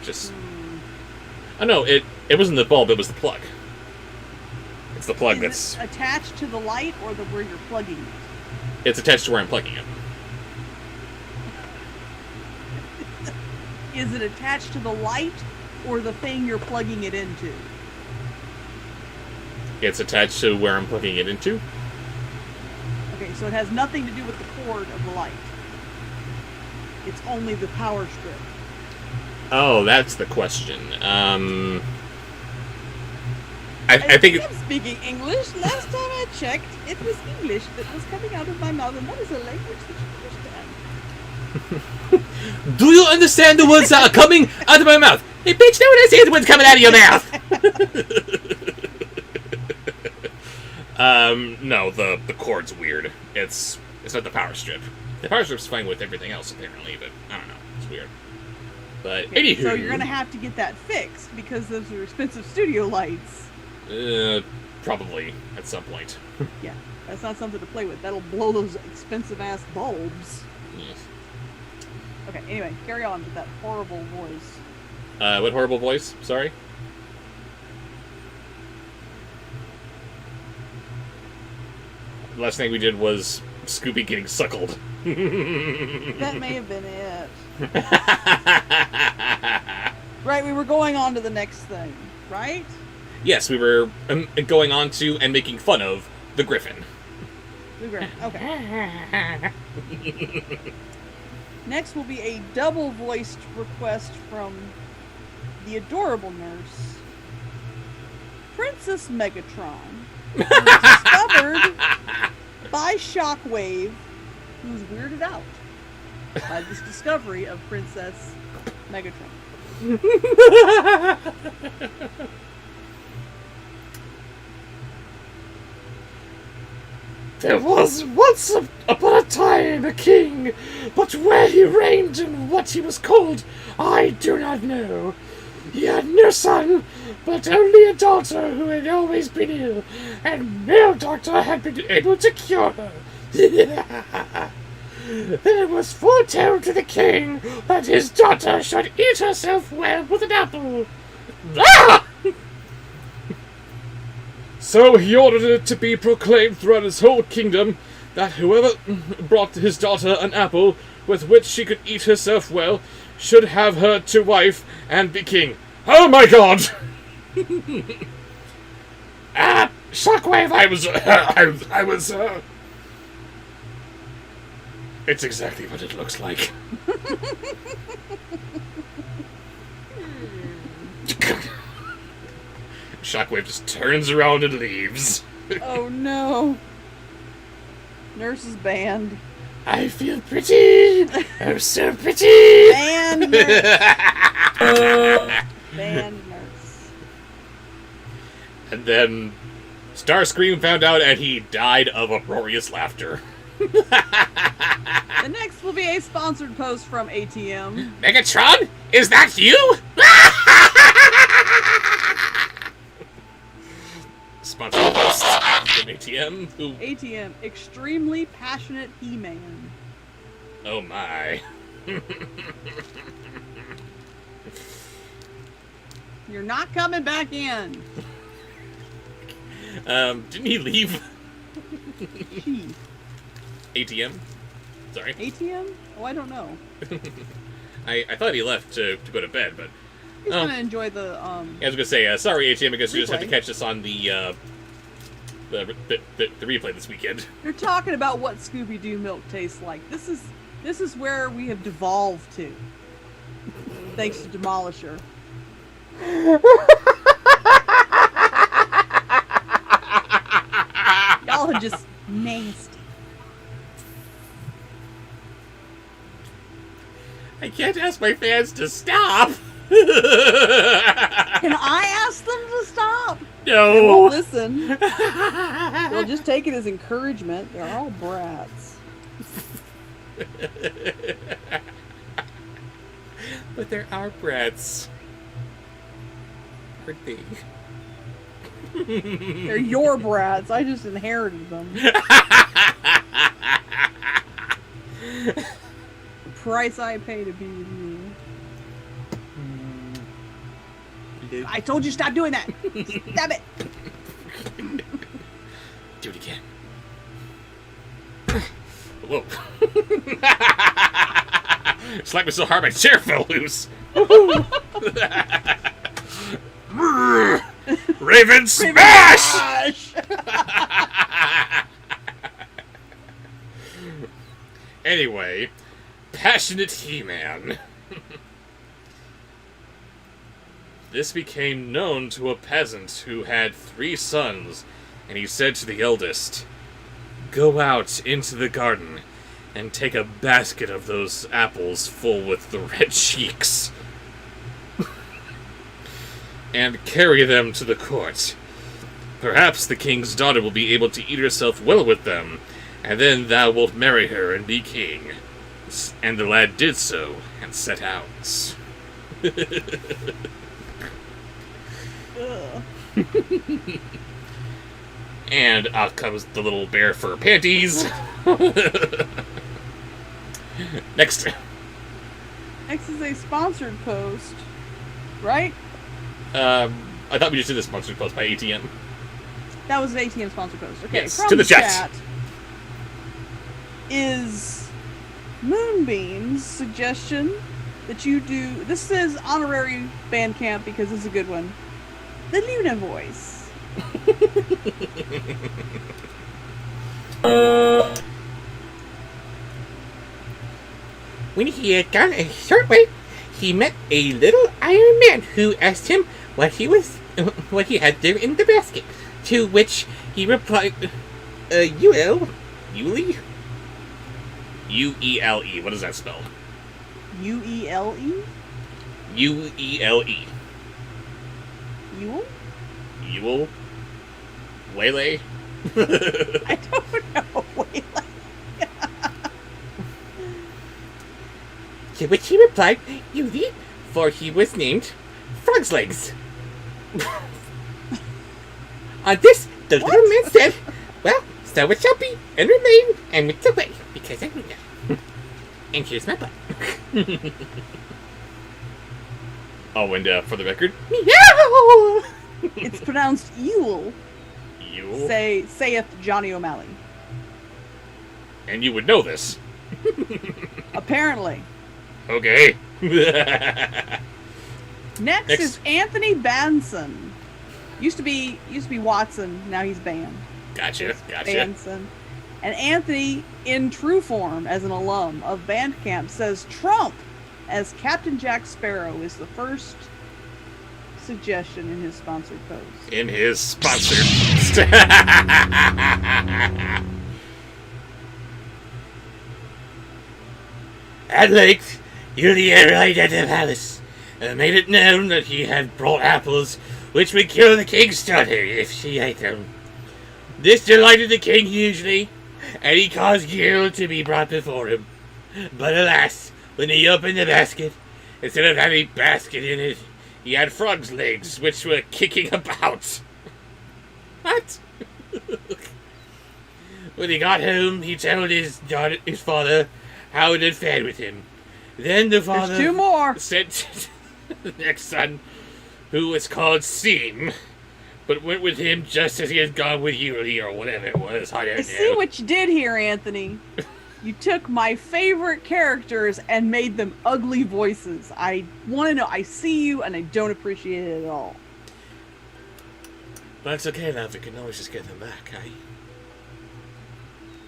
Just... Oh no, it wasn't the bulb, it was the plug. It's the plug Is it attached to the light or where you're plugging it? It's attached to where I'm plugging it. Is it attached to the light or the thing you're plugging it into? It's attached to where I'm plugging it into. Okay, so it has nothing to do with the cord of the light. It's only the power strip. Oh, that's the question. I think I'm speaking English. Last time I checked, it was English that was coming out of my mouth, and that is a language that you understand. Do you understand the words that are coming out of my mouth? Hey, bitch, no one understands the words coming out of your mouth! No, the cord's weird. It's not the power strip. The power strip's fine with everything else, apparently, but I don't know. It's weird. But, Okay, anywho... so you're going to have to get that fixed, because those are expensive studio lights. Probably, at some point. Yeah, that's not something to play with. That'll blow those expensive-ass bulbs. Yes. Okay, anyway, carry on with that horrible voice. What horrible voice? Sorry? The last thing we did was Scooby getting suckled. That may have been it. Right, we were going on to the next thing, right? Yes, we were going on to and making fun of the Griffin. Okay. Next will be a double-voiced request from the adorable nurse, Princess Megatron, who was discovered by Shockwave, who's weirded out by this discovery of Princess Megatron. There was once upon a time a king, but where he reigned and what he was called, I do not know. He had no son, but only a daughter who had always been ill, and no doctor had been able to cure her. Then it was foretold to the king that his daughter should eat herself well with an apple. Ah! So he ordered it to be proclaimed throughout his whole kingdom that whoever brought his daughter an apple with which she could eat herself well should have her to wife and be king. Oh my god! Shockwave, I was, It's exactly what it looks like. Shockwave just turns around and leaves. Oh no. Nurse is banned. I feel pretty. I'm so pretty. Banned nurse. Banned nurse. And then Starscream found out and he died of uproarious laughter. The next will be a sponsored post from ATM. Megatron? Is that you? Sponsored post from ATM. Who? ATM, extremely passionate He-Man. Oh my. You're not coming back in. Didn't he leave? Gee. ATM? Sorry. ATM? Oh, I don't know. I thought he left to go to bed, but... He's gonna enjoy the, I was gonna say, sorry ATM, I guess you just have to replay. catch us on the replay this weekend. You're talking about what Scooby-Doo milk tastes like. This is where we have devolved to. Thanks to Demolisher. Y'all are just nasty. I can't ask my fans to stop! Can I ask them to stop? They No! won't listen. They'll just take it as encouragement. They're all brats. But there are brats. Poor thing. They're your brats. I just inherited them. The price I pay to be with you. I told you stop doing that. Stop it. Do it again. Whoa. Slapped me so hard my chair fell loose. Raven smash! Anyway, passionate He-Man. This became known to a peasant who had 3 sons, and he said to the eldest, "Go out into the garden and take a basket of those apples full with the red cheeks, and carry them to the court. Perhaps the king's daughter will be able to eat herself well with them, and then thou wilt marry her and be king." And the lad did so, and set out. And out comes the little bear fur panties. Next. Next is a sponsored post, right? I thought we just did a sponsored post by ATM. That was an ATM sponsored post. Okay, Yes, from to the chat. Is Moonbeam's suggestion that you do. This is honorary Bandcamp because it's a good one. The Luna voice. When he had gone a short way, he met a little Iron Man who asked him what he had there in the basket. To which he replied, "Uele." U-E-L-E. What does that spell? U-E-L-E? U-E-L-E. Yule? Yule? Waylay? I don't know. Wait, To which he replied, "Yuli," for he was named Frog's Legs. On this, the little man said, "Well, so it shall be, and remain, and went away, because I knew that. And here's my butt." Oh, and for the record, Meow! it's pronounced Yule, Yule? saith Johnny O'Malley. And you would know this. Apparently. Okay. Next is Anthony Banson. Used to be Watson, now he's banned. Gotcha. Banson. And Anthony, in true form as an alum of Bandcamp, says Trump as Captain Jack Sparrow is the first suggestion in his sponsored post. In his sponsored. At length, Yulia arrived at the palace, and made it known that he had brought apples which would cure the king's daughter if she ate them. This delighted the king hugely, and he caused Yule to be brought before him. But alas, when he opened the basket, instead of having basket in it, he had frog's legs which were kicking about. What? When he got home, he told his father how it had fared with him. Then the father There's 2 more. said to the next son, who was called Seam, but went with him just as he had gone with Yuli or whatever it was. I don't know. I see what you did here, Anthony. You took my favorite characters and made them ugly voices. I want to know. I see you, and I don't appreciate it at all. But it's okay, love. We can always just get them back, eh?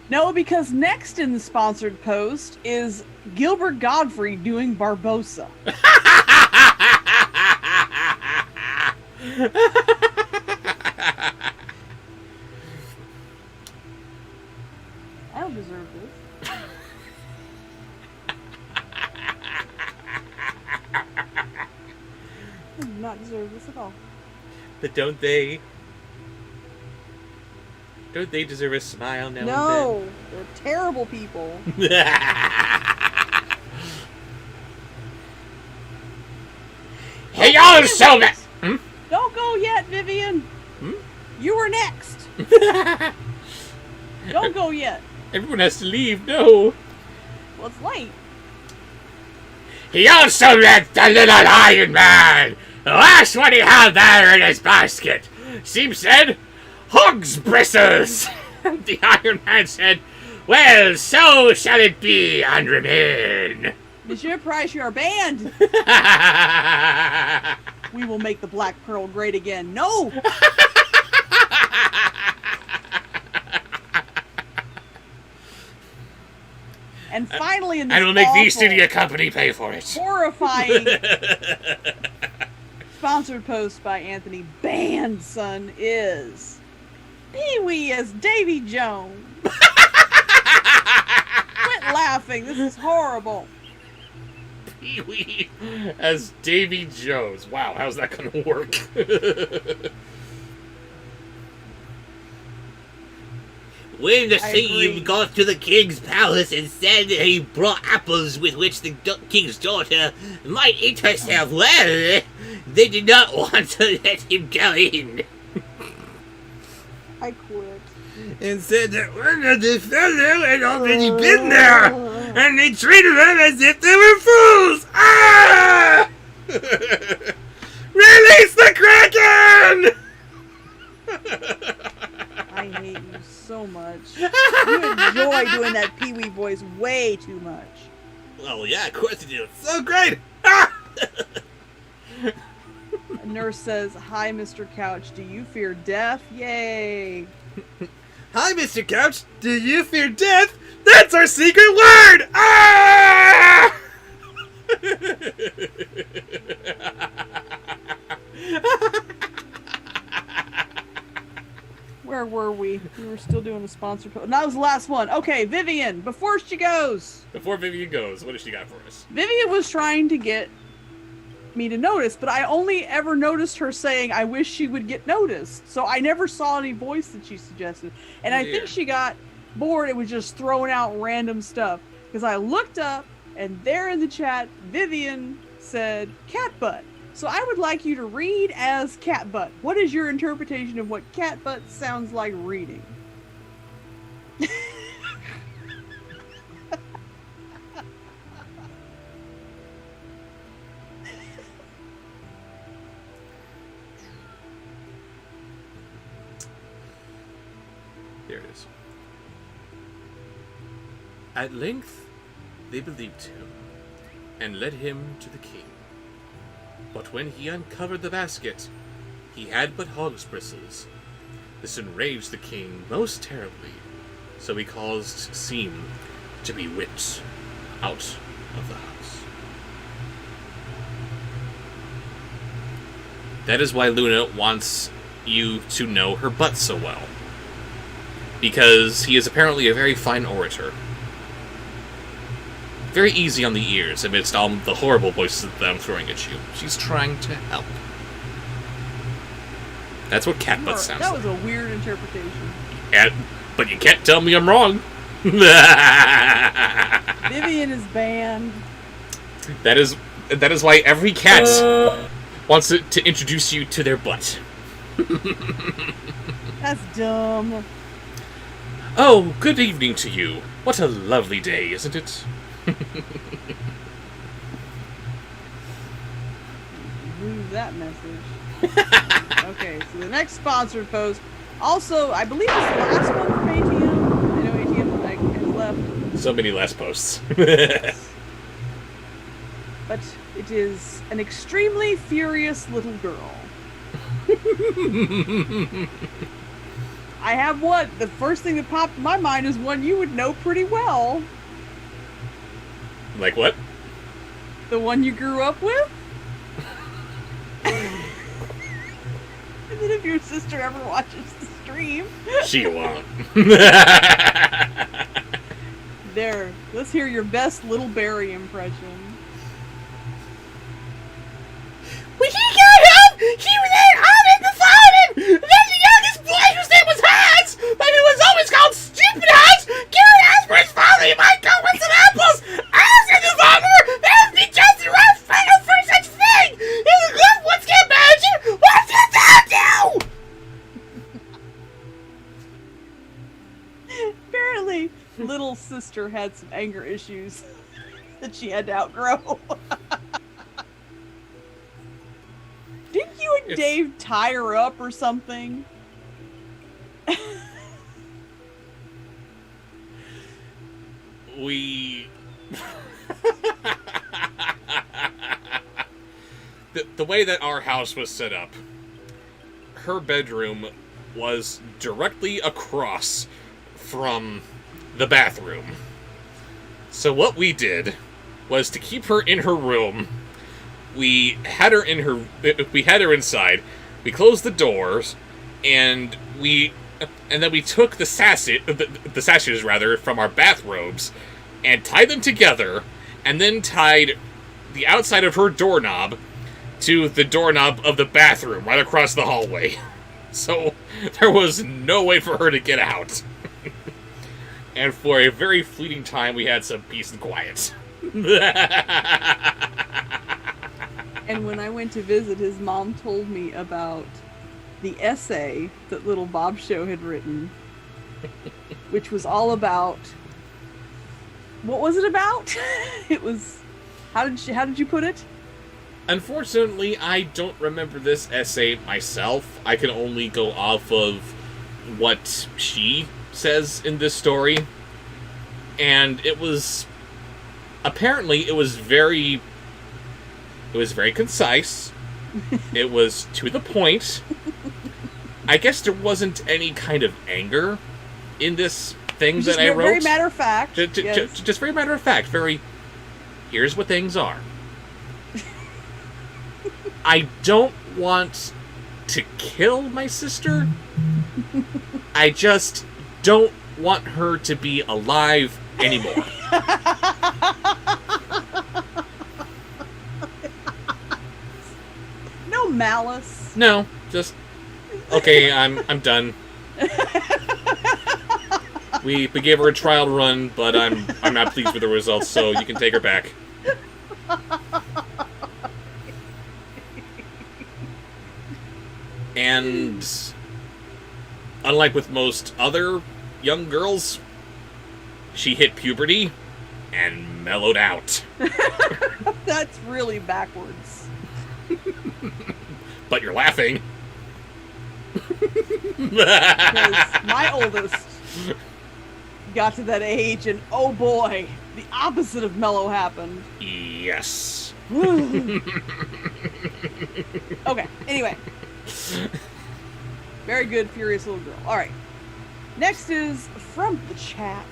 No, because next in the sponsored post is Gilbert Godfrey doing Barbossa. I don't deserve this. I do not deserve this at all. But don't they deserve a smile now No, they're terrible people. and then? Hey, y'all, so that. Don't go yet, Vivian. You were next. Don't go yet. Everyone has to leave. No. Well, it's late. He also met the little Iron Man. The last one he had there in his basket. Seam said, "Hog's bristles." The Iron Man said, "Well, so shall it be and remain." Monsieur Price, you are banned. We will make the Black Pearl great again. No! And finally in this And we'll make the awful, East India Company pay for it. horrifying sponsored post by Anthony Banned Son is Pee-wee as Davy Jones. Quit laughing. This is horrible. Pee-wee as Davy Jones. Wow, how's that gonna work? When the I agree. thief got to the king's palace and said that he brought apples with which the king's daughter might eat herself, well, they did not want to let him go in. I quit. And said that one of the fellow had already been there, and they treated them as if they were fools. Ah! Release the Kraken! I hate you so much. You enjoy doing that Pee-wee voice way too much. Oh yeah, of course you do. It's so great. Ah! A nurse says, "Hi, Mr. Couch. Do you fear death? Yay!" Hi, Mr. Couch. Do you fear death? That's our secret word. Ah! Where were we? We were still doing the sponsor post. That was the last one. Okay, Vivian, before she goes. Before Vivian goes, what does she got for us? Vivian was trying to get me to notice, but I only ever noticed her saying, "I wish she would get noticed." So I never saw any voice that she suggested. And I think she got bored and was just throwing out random stuff. Because I looked up, and there in the chat, Vivian said, "Cat butt." So I would like you to read as cat butt. What is your interpretation of what cat butt sounds like reading? There it is. At length, they believed him, and led him to the king. But when he uncovered the basket, he had but hog's bristles. This enraged the king most terribly, so he caused Seam to be whipped out of the house. That is why Luna wants you to know her butt so well. Because he is apparently a very fine orator. Very easy on the ears amidst all the horrible voices that I'm throwing at you. She's trying to help. That's what cat butt sounds That like. was a weird interpretation. But you can't tell me I'm wrong. Vivian is banned. That is why every cat wants to introduce you to their butt. That's dumb. Oh, good evening to you. What a lovely day, isn't it? lose that message. Okay, so the next sponsored post. Also, I believe it's the last one from ATM. I know ATM has left. So many last posts. But it is an extremely furious little girl. I have one. The first thing that popped in my mind is one you would know pretty well. Like what? The one you grew up with? And then if your sister ever watches the stream. She won't. There. Let's hear your best Little Barry impression. When he got home, he was on in the fountain! Then the youngest boy, whose name was Hans, but he was always called Stupid Hans, carried out for his father he might go with some apples. As in the father, there would be just the right final for such thing! If the good ones can imagine, what can that do? Apparently, little sister had some anger issues that she had to outgrow. Didn't you and Dave tie her up or something? We... the way that our house was set up, her bedroom was directly across from the bathroom. So what we did was to keep her in her room. We had her inside. We closed the doors, and then we took the sashes from our bathrobes, and tied them together, and then tied the outside of her doorknob to the doorknob of the bathroom right across the hallway. So there was no way for her to get out. And for a very fleeting time, we had some peace and quiet. And when I went to visit, his mom told me about the essay that little Bobsheaux had written, which was all about... What was it about? It was... How did you put it? Unfortunately, I don't remember this essay myself. I can only go off of what she says in this story. And it was... Apparently, it was very concise. It was to the point. I guess there wasn't any kind of anger in this thing that I wrote. Very matter of fact. Just very matter of fact. Here's what things are. I don't want to kill my sister. I just don't want her to be alive anymore. No malice. No, just okay. I'm done. We gave her a trial run, but I'm not pleased with the results. So you can take her back. And unlike with most other young girls, she hit puberty and mellowed out. That's really backwards. But you're laughing. Because my oldest got to that age, and oh boy, the opposite of mellow happened. Yes. Okay, anyway. Very good, furious little girl. Alright. Next is from the chat.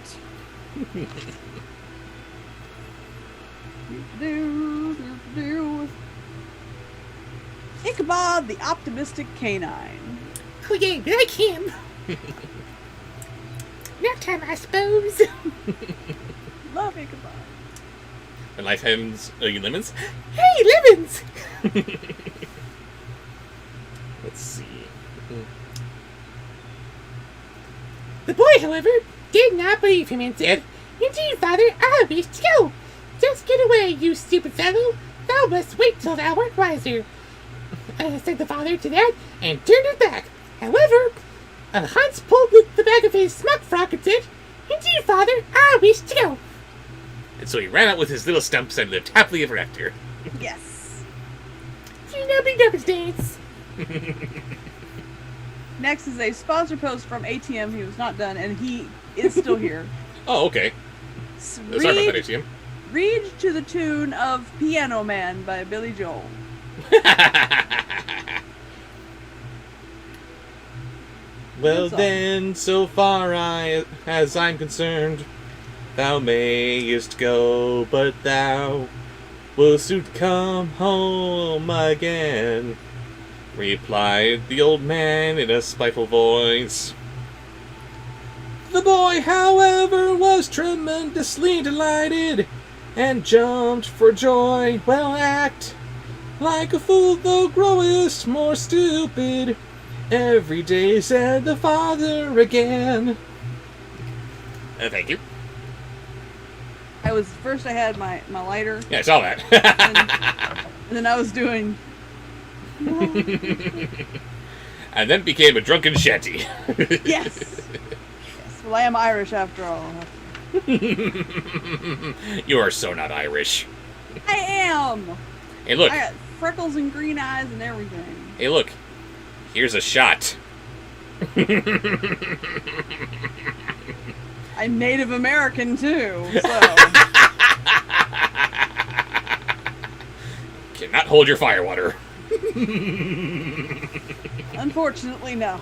Ichabod the Optimistic Canine. Oh yeah, like him. Nap time, I suppose. Love Ichabod. And life hymns, lemons? Hey, lemons! Let's see. The boy, however, did not believe him and said, "Indeed, father, I wish to go. Just get away, you stupid fellow. Thou must wait till thou art wiser." Said the father to that, and turned his back. However, Hans pulled the back of his smock frock and said, "Indeed, father, I wish to go." And so he ran out with his little stumps and lived happily ever after. Yes. Ding, Nubby Dubby's dance. Next is a sponsor post from ATM. He was not done, and he is still here. Oh, okay. Sorry about that, ATM. Read to the tune of Piano Man by Billy Joel. Well Good song. then, so far as I'm concerned, thou mayest go, but thou will soon come home again, replied the old man in a spiteful voice. The boy, however, was tremendously delighted, and jumped for joy. Well, act like a fool, thou growest more stupid. Every day, said the father again. Thank you. I had my lighter, Yeah, I saw that. and then I was doing. And then became a drunken shanty. Yes. Yes. Well, I am Irish after all. You are so not Irish. I am. Hey, look. I got freckles and green eyes and everything. Hey, look. Here's a shot. I'm Native American too, so. Cannot hold your firewater. Unfortunately, no.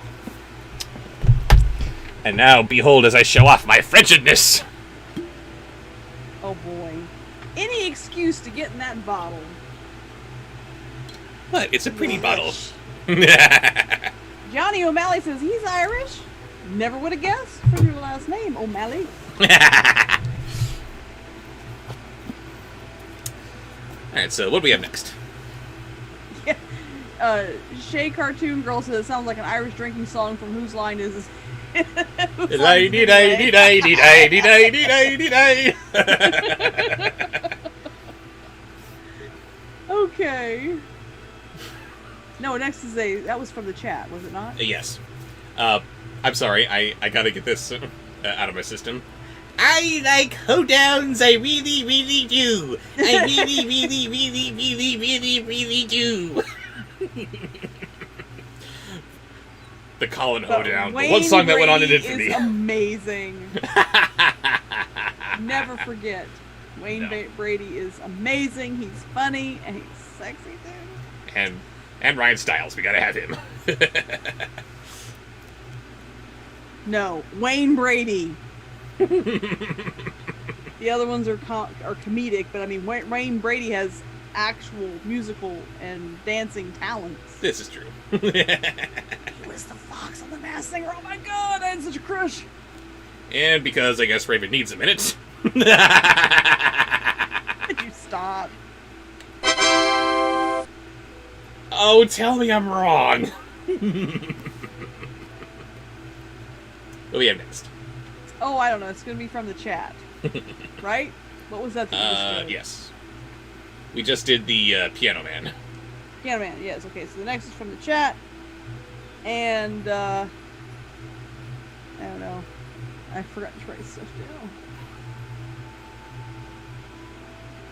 And now, behold, as I show off my Frenchedness. Oh boy. Any excuse to get in that bottle. But it's a pretty bottle. Johnny O'Malley says he's Irish. Never would have guessed from your last name, O'Malley. Alright, so what do we have next? Yeah. Shay Cartoon Girl says it sounds like an Irish drinking song from Whose Line Is This? Okay. No, next is that was from the chat, was it not? Yes. I'm sorry, I gotta get this out of my system. I like hoedowns, I really, really do. I really, really, really, really, really, really do. The Colin Hoedown. The one song that went on and did for me. Is amazing. Never forget. Wayne Brady is amazing. He's funny and he's sexy too. And Ryan Stiles, we gotta have him. No, Wayne Brady. The other ones are comedic, but I mean Wayne Brady has actual musical and dancing talents. This is true. He was the fox on The Masked Singer. Oh my god, I had such a crush. And because I guess Raven needs a minute. Could you stop? Oh, tell me I'm wrong. What do we have next? Oh, I don't know. It's going to be from the chat. Right? What was that? Yes. We just did the Piano Man. Piano Man, yes. Okay, so the next is from the chat. And, I don't know. I forgot to write stuff down.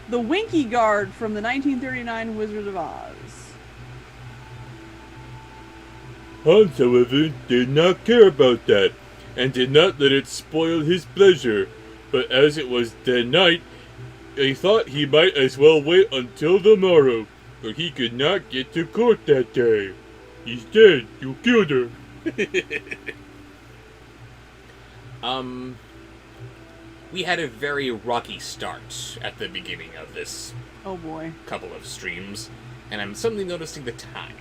The Winky Guard from the 1939 Wizard of Oz. Hans, however, did not care about that, and did not let it spoil his pleasure. But as it was dead night, he thought he might as well wait until the morrow, for he could not get to court that day. He's dead. You killed her. We had a very rocky start at the beginning of this Oh boy. couple of streams, and I'm suddenly noticing the time.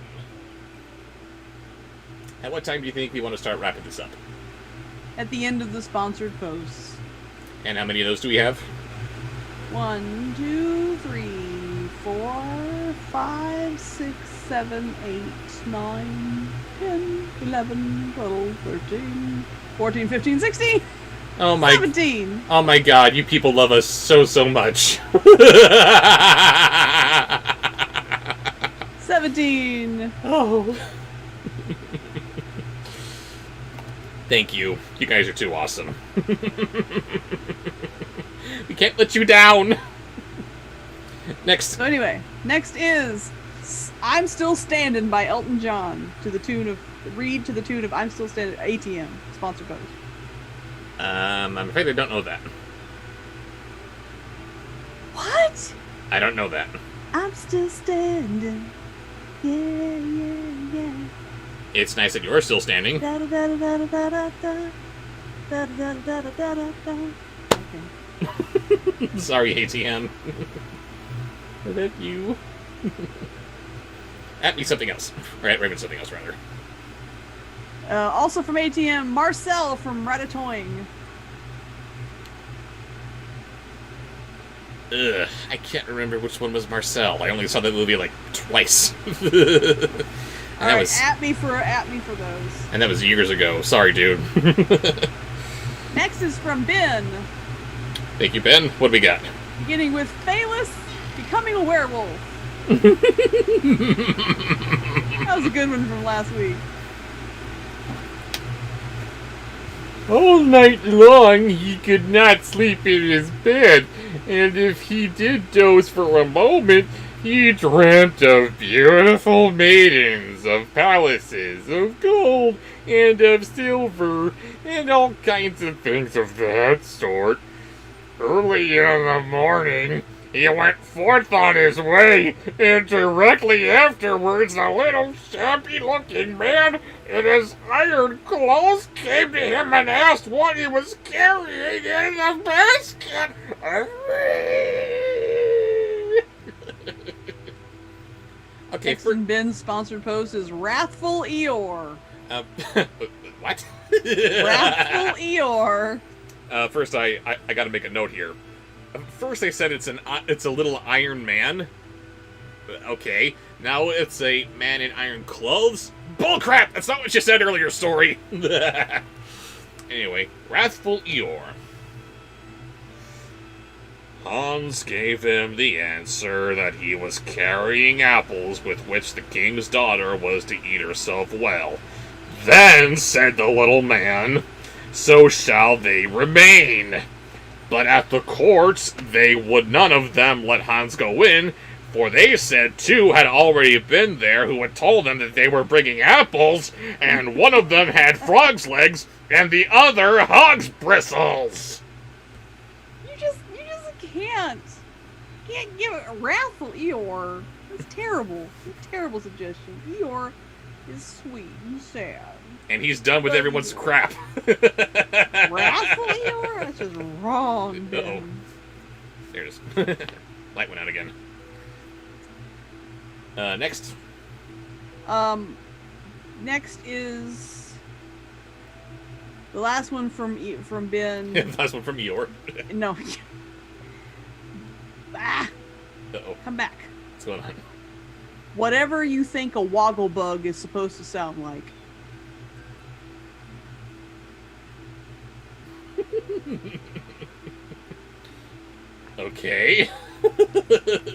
At what time do you think we want to start wrapping this up? At the end of the sponsored posts. And how many of those do we have? 1, 2, 3, 4, 5, 6, 7, 8, 9, 10, 11, 12, 13, 14, 15, 16, Oh my 17. Oh my god, you people love us so much. 17. Oh. Thank you. You guys are too awesome. We can't let you down. Next. So anyway, next is I'm Still Standing by Elton John to the tune of I'm Still Standing. ATM sponsor post. I'm afraid I don't know that. What? I don't know that. I'm still standing. Yeah, yeah, yeah. It's nice that you're still standing. Da da da da da da da da. Da da da da da da da. Okay. Sorry, ATM. Is that you? At me something else. Or at Raven something else, rather. Also from ATM, Marcel from Ratatouille. Ugh, I can't remember which one was Marcel. I only saw that movie like twice. And All right, at me for those. And that was years ago. Sorry, dude. Next is from Ben. Thank you, Ben. What do we got? Beginning with Phalus becoming a werewolf. That was a good one from last week. All night long he could not sleep in his bed, and if he did doze for a moment, he dreamt of beautiful maidens, of palaces, of gold, and of silver, and all kinds of things of that sort. Early in the morning, he went forth on his way, and directly afterwards a little shabby-looking man in his iron clothes came to him and asked what he was carrying in the basket. Okay, Next in Ben's sponsored post is Wrathful Eeyore. what? Wrathful Eeyore. First, I got to make a note here. First, they said it's a little Iron Man. Okay, now it's a man in iron clothes. Bullcrap! That's not what you said earlier, Story. Anyway, Wrathful Eeyore. Hans gave him the answer that he was carrying apples with which the king's daughter was to eat herself well. Then, said the little man, so shall they remain. But at the courts, they would none of them let Hans go in, for they said two had already been there who had told them that they were bringing apples, and one of them had frog's legs, and the other hog's bristles. You just can't give a Wrathful Eeyore. That's terrible. That's a terrible suggestion. Eeyore is sweet and sad. And he's done with everyone's crap. Wrathful Eeyore? That's just wrong, Ben. Uh-oh. There it is. Light went out again. Next. Next is the last one from Ben. Last one from Eeyore. No. Uh-oh. Come back. What's going on? Whatever you think a woggle bug is supposed to sound like. Okay.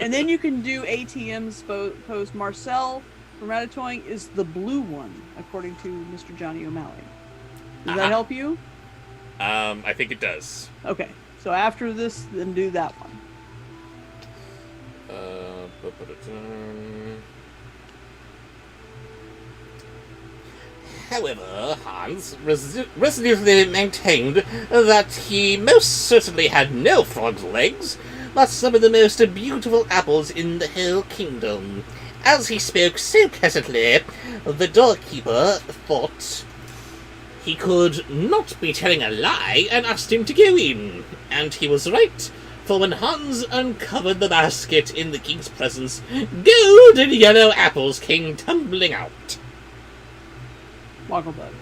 And then you can do ATM's post. Marcel from Ratatouille is the blue one, according to Mr. Johnny O'Malley. Does that help you? I think it does. Okay. So after this, then do that one. However, Hans resolutely maintained that he most certainly had no frog's legs, but some of the most beautiful apples in the whole kingdom. As he spoke so pleasantly, the doorkeeper thought he could not be telling a lie and asked him to go in. And he was right, for when Hans uncovered the basket in the king's presence, golden yellow apples came tumbling out. Wogglebug.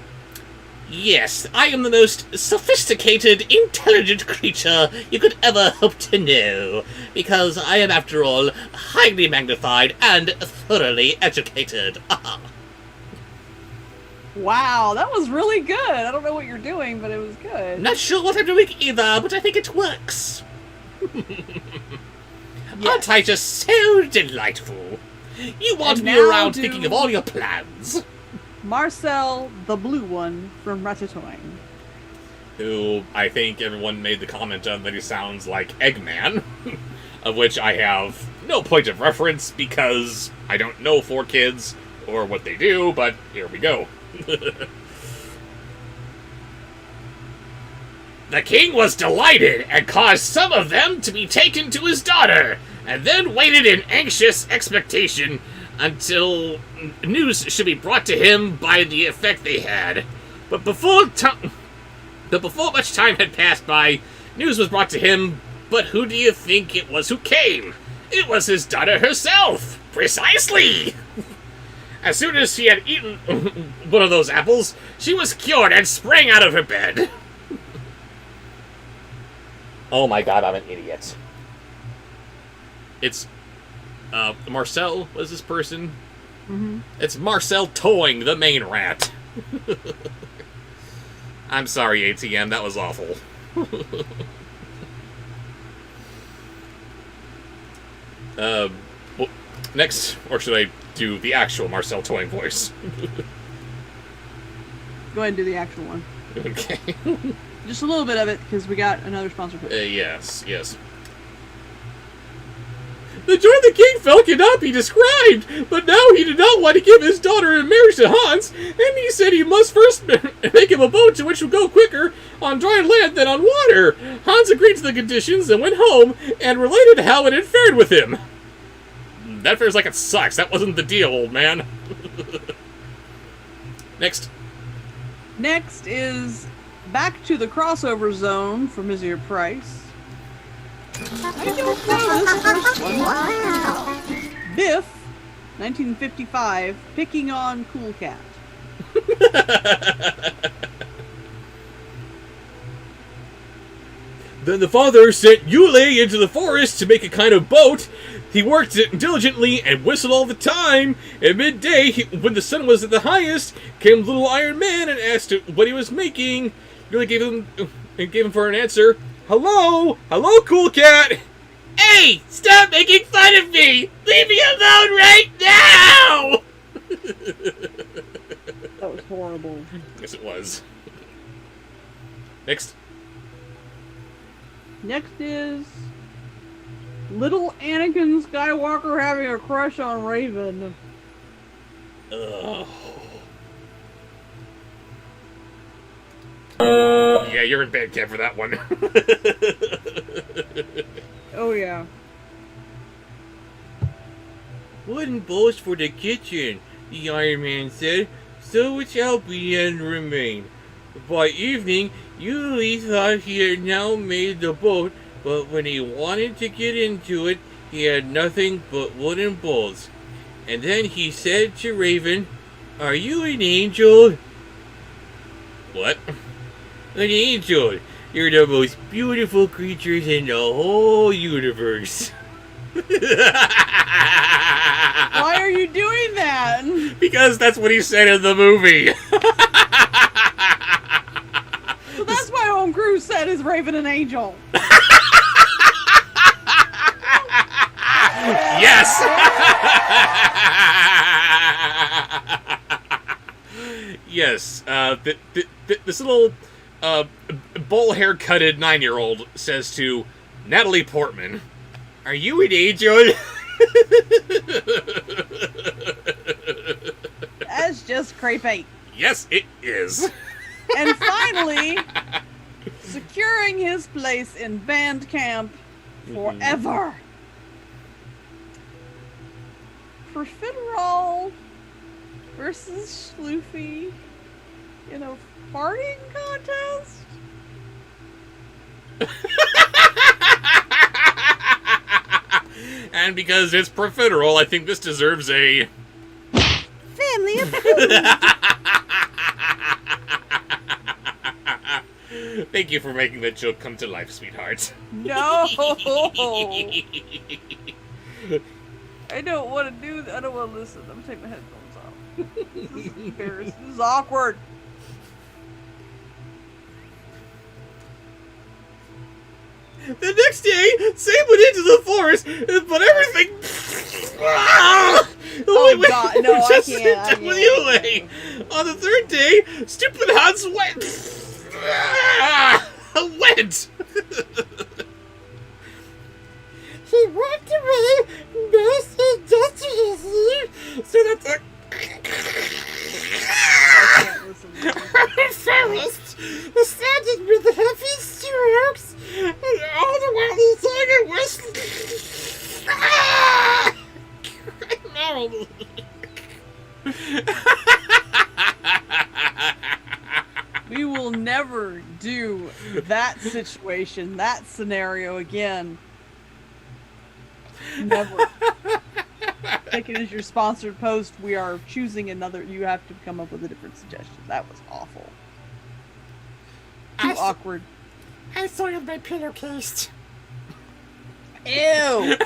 Yes, I am the most sophisticated, intelligent creature you could ever hope to know, because I am, after all, highly magnified and thoroughly educated. Wow, that was really good. I don't know what you're doing, but it was good. Not sure what I'm doing either, but I think it works. Aren't I just so delightful? You want And me now around do- thinking of all your plans. Marcel, the blue one from Ratatouille. Who I think everyone made the comment of that he sounds like Eggman. of which I have no point of reference because I don't know 4 kids or what they do, but here we go. The king was delighted and caused some of them to be taken to his daughter, and then waited in anxious expectation until news should be brought to him by the effect they had. But before much time had passed by, news was brought to him, but who do you think it was who came? It was his daughter herself! Precisely! As soon as she had eaten one of those apples, she was cured and sprang out of her bed. Oh my god, I'm an idiot. It's, Marcel was this person? Mm-hmm. It's Marcel Towing, the main rat. I'm sorry, ATM, that was awful. Well, next, or should I do the actual Marcel Towing voice? Go ahead and do the actual one. Okay. Just a little bit of it, because we got another sponsor pitch. Yes. The joy the king felt cannot be described, but now he did not want to give his daughter in marriage to Hans, and he said he must first make him a boat to which would go quicker on dry land than on water. Hans agreed to the conditions and went home and related how it had fared with him. That fares like it sucks. That wasn't the deal, old man. Next. Next is Back to the Crossover Zone for Monsieur Price. I don't know this first one. Biff, 1955, picking on Cool Cat. Then the father sent Yule into the forest to make a kind of boat. He worked diligently and whistled all the time. At midday, when the sun was at the highest, came Little Iron Man and asked him what he was making. Yule gave him for an answer, "Hello, Cool Cat." Hey, stop making fun of me! Leave me alone right now! That was horrible. Yes, it was. Next. Next is Little Anakin Skywalker having a crush on Raven. Ugh. Yeah, you're in bad camp for that one. Oh yeah. Wooden bowls for the kitchen, the Iron Man said, so it shall be and remain. By evening, Yuli thought he had now made the boat, but when he wanted to get into it, he had nothing but wooden bowls. And then he said to Raven, "Are you an angel?" What? An angel. You're the most beautiful creatures in the whole universe. Why are you doing that? Because that's what he said in the movie. So that's why Home Crew said is Raven an angel. Yes! Yes, this little bowl haircutted 9-year-old says to Natalie Portman, "Are you an angel?" That's just creepy. Yes, it is. And finally, securing his place in band camp forever. Profiterole versus Schloofy in a farting contest? And because it's profiterole, I think this deserves a... Family approved. Thank you for making that joke come to life, sweetheart. No! I don't want to do that. I don't want to listen. I'm taking my headphones off. This is embarrassing. This is awkward. The next day, Sam went into the forest, but everything... Oh, God. No, I can't. With Yule. On the third day, stupid Hans went. He say that to... I can't listen to this. First, the Santa with the heavy strokes, and all the while he's saying it was... We will never do that situation, that scenario again. Never. Take it as your sponsored post. We are choosing another. You have to come up with a different suggestion. That was awful. Too awkward. I soiled my pillowcase. Ew.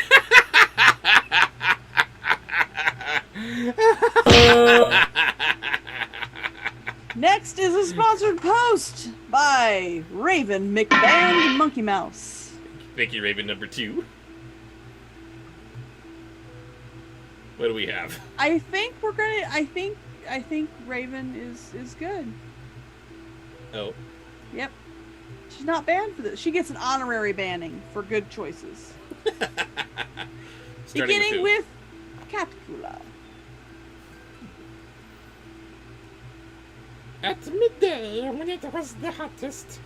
Next is a sponsored post by Raven McBand Monkey Mouse. Thank you, Raven number 2. What do we have? I think we're gonna. I think Raven is good. Oh. Yep. She's not banned for this. She gets an honorary banning for good choices. Starting Beginning with with Capicula. At midday, when it was the hottest,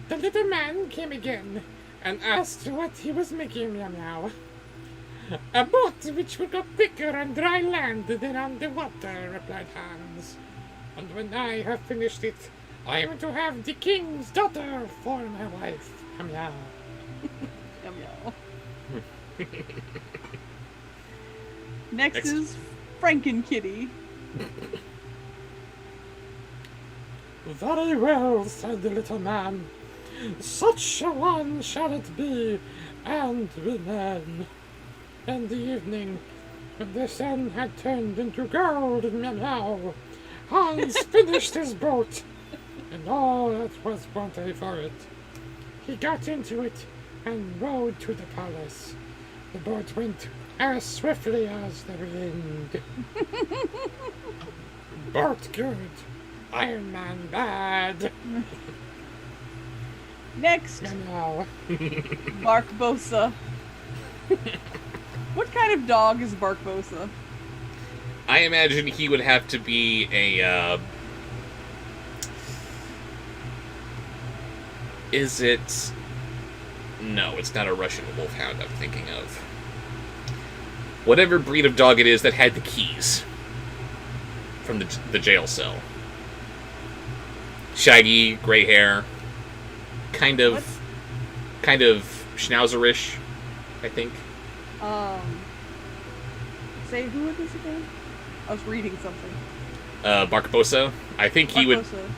the little man came again and asked what he was making meow. A boat which would go quicker on dry land than on the water, replied Hans. And when I have finished it, I am to have the king's daughter for my wife. Meow. Yum yum. Next is Frankenkitty. Very well, said the little man. Such a one shall it be, and remain. In the evening, when the sun had turned into gold, meow, Hans finished his boat, and all that was wanted for it. He got into it and rowed to the palace. The boat went as swiftly as the wind. Boat good, Iron Man bad. Next, Meow. Barkbosa. What kind of dog is Barkbosa? I imagine he would have to be a, Is it... No, it's not a Russian wolfhound I'm thinking of. Whatever breed of dog it is that had the keys from the jail cell. Shaggy, gray hair, kind of schnauzerish, I think. Say who is this again? I was reading something. Barkbosa. I think he would. Barkbosa.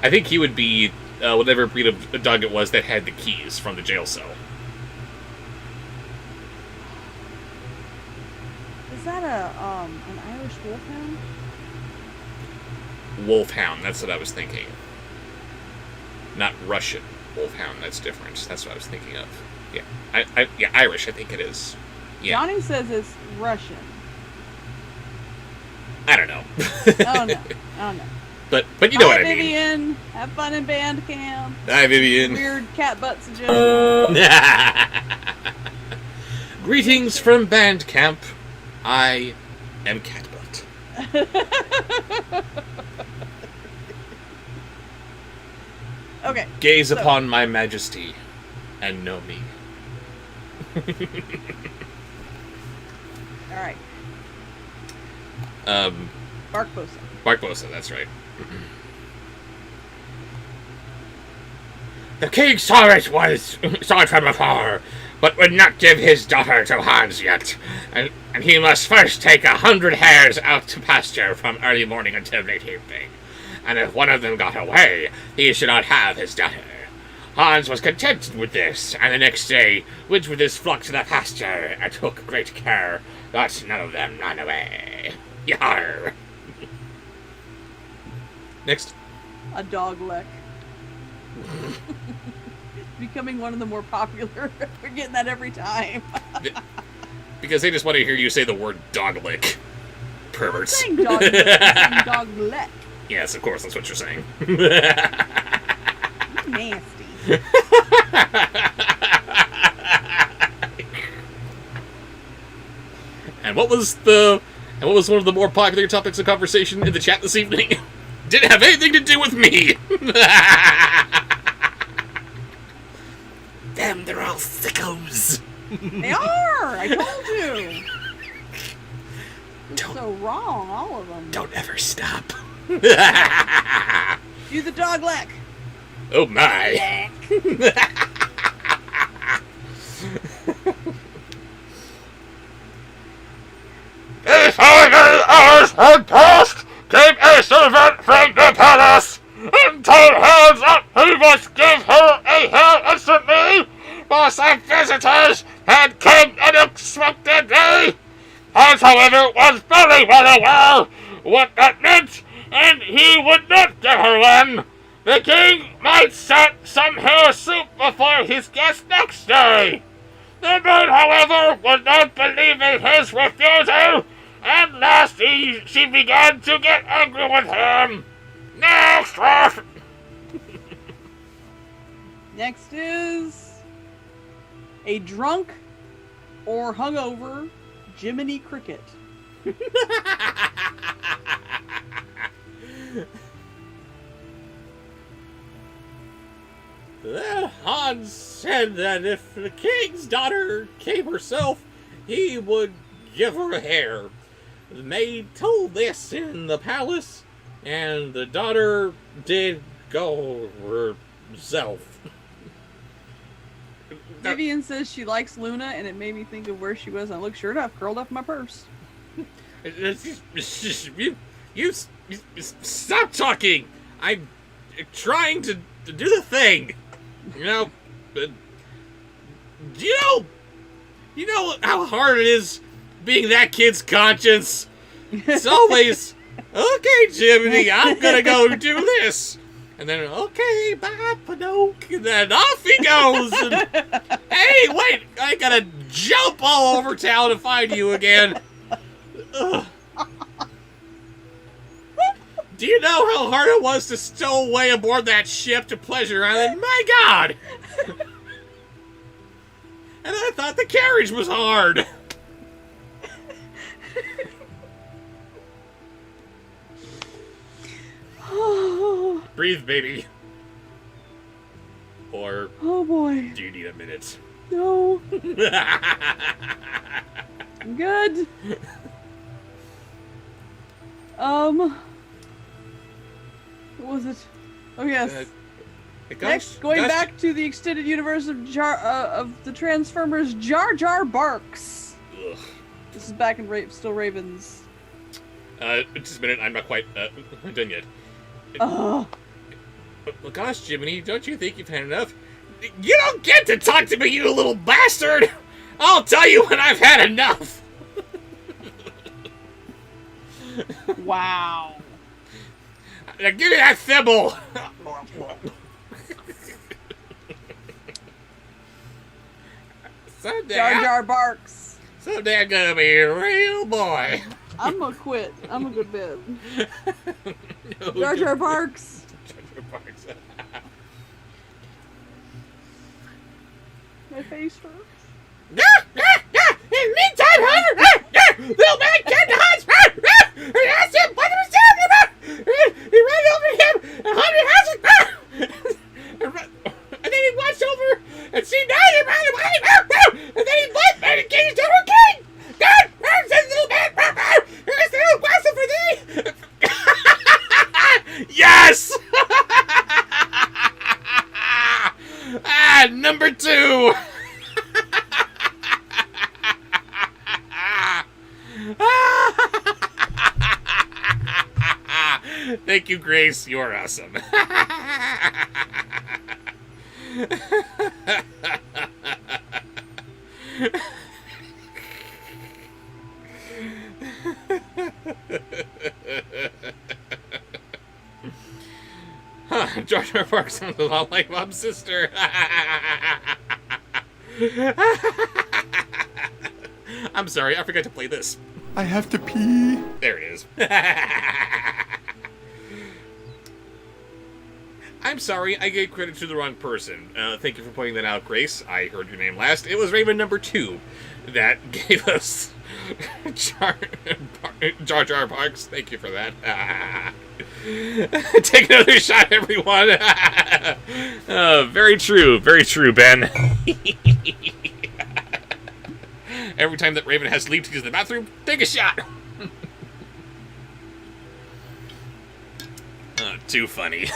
I think he would be whatever breed of dog it was that had the keys from the jail cell. Is that an Irish wolfhound? Wolfhound. That's what I was thinking. Not Russian wolfhound. That's different. That's what I was thinking of. Yeah, yeah, Irish. I think it is. Yeah. Johnny says it's Russian. I don't know. Oh no. Oh no. But you know Hi, what I mean. Vivian. Have fun in band camp. Hi, Vivian. Weird cat butt suggestion. Greetings from band camp. I am Catbutt. Okay. Gaze so- upon my majesty and know me. All right. Barkbosa. Barkbosa, that's right. The king saw it from afar, but would not give his daughter to Hans yet, and he must first take 100 hares out to pasture from early morning until late evening, and if one of them got away, he should not have his daughter. Hans was content with this, and the next day went with his flock to the pasture, and took great care that none of them ran away. Yar! Next. A dog lick. Becoming one of the more popular. We're getting that every time. Because they just want to hear you say the word dog lick. Perverts. I'm saying dog lick. I'm saying dog lick. Yes, of course, that's what you're saying. Nasty. And what was the And what was one of the more popular topics of conversation in the chat this evening? Didn't have anything to do with me. Damn, they're all sickos. They are! I told you! You're so wrong, all of them. Don't ever stop. Do the dog lick. Oh my. If many hours had passed, came a servant from the palace, and told her that he must give her a hair instantly, for some visitors had come unexpectedly. Hans, however, was very well aware what that meant, and he would not give her one. The king might set some hare soup before his guest next day. The bird, however, would not believe in his refusal, and lastly, she began to get angry with him. Next! Next is a drunk or hungover Jiminy Cricket. Then Hans said that if the king's daughter came herself, he would give her a hair. The maid told this in the palace, and the daughter did go herself. Vivian says she likes Luna, and it made me think of where she was. I looked, sure enough, curled up in my purse. You stop talking. I'm trying to do the thing. You know, you know how hard it is being that kid's conscience. It's always, okay, Jiminy, I'm gonna go do this. And then, okay, bye, Pinocchio. And then off he goes. And, hey, wait, I gotta jump all over town to find you again. Ugh. Do you know how hard it was to stow away aboard that ship to Pleasure Island? My God! And I thought the carriage was hard. Breathe, baby. Or Oh boy. do you need a minute? No. I'm good. What was it? Oh yes. Next, going back to the extended universe of the Transformers, Jar Jar barks. Ugh. This is back in Still Ravens. Just a minute, I'm not quite done yet. Ugh. Well, gosh, Jiminy, don't you think you've had enough? You don't get to talk to me, you little bastard! I'll tell you when I've had enough! Wow. Now give me that thimble! Jar Jar barks. Someday I'm gonna be a real boy. I'm gonna quit. I'm gonna go to bed. No, Jar Jar barks. Jar Jar barks. My face hurts. In the meantime, little man came to Hans and asked him what he was talking about. He ran over to him and Hans and then he watched over and seen that and then he bumped and the king's daughter king. God, said little man, here's the little question for thee. Yes! Number 2! Thank you, Grace. You're awesome. Jar Jar Barks sounds a lot like Bob's sister. I'm sorry, I forgot to play this. I have to pee. There it is. I'm sorry, I gave credit to the wrong person. Thank you for pointing that out, Grace. I heard your name last. It was Raven number 2 that gave us Jar Jar Parks. Thank you for that. Take another shot, everyone. Very true, Ben. Every time that Raven has to leave to use the bathroom, take a shot. Too funny.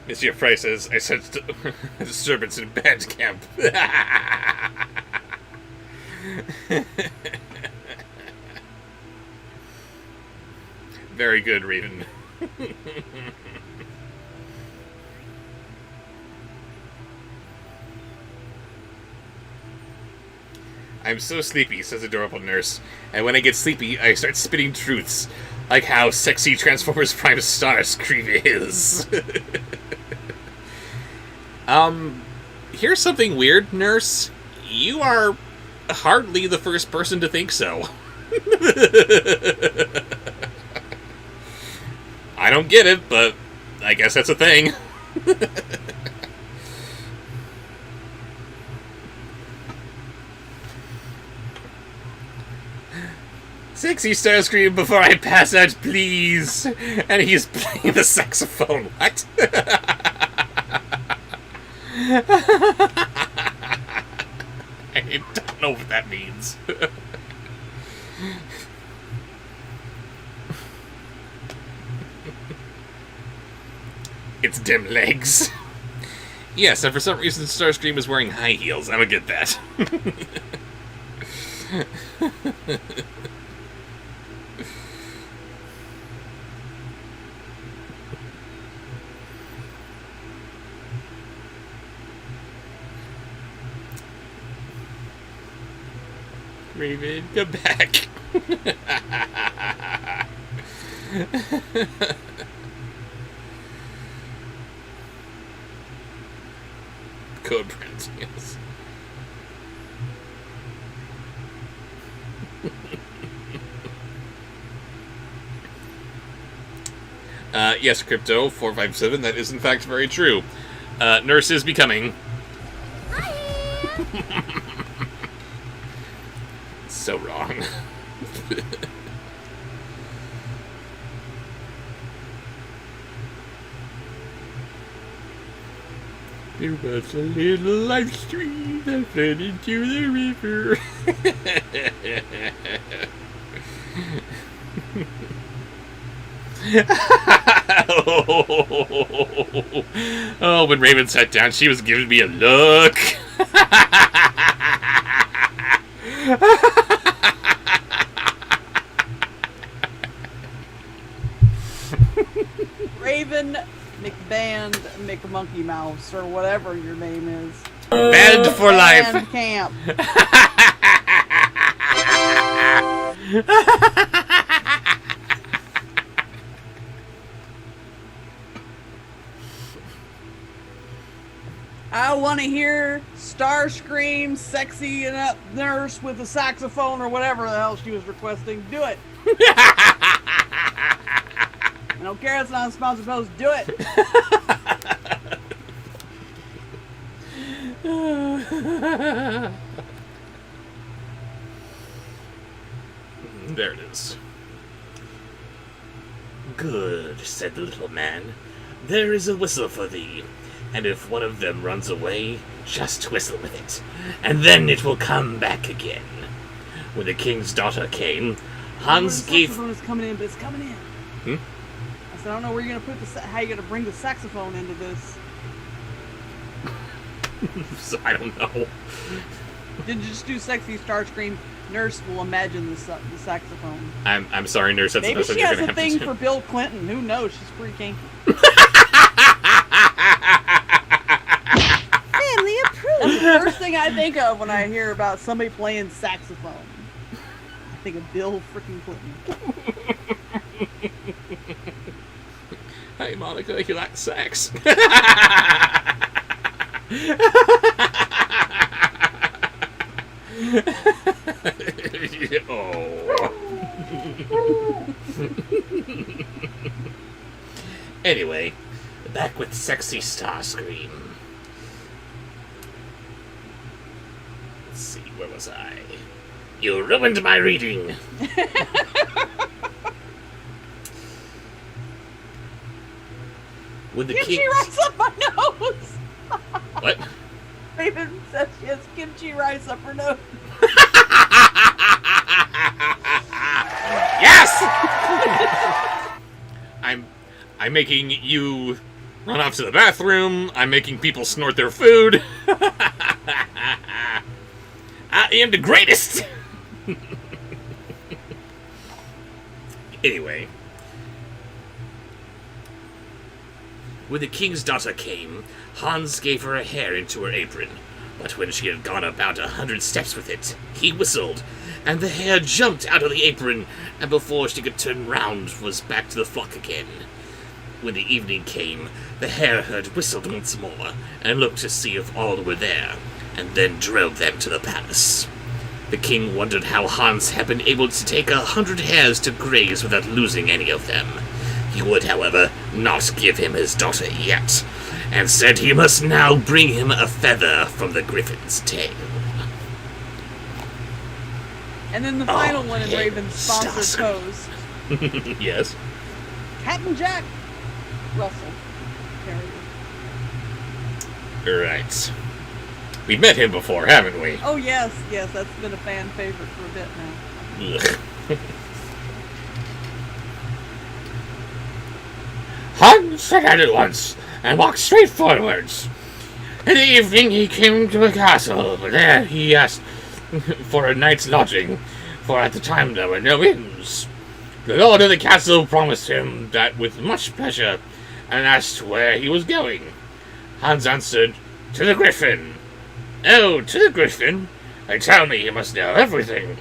Monsieur Price says, I sensed a disturbance in band camp. Very good, Raven. I'm so sleepy, says adorable nurse. And when I get sleepy, I start spitting truths. Like how sexy Transformers Prime Starscream is. Here's something weird, nurse. You are hardly the first person to think so. I don't get it, but I guess that's a thing. Sexy Starscream before I pass out, please. And he's playing the saxophone. What? I don't know what that means. It's dim legs. Yes, and for some reason Starscream is wearing high heels. I don't get that. Raven, come back. Code print, yes. Yes, Crypto 457. That is in fact very true. Nurse is becoming. So wrong. There was a little live stream that fed into the river. Oh, when Raven sat down, she was giving me a look. Raven McBand McMonkey Mouse or whatever your name is. Band for life. Band camp. I want to hear Starscream, sexy and up nurse with a saxophone or whatever the hell she was requesting. Do it. I don't care. It's not a sponsored post. Do it. There it is. Good, said the little man. There is a whistle for thee, and if one of them runs away, just whistle with it, and then it will come back again. When the king's daughter came, Hans gave... The saxophone is coming in, but it's coming in. I said, I don't know where you're going to put how you're going to bring the saxophone into this. So I don't know. Didn't you just do sexy Starscream? Nurse will imagine the saxophone. I'm sorry, Nurse. That's Maybe the best she you're has gonna a have thing to for do. Bill Clinton. Who knows? She's pretty kinky. Family approved. That's the first thing I think of when I hear about somebody playing saxophone. I think of Bill freaking Clinton. Hey, Monica, you like sex? Oh. Anyway, back with sexy Starscream. Let's see, where was I? You ruined my reading. With the Kimchi king. rice up my nose! What? Raven says she has kimchi rice up her nose. Yes! I'm making you run off to the bathroom. I'm making people snort their food. I am the greatest! Anyway. When the king's daughter came, Hans gave her a hair into her apron. But when she had gone about 100 steps with it, he whistled, and the hair jumped out of the apron, and before she could turn round, was back to the flock again. When the evening came, the hare herd whistled once more, and looked to see if all were there, and then drove them to the palace. The king wondered how Hans had been able to take 100 hares to graze without losing any of them. He would, however, not give him his daughter yet, and said he must now bring him a feather from the griffin's tail. And then the final one in yeah, Raven's sponsored Starscream. pose. Yes? Captain Jack Russell. Carrier. Right. We've met him before, haven't we? Oh yes, that's been a fan favorite for a bit now. Ugh. Hans set out at once and walked straight forwards. In the evening he came to a castle, but there he asked for a night's lodging, for at the time there were no inns. The lord of the castle promised him that with much pleasure, and asked where he was going. Hans answered, "To the Griffin." "Oh, to the Griffin? They tell me you must know everything,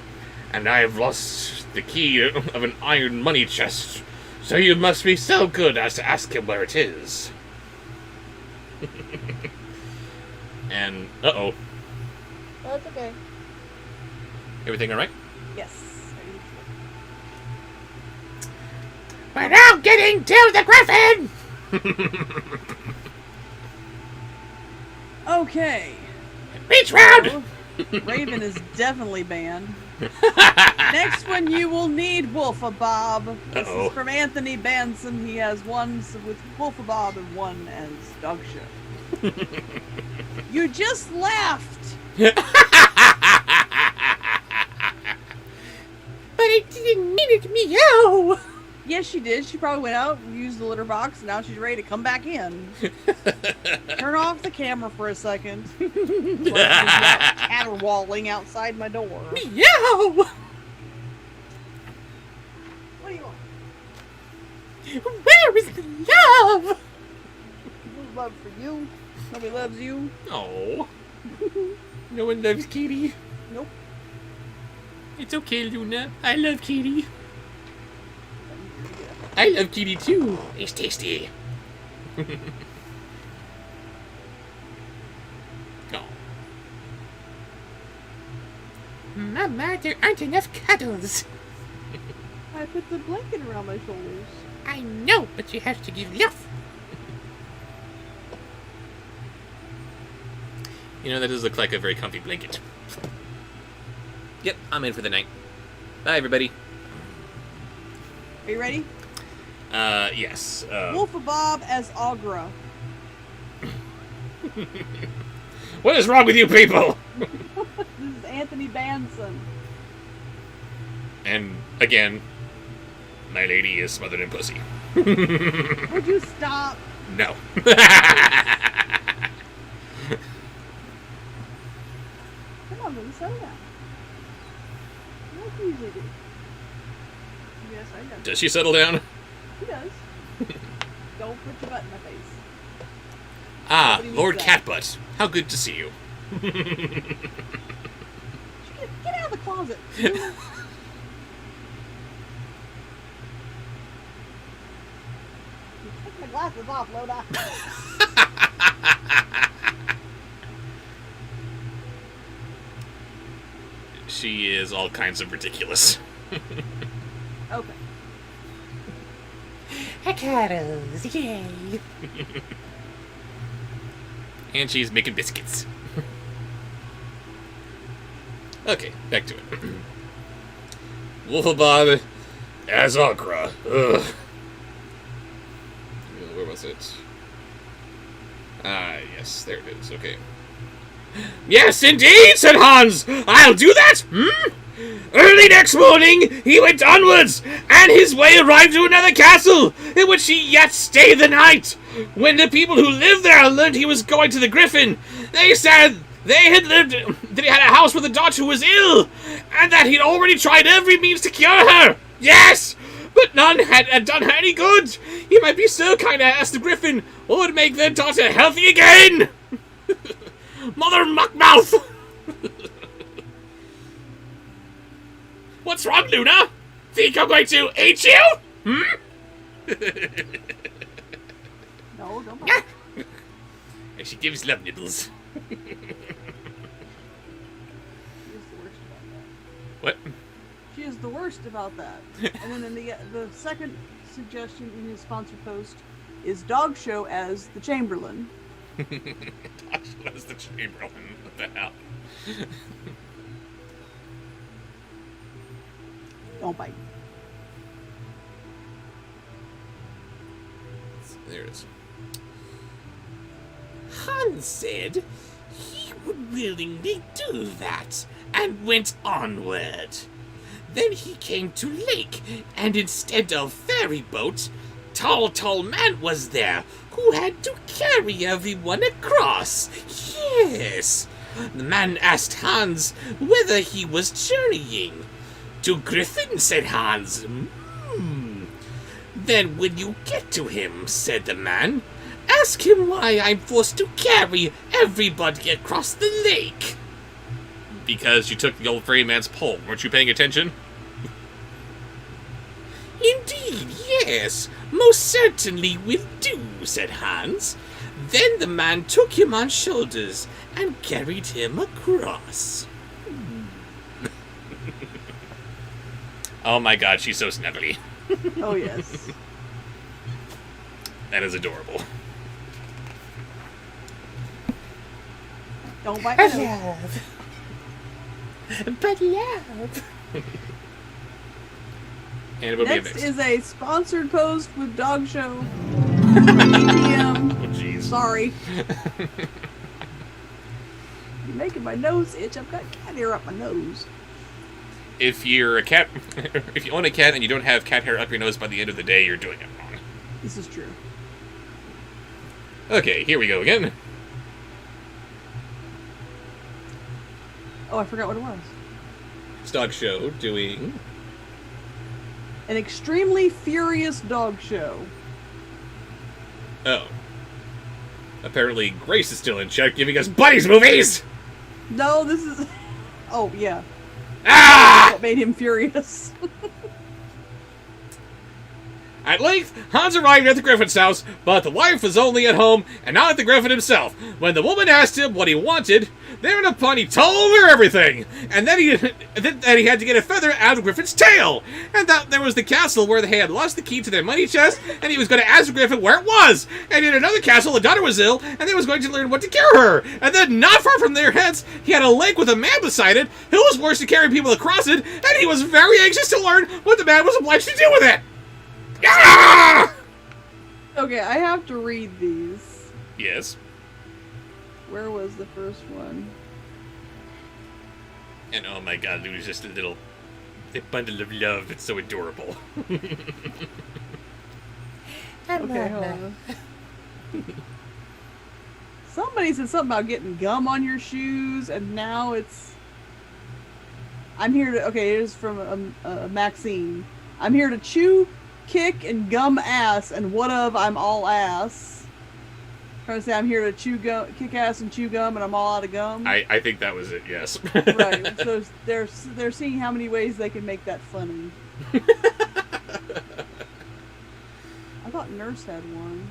and I have lost the key of an iron money chest, so you must be so good as to ask him where it is." And, uh-oh. That's okay. Everything alright? Yes. We're now getting to the Griffin! Okay. Beach round! Raven is definitely banned. Next one you will need Wolf-a-Bob. This Uh-oh. is from Anthony Benson. He has one with Wolf-a-Bob and one as Dog Shit. You just laughed! But I didn't mean it, meow! Yes, she did. She probably went out and used the litter box, and now she's ready to come back in. Turn off the camera for a second. Caterwauling outside my door. Meow! What do you want? Where is the love? No love for you. Nobody loves you. Oh. No one loves Kitty. Nope. It's okay, Luna. I love Kitty. I love Kitty too. It's tasty. Oh. Mama, there aren't enough cuddles. I put the blanket around my shoulders. I know, but you have to give love. You know, that does look like a very comfy blanket. Yep, I'm in for the night. Bye, everybody. Are you ready? Yes. Wolf-a-Bob as Agra. What is wrong with you people? This is Anthony Benson. And, again, my lady is smothered in pussy. Would you stop? No. Come on, baby, settle down. Like you usually do. Yes, I know. Does she settle down? He does. Don't put your butt in my face. Ah, Nobody needs Lord that. Catbutt. How good to see you. Get out of the closet. Take my glasses off, Loda. she is all kinds of ridiculous. Okay. Avocados, yay. And she's making biscuits. Okay, back to it. Wolfabod as Agra. Ugh. Where was it? Ah, yes, there it is. Okay. Yes, indeed, said Hans. I'll do that. Early next morning, he went onwards, and his way arrived to another castle, in which he yet stayed the night. When the people who lived there learned he was going to the Griffin, they said that he had a house with a daughter who was ill, and that he'd already tried every means to cure her. Yes, but none had done her any good. He might be so kind to ask the Griffin what would make their daughter healthy again. Mother Muckmouth! What's wrong, Luna? Think I'm going to eat you? No, don't bite. And she gives love nibbles. What? She is the worst about that. And then in the second suggestion in his sponsor post is Dogshow as the Chamberlain. Dogshow as the Chamberlain. What the hell? Don't bite. There it is. Hans said he would willingly do that, and went onward. Then he came to lake, and instead of ferry boat, tall man was there, who had to carry everyone across. Yes. The man asked Hans whether he was journeying. To Griffin, said Hans. Then when you get to him, said the man, ask him why I'm forced to carry everybody across the lake. Because you took the old ferryman's pole. Weren't you paying attention? Indeed, yes. Most certainly will do, said Hans. Then the man took him on shoulders and carried him across. Oh my god, she's so snuggly. Oh, yes. That is adorable. Don't bite my nose. Love. But love. And it would be a Next mix. is a sponsored post with Dogshow. PM. Oh, jeez. Sorry. You're making my nose itch. I've got cat hair up my nose. If you're a cat, if you own a cat and you don't have cat hair up your nose by the end of the day, you're doing it wrong. This is true. Okay, here we go again. Oh, I forgot what it was. Stock show doing. An extremely furious dog show. Oh. Apparently, Grace is still in check, giving us buddies movies. No, this is. Oh, yeah. Ah! What made him furious? At length, Hans arrived at the Griffin's house, but the wife was only at home and not at the Griffin himself. When the woman asked him what he wanted, thereupon he told her everything, and then he had to get a feather out of Griffin's tail, and that there was the castle where they had lost the key to their money chest, and he was going to ask the Griffin where it was, and in another castle the daughter was ill, and they was going to learn what to cure her, and then not far from their heads, he had a lake with a man beside it, who was forced to carry people across it, and he was very anxious to learn what the man was obliged to do with it. Ah! Okay, I have to read these. Yes. Where was the first one? And oh my god, Luna's just a bundle of love. It's so adorable. Okay, hold on. Somebody said something about getting gum on your shoes, and now it's... I'm here to... Okay, it is from Maxine. I'm here to chew, kick, and gum ass, and what of I'm all ass. Trying to say I'm here to chew gum, kick ass and chew gum, and I'm all out of gum. I think that was it, yes. Right, so they're seeing how many ways they can make that funny. I thought Nurse had one.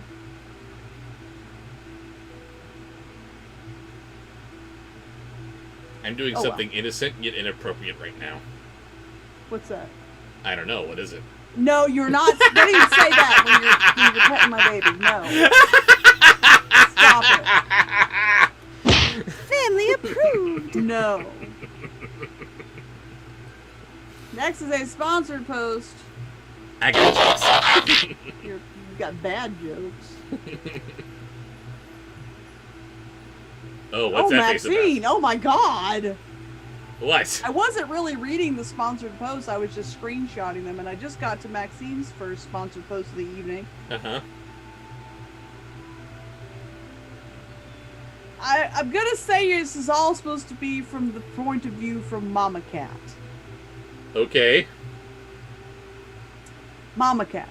I'm doing Oh, something innocent yet inappropriate right now. What's that? I don't know. What is it? No, you're not. Don't even say that when you're petting my baby. No. Stop it. Family approved. No. Next is a sponsored post. I got jokes. You got bad jokes. Oh, what's that face Maxine! about? Oh my God! What? I wasn't really reading the sponsored posts. I was just screenshotting them, and I just got to Maxine's first sponsored post of the evening. Uh-huh. I'm gonna say this is all supposed to be from the point of view from Mama Cat. Okay. Mama Cat.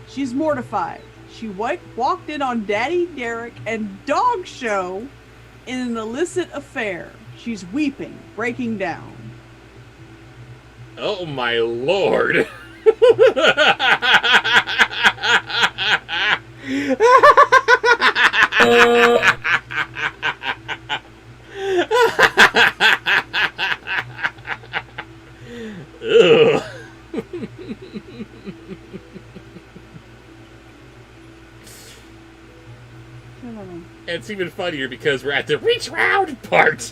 She's mortified. She walked in on Daddy Derek and Dog Show in an illicit affair. She's weeping, breaking down. Oh my lord. Ugh. It's even funnier because we're at the reach round part.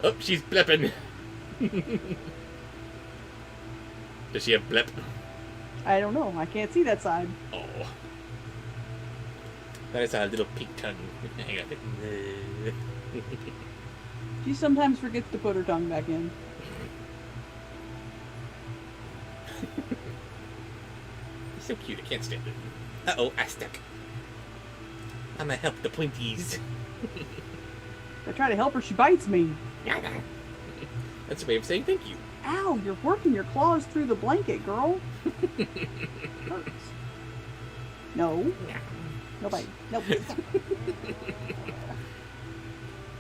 Oh, she's blipping. Does she have blip? I don't know. I can't see that side. Oh. That is a little pink tongue. Hang on. She sometimes forgets to put her tongue back in. He's so cute, I can't stand it. Uh-oh, I stuck. I'm gonna help the pointies. I try to help her, she bites me. That's a way of saying thank you. Ow, you're working your claws through the blanket, girl. Hurts. No. Nobody. Nope.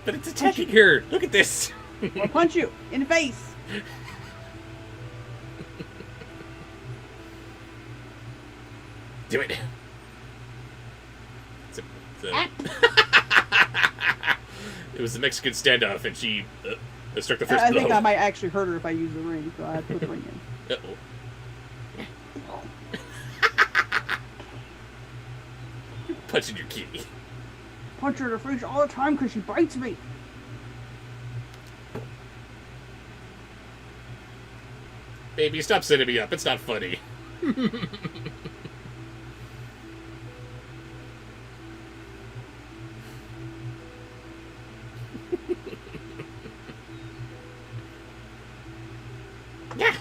But it's attacking her. Look at this. I'll punch you in the face. Do it. It was a Mexican standoff, and she struck the first I blow. think I might actually hurt her if I use the ring, so I had to put the ring in. Uh-oh. You're punching your kitty. Punch her in the face all the time because she bites me. Baby, stop setting me up. It's not funny. Yeah.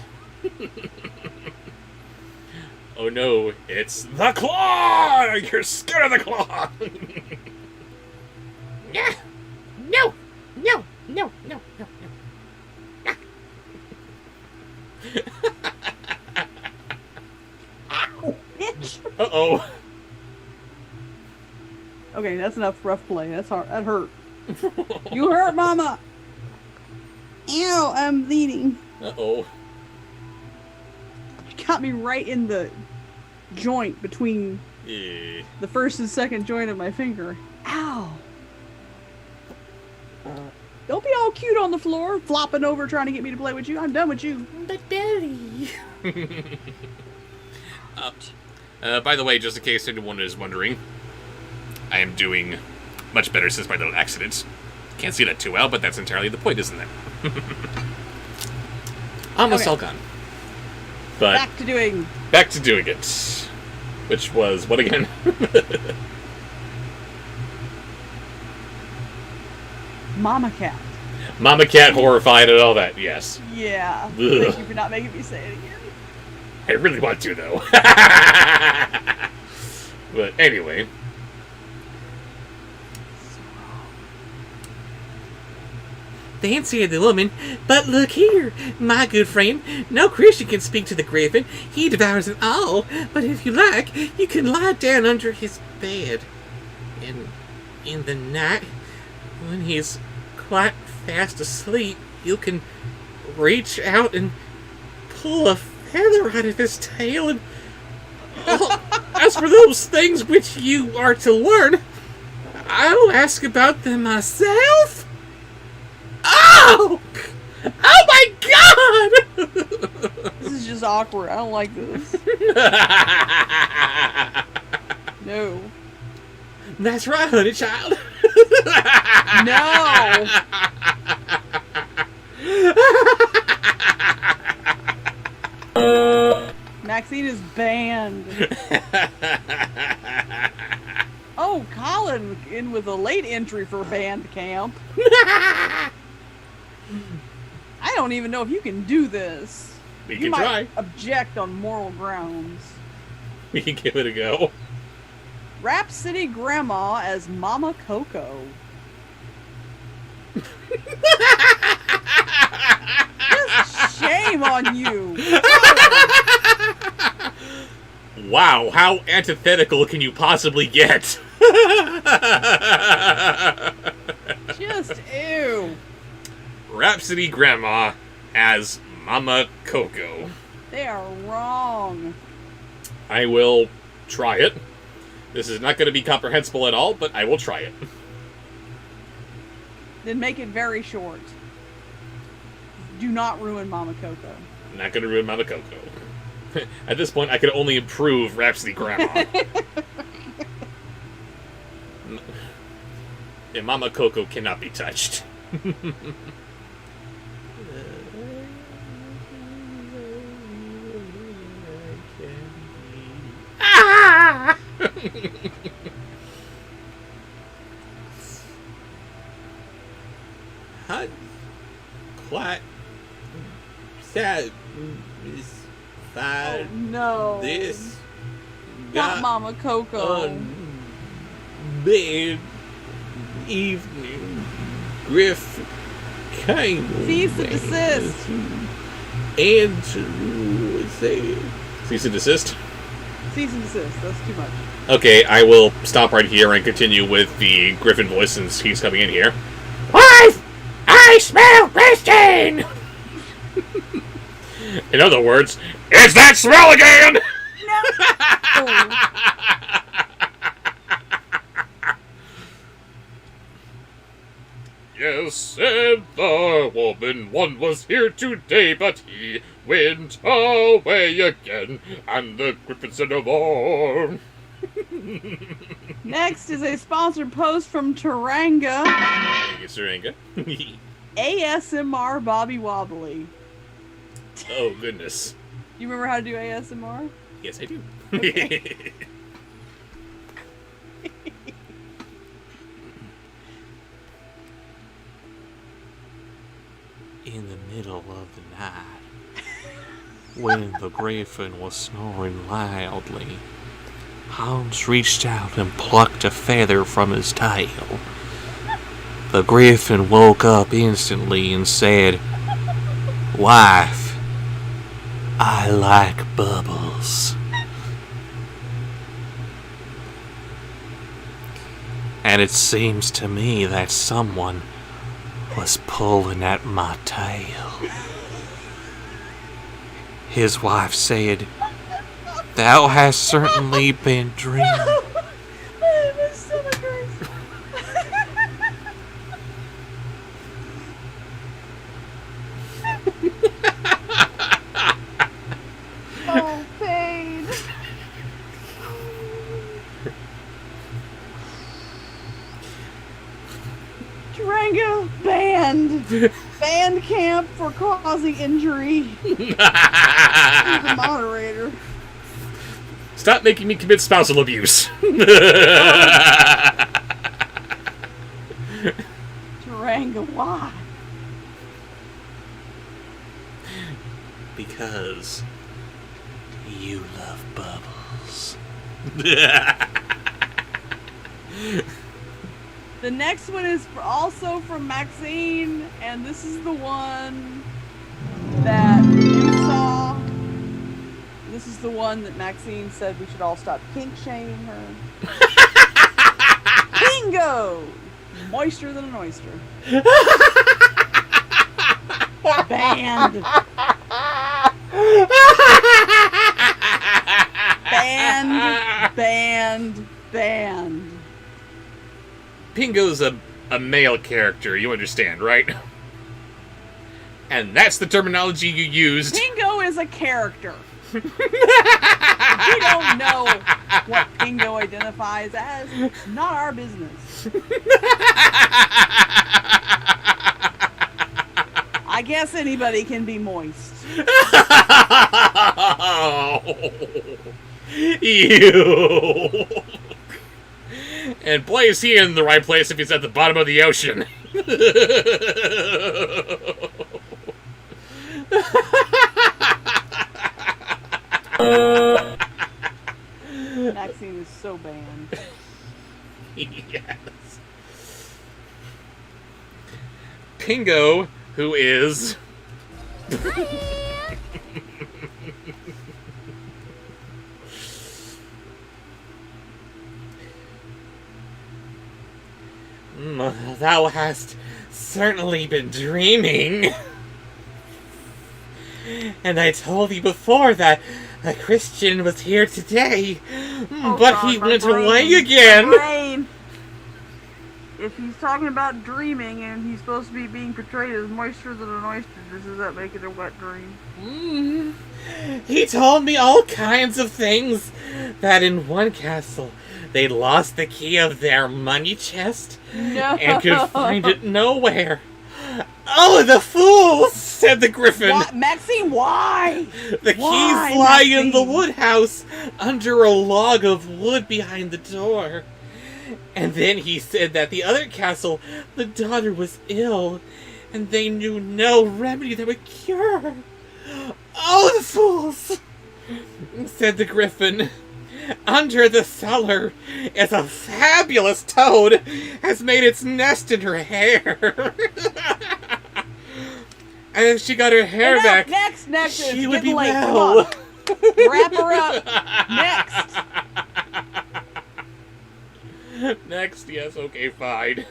Oh no, it's the claw! You're scared of the claw! Yeah. No. No. No. No. No. No. Ow, bitch. Uh-oh. Okay, that's enough rough play. That's hard. That hurt. You hurt, Mama. Ew, I'm bleeding. Uh-oh. You got me right in the joint between Yeah. the first and second joint of my finger. Ow. Don't be all cute on the floor, flopping over trying to get me to play with you. I'm done with you. But Daddy. By the way, just in case anyone is wondering, I am doing much better since my little accident. Can't see that too well, but that's entirely the point, isn't it? Almost Okay. all gone. But back to doing it. Which was, what again? Mama Cat. Mama Cat horrified and all that, yes. Yeah. Ugh. Thank you for not making me say it again. I really want to, though. But anyway. Fancy the woman, but look here, my good friend. No Christian can speak to the griffin. He devours it all. But if you like, you can lie down under his bed. And in the night, when he's quite fast asleep, you can reach out and pull a feather out of his tail. And as for those things which you are to learn, I'll ask about them myself. Oh! Oh my god! This is just awkward. I don't like this. No. That's right, honey child. No. Maxine is banned. Oh, Colin in with a late entry for band camp. I don't even know if you can do this. We You can might try. object on moral grounds. We can give it a go. Rhapsody Grandma as Mama Coco. Just shame on you. Wow, how antithetical can you possibly get? Just ew. Rhapsody Grandma as Mama Coco. They are wrong. I will try it. This is not going to be comprehensible at all, but I will try it. Then make it very short. Do not ruin Mama Coco. I'm not going to ruin Mama Coco. At this point, I can only improve Rhapsody Grandma. And Mama Coco cannot be touched. Hot, quite sad is Oh fine. no. This Not Mama Coco. on bed evening. Griff came. Cease and desist. And to say. Cease and desist? Cease and desist. That's too much. Okay, I will stop right here and continue with the Griffin voice since he's coming in here. Wife! I smell Christian! In other words, it's that smell again! Yes, said the woman, one was here today, but he went away again, and the Griffin said no more. Next is a sponsored post from Taranga. Thank you, Seranga. ASMR Bobby Wobbly. Oh, goodness. You remember how to do ASMR? Yes, I do. Okay. In the middle of the night, when the griffin was snoring loudly, Hans reached out and plucked a feather from his tail. The griffin woke up instantly and said, "Wife, I like bubbles." And it seems to me that someone was pulling at my tail. His wife said, "Thou hast certainly been dreaming." My stomach hurts. Oh, pain. Taranga banned. Band camp for causing injury. He's the moderator. Stop making me commit spousal abuse. Taranga, why? Because you love bubbles. The next one is also from Maxine, and this is the one that you saw. This is the one that Maxine said we should all stop kink shaming her. Bingo! Moister than an oyster. Banned. Banned. Banned. Banned. Pingo's a male character, you understand, right? And that's the terminology you used. Pingo is a character. We don't know what Pingo identifies as. It's not our business. I guess anybody can be moist. Ew. And boy, is he in the right place if he's at the bottom of the ocean. Maxine is so banned. Yes. Pingo, who is... Thou hast certainly been dreaming. And I told you before that a Christian was here today, but he went away again. Brain. If he's talking about dreaming and he's supposed to be being portrayed as moister than an oyster, does that make it a wet dream? He told me all kinds of things. That in one castle, they lost the key of their money chest No. and could find it nowhere. Oh, the fools, said the griffin. Why? Maxine, why? The Why, keys lie in the Maxine? wood house under a log of wood behind the door. And then he said that the other castle, the daughter was ill, and they knew no remedy that would cure her. Oh, the fools, said the griffin. Under the cellar is a fabulous toad has made its nest in her hair. And if she got her hair back, Next, she it's would be getting late. well. Come on. Wrap her up. Next. Next, yes, okay, fine.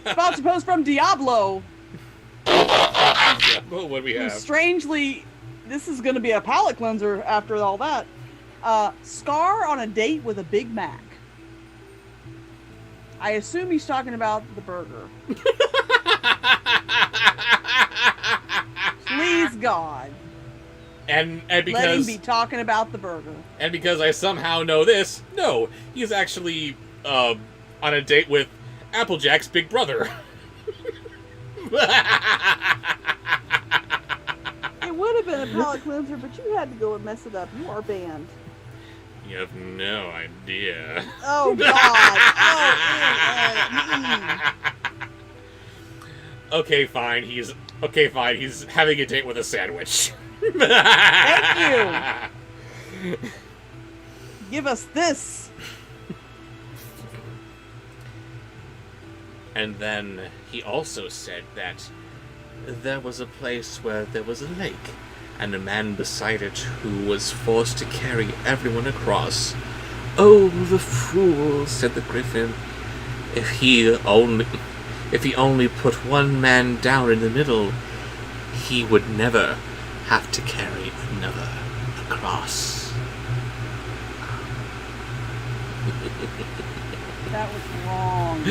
Sponsor post from Diablo. Well, what do we Who have? strangely, this is going to be a palate cleanser after all that. Scar on a date with a Big Mac. I assume he's talking about the burger. Please, God. And Let him because be talking about the burger. and because I somehow know this, no, he's actually on a date with Applejack's big brother. It would have been a palate cleanser, but you had to go and mess it up. You are banned. You have no idea. Oh, God. Okay, fine. He's having a date with a sandwich. Thank you. Give us this. And then he also said that there was a place where there was a lake, and a man beside it who was forced to carry everyone across. Oh, the fool, said the griffin. If he only put one man down in the middle, he would never have to carry another across. That was wrong.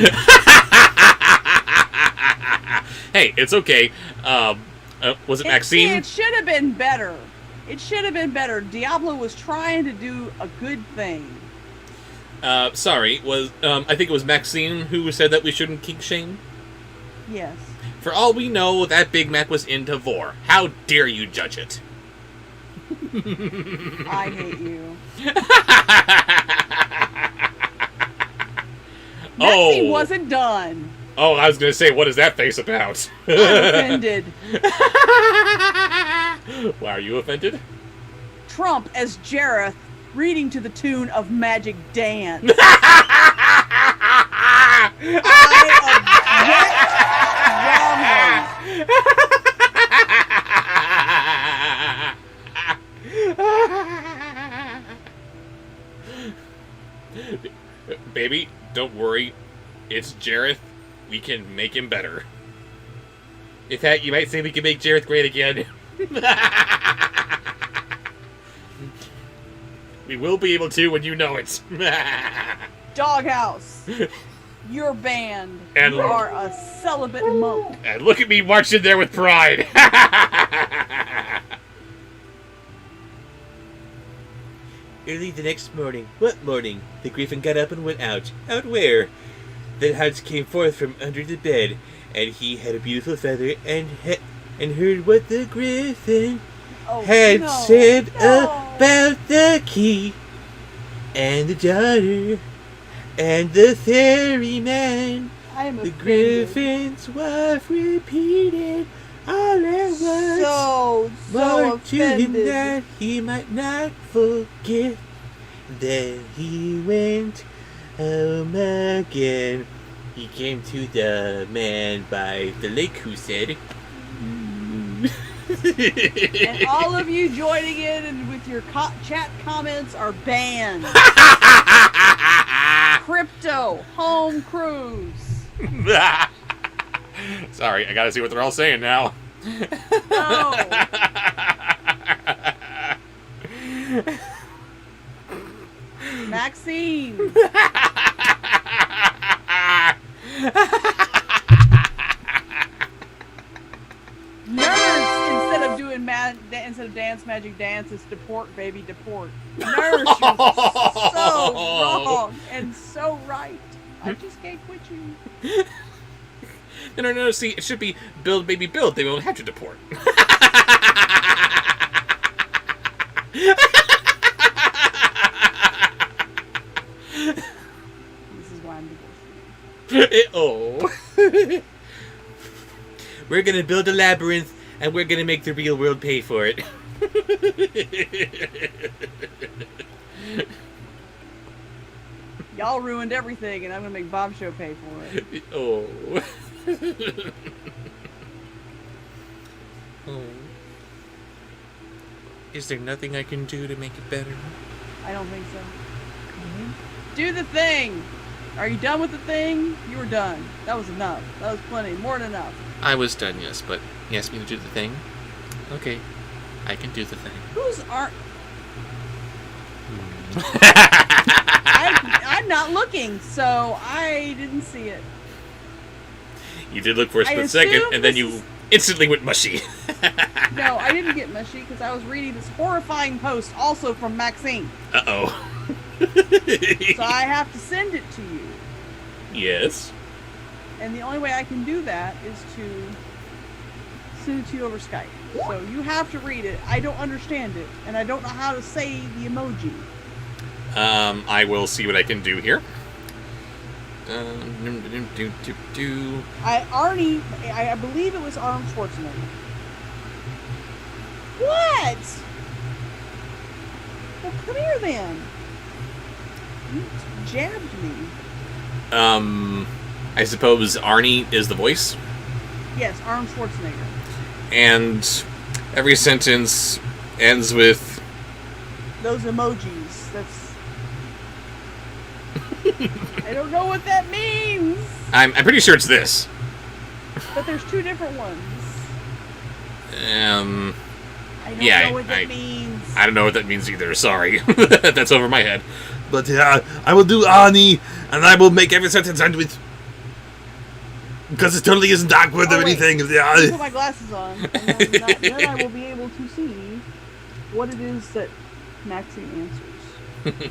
Hey, it's okay. Was it Maxine? See, it should have been better. It should have been better. Diablo was trying to do a good thing. Sorry, I think it was Maxine who said that we shouldn't kink shame? Yes. For all we know, that Big Mac was into vor. How dare you judge it? I hate you. Maxine wasn't done. Oh, I was gonna say, what is that face about? I'm offended. Why are you offended? Trump as Jareth reading to the tune of Magic Dance. Baby, don't worry. It's Jareth. We can make him better. In fact, you might say we can make Jareth great again. We will be able to when you know it. Doghouse. You're banned. And- You are a celibate monk. And look at me marching there with pride. Early the next morning. What morning? The griffin got up and went out. Out where? The house came forth from under the bed, and he had a beautiful feather, and heard what the griffin Oh, had no, said no. about the key, and the daughter, and the ferryman. I am The offended. griffin's wife repeated all at once. So More to him offended. that he might not forget. Then he went home again. He came to the man by the lake who said, And all of you joining in and with your chat comments are banned. Crypto, home cruise. Sorry, I gotta see what they're all saying now. No. Maxine. Nurse, instead of doing instead of dance magic dance, it's deport baby deport. Nurse, you're so wrong and so right. I just can't quit you. No, see, it should be build, baby, build. They won't have to deport. This is why I'm divorcing. Oh. we're gonna build a labyrinth, and we're gonna make the real world pay for it. Y'all ruined everything, and I'm gonna make Bobsheaux pay for it. Oh. Oh. Is there nothing I can do to make it better? I don't think so. Do the thing. Are you done with the thing? You were done. That was enough. That was plenty. More than enough. I was done, yes, but he asked me to do the thing. Okay, I can do the thing. Who's are? I'm not looking, so I didn't see it. You did look for a I split second, assume and then this you is- instantly went mushy. No, I didn't get mushy because I was reading this horrifying post also from Maxine. Uh-oh. So I have to send it to you. Yes. And the only way I can do that is to send it to you over Skype. So you have to read it. I don't understand it, and I don't know how to say the emoji. I will see what I can do here. I believe it was Arnold Schwarzenegger. What? Well, come here then. You jabbed me. I suppose Arnie is the voice, Yes, Arnold Schwarzenegger. and every sentence ends with Those emojis. That's. I don't know what that means. I'm pretty sure it's this. But there's two different ones. I don't Yeah, know what that means. I don't know what that means either. Sorry. That's over my head. But I will do Ani, and I will make every sentence end with. Because it totally isn't awkward Oh, or wait. anything. Let me put my glasses on, and then I will be able to see what it is that Maxine answers.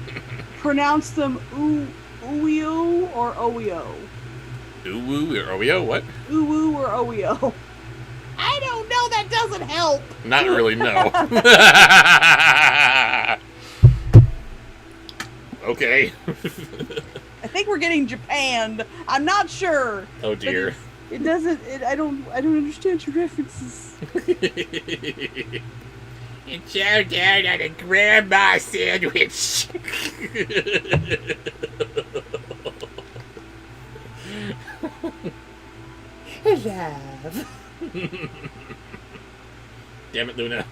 Pronounce them Uwio or Oeo. Ooh, or Oreo, what? Uwu or Oeo. I don't know, that doesn't help. Not really, no. Okay. I think we're getting Japanned. I'm not sure. Oh But dear. It doesn't. I don't understand your references. It's so down on a grandma sandwich. Damn it, Luna.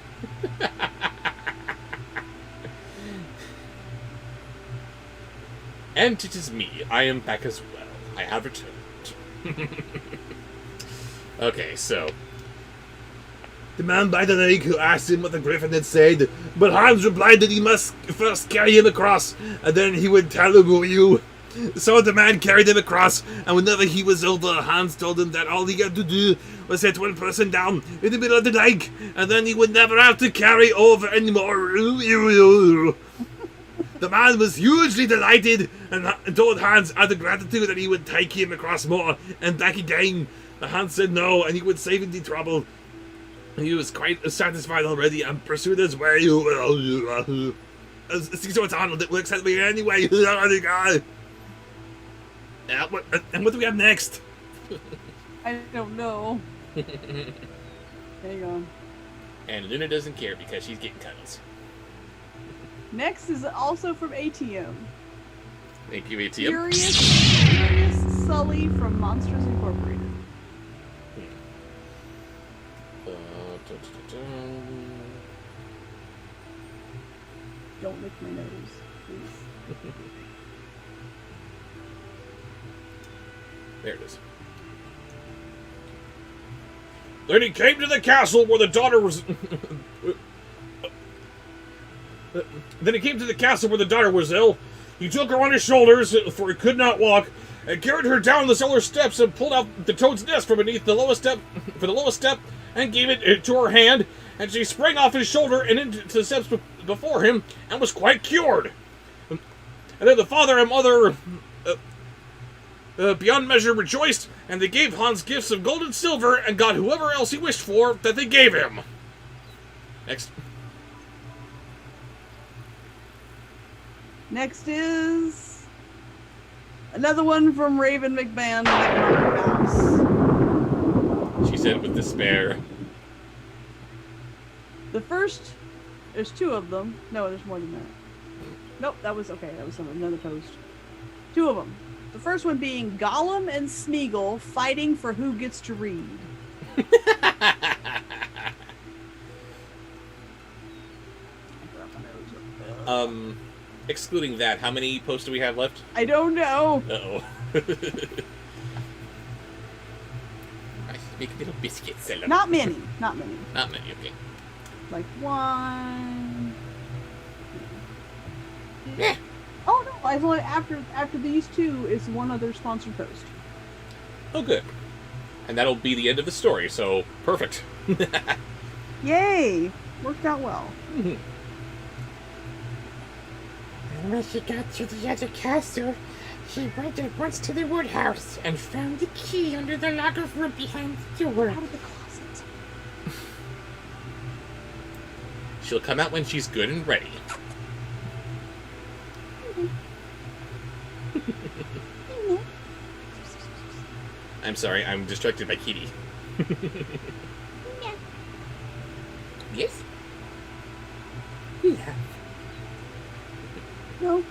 And it is me. I am back as well. I have returned. Okay, so. The man by the lake who asked him what the griffin had said, but Hans replied that he must first carry him across, and then he would tell him who you. So the man carried him across, and whenever he was over, Hans told him that all he had to do was set one person down in the middle of the dike, and then he would never have to carry over anymore. The man was hugely delighted and told Hans out of gratitude that he would take him across more and back again. Hans said no, and he would save him the trouble. He was quite satisfied already and pursued his way. See, so it's Arnold, it works that way anyway. And what do we have next? I don't know. Hang on. And Luna doesn't care because she's getting cuddles. Next is also from ATM. Thank you, ATM. Furious Sully from Monsters Incorporated. Don't lick my nose, please. There it is. Then he came to the castle where the daughter was... Then he came to the castle where the daughter was ill. He took her on his shoulders, for he could not walk, and carried her down the cellar steps and pulled out the toad's nest from beneath the lowest step, and gave it to her hand, and she sprang off his shoulder and into the steps before him, and was quite cured. And then the father and mother, beyond measure, rejoiced, and they gave Hans gifts of gold and silver, and got whoever else he wished for that they gave him. Next. Next is another one from Raven McMahon, Mouse. She said with despair. The first, there's two of them. No, there's more than that. Nope, that was another post. Two of them. The first one being Gollum and Smeagol fighting for who gets to read. Excluding that, how many posts do we have left? I don't know. Uh-oh. I make little biscuits. Not many. Not many. Not many, okay. Like one. Yeah. Oh no! I only after these two is one other sponsored post. Oh, good. And that'll be the end of the story, so perfect. Yay! Worked out well. And when she got to the other castle, she went at once to the woodhouse and found the key under the log of wood behind the door. Out of the closet. She'll come out when she's good and ready. I'm sorry, I'm distracted by Kitty. Yes? Yeah. No.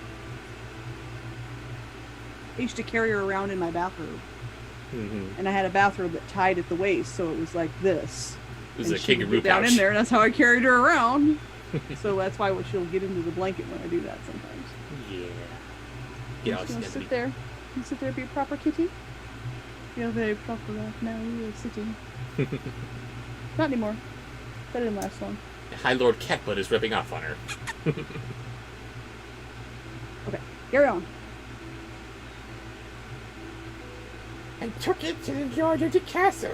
I used to carry her around in my bathrobe. And I had a bathrobe that tied at the waist, so it was like this. It was and a she would kangaroo get down pouch. in there, and that's how I carried her around. So that's why she'll get into the blanket when I do that sometimes. Yeah. You're just gonna sit there. You sit there, be a proper kitty. Feel very proper right now. You are sitting. Not anymore. That didn't last long. High Lord Catbutt is ripping off on her. Okay, carry on. And took it to the yard of the castle.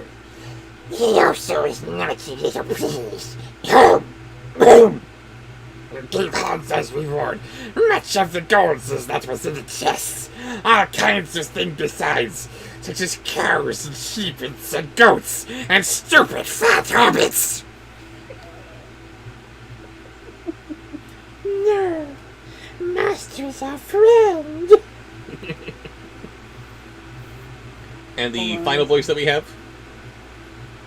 Here, sir, is naughty little please. Gave Hans as reward much of the gold that was in the chests, all kinds of things besides, such as cows and sheep and goats and stupid fat hobbits. No, master's our friend. And the final voice that we have?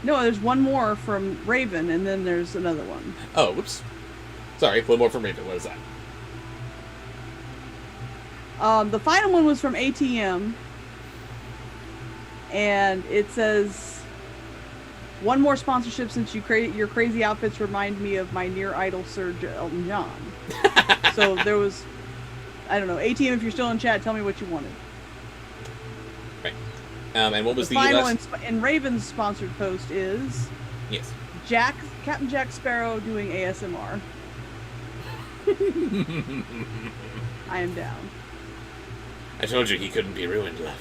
No, there's one more from Raven, and then there's another one. Oh, whoops. Sorry, one more from Raven. What is that? The final one was from ATM, and it says, "One more sponsorship since your crazy outfits remind me of my near idol Sir Elton John." So there was, I don't know, ATM. If you're still in chat, tell me what you wanted. Right. And what was the final last? and Raven's sponsored post is Yes. Captain Jack Sparrow doing ASMR. I am down. I told you he couldn't be ruined, love.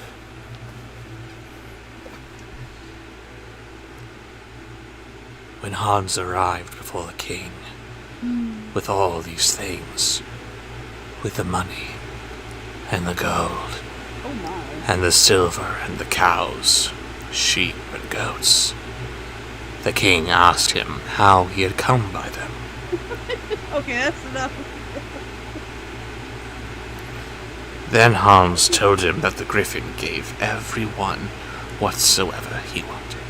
When Hans arrived before the king, with all these things, with the money, and the gold, Oh my. and the silver, and the cows, sheep, and goats, the king asked him how he had come by them. Okay, that's enough. Then Hans told him that the griffin gave everyone whatsoever he wanted.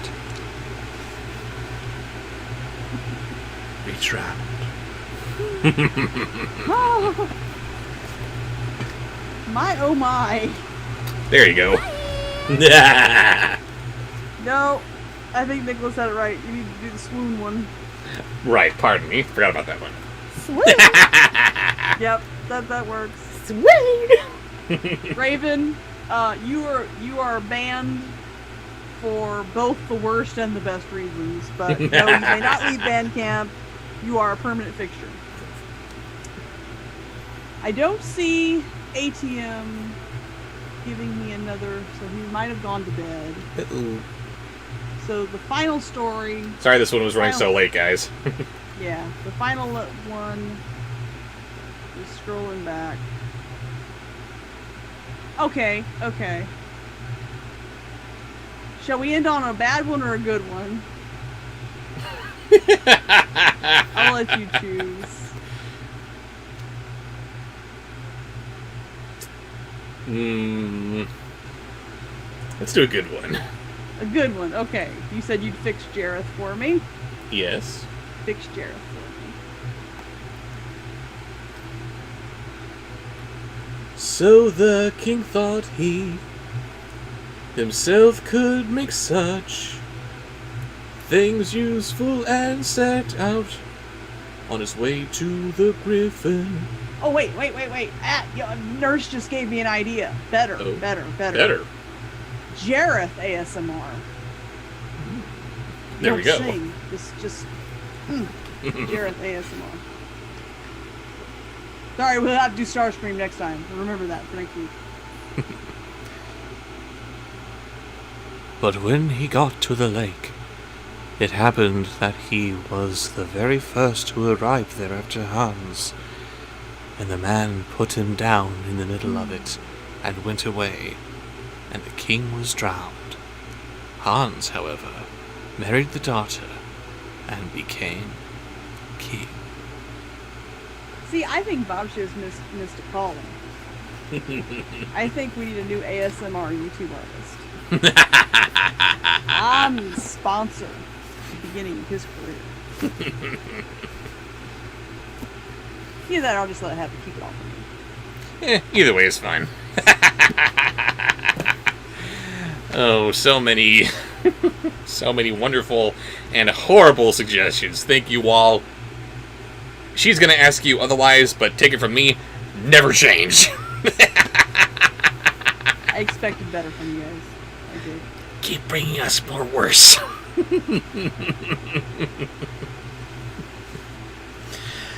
Reach round. My oh my. There you go. No, I think Nicholas had it right. You need to do the swoon one. Right, pardon me. Forgot about that one. Swoon! Yep, that works. Swoon! Raven, you are banned for both the worst and the best reasons, but no, you may not leave band camp. You are a permanent fixture. I don't see ATM giving me another, so he might have gone to bed. Uh-oh. So the final story. Sorry this one was running so late, guys. Yeah, the final one is scrolling back. Okay. Shall we end on a bad one or a good one? I'll let you choose. Let's do a good one. A good one, okay. You said you'd fix Jareth for me. Yes. Fix Jareth for me. So the king thought he himself could make such things useful and set out on his way to the griffin. Oh, wait. Nurse just gave me an idea. Better. Jareth ASMR. There Don't we go. Sing. Just Jareth ASMR. Sorry, we'll have to do Starscream next time. Remember that for next week. But when he got to the lake, it happened that he was the very first to arrive there after Hans, and the man put him down in the middle of it and went away, and the king was drowned. Hans, however, married the daughter and became king. See, I think Bobsheaux missed a calling. I think we need a new ASMR YouTube artist. I'm the sponsor at the beginning of his career. Either that or I'll just let it have to keep it all for me. Either way is fine. Oh, so many wonderful and horrible suggestions. Thank you all. She's gonna ask you otherwise, but take it from me, never change. I expected better from you guys. I did. Keep bringing us more worse.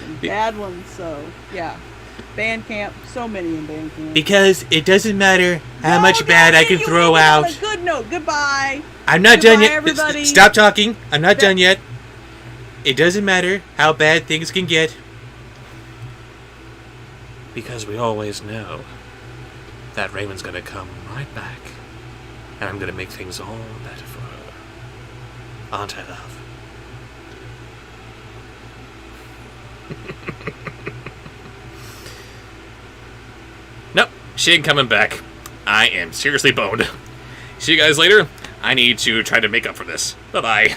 Some bad ones, so yeah. Bandcamp, so many in Bandcamp. Because it doesn't matter how much bad I can throw out. On a good note. Goodbye. I'm not done yet. Everybody. Stop talking. I'm not done yet. It doesn't matter how bad things can get. Because we always know that Raymond's gonna come right back, and I'm gonna make things all better for her. Aren't I, love? Nope, she ain't coming back. I am seriously boned. See you guys later. I need to try to make up for this. Bye-bye.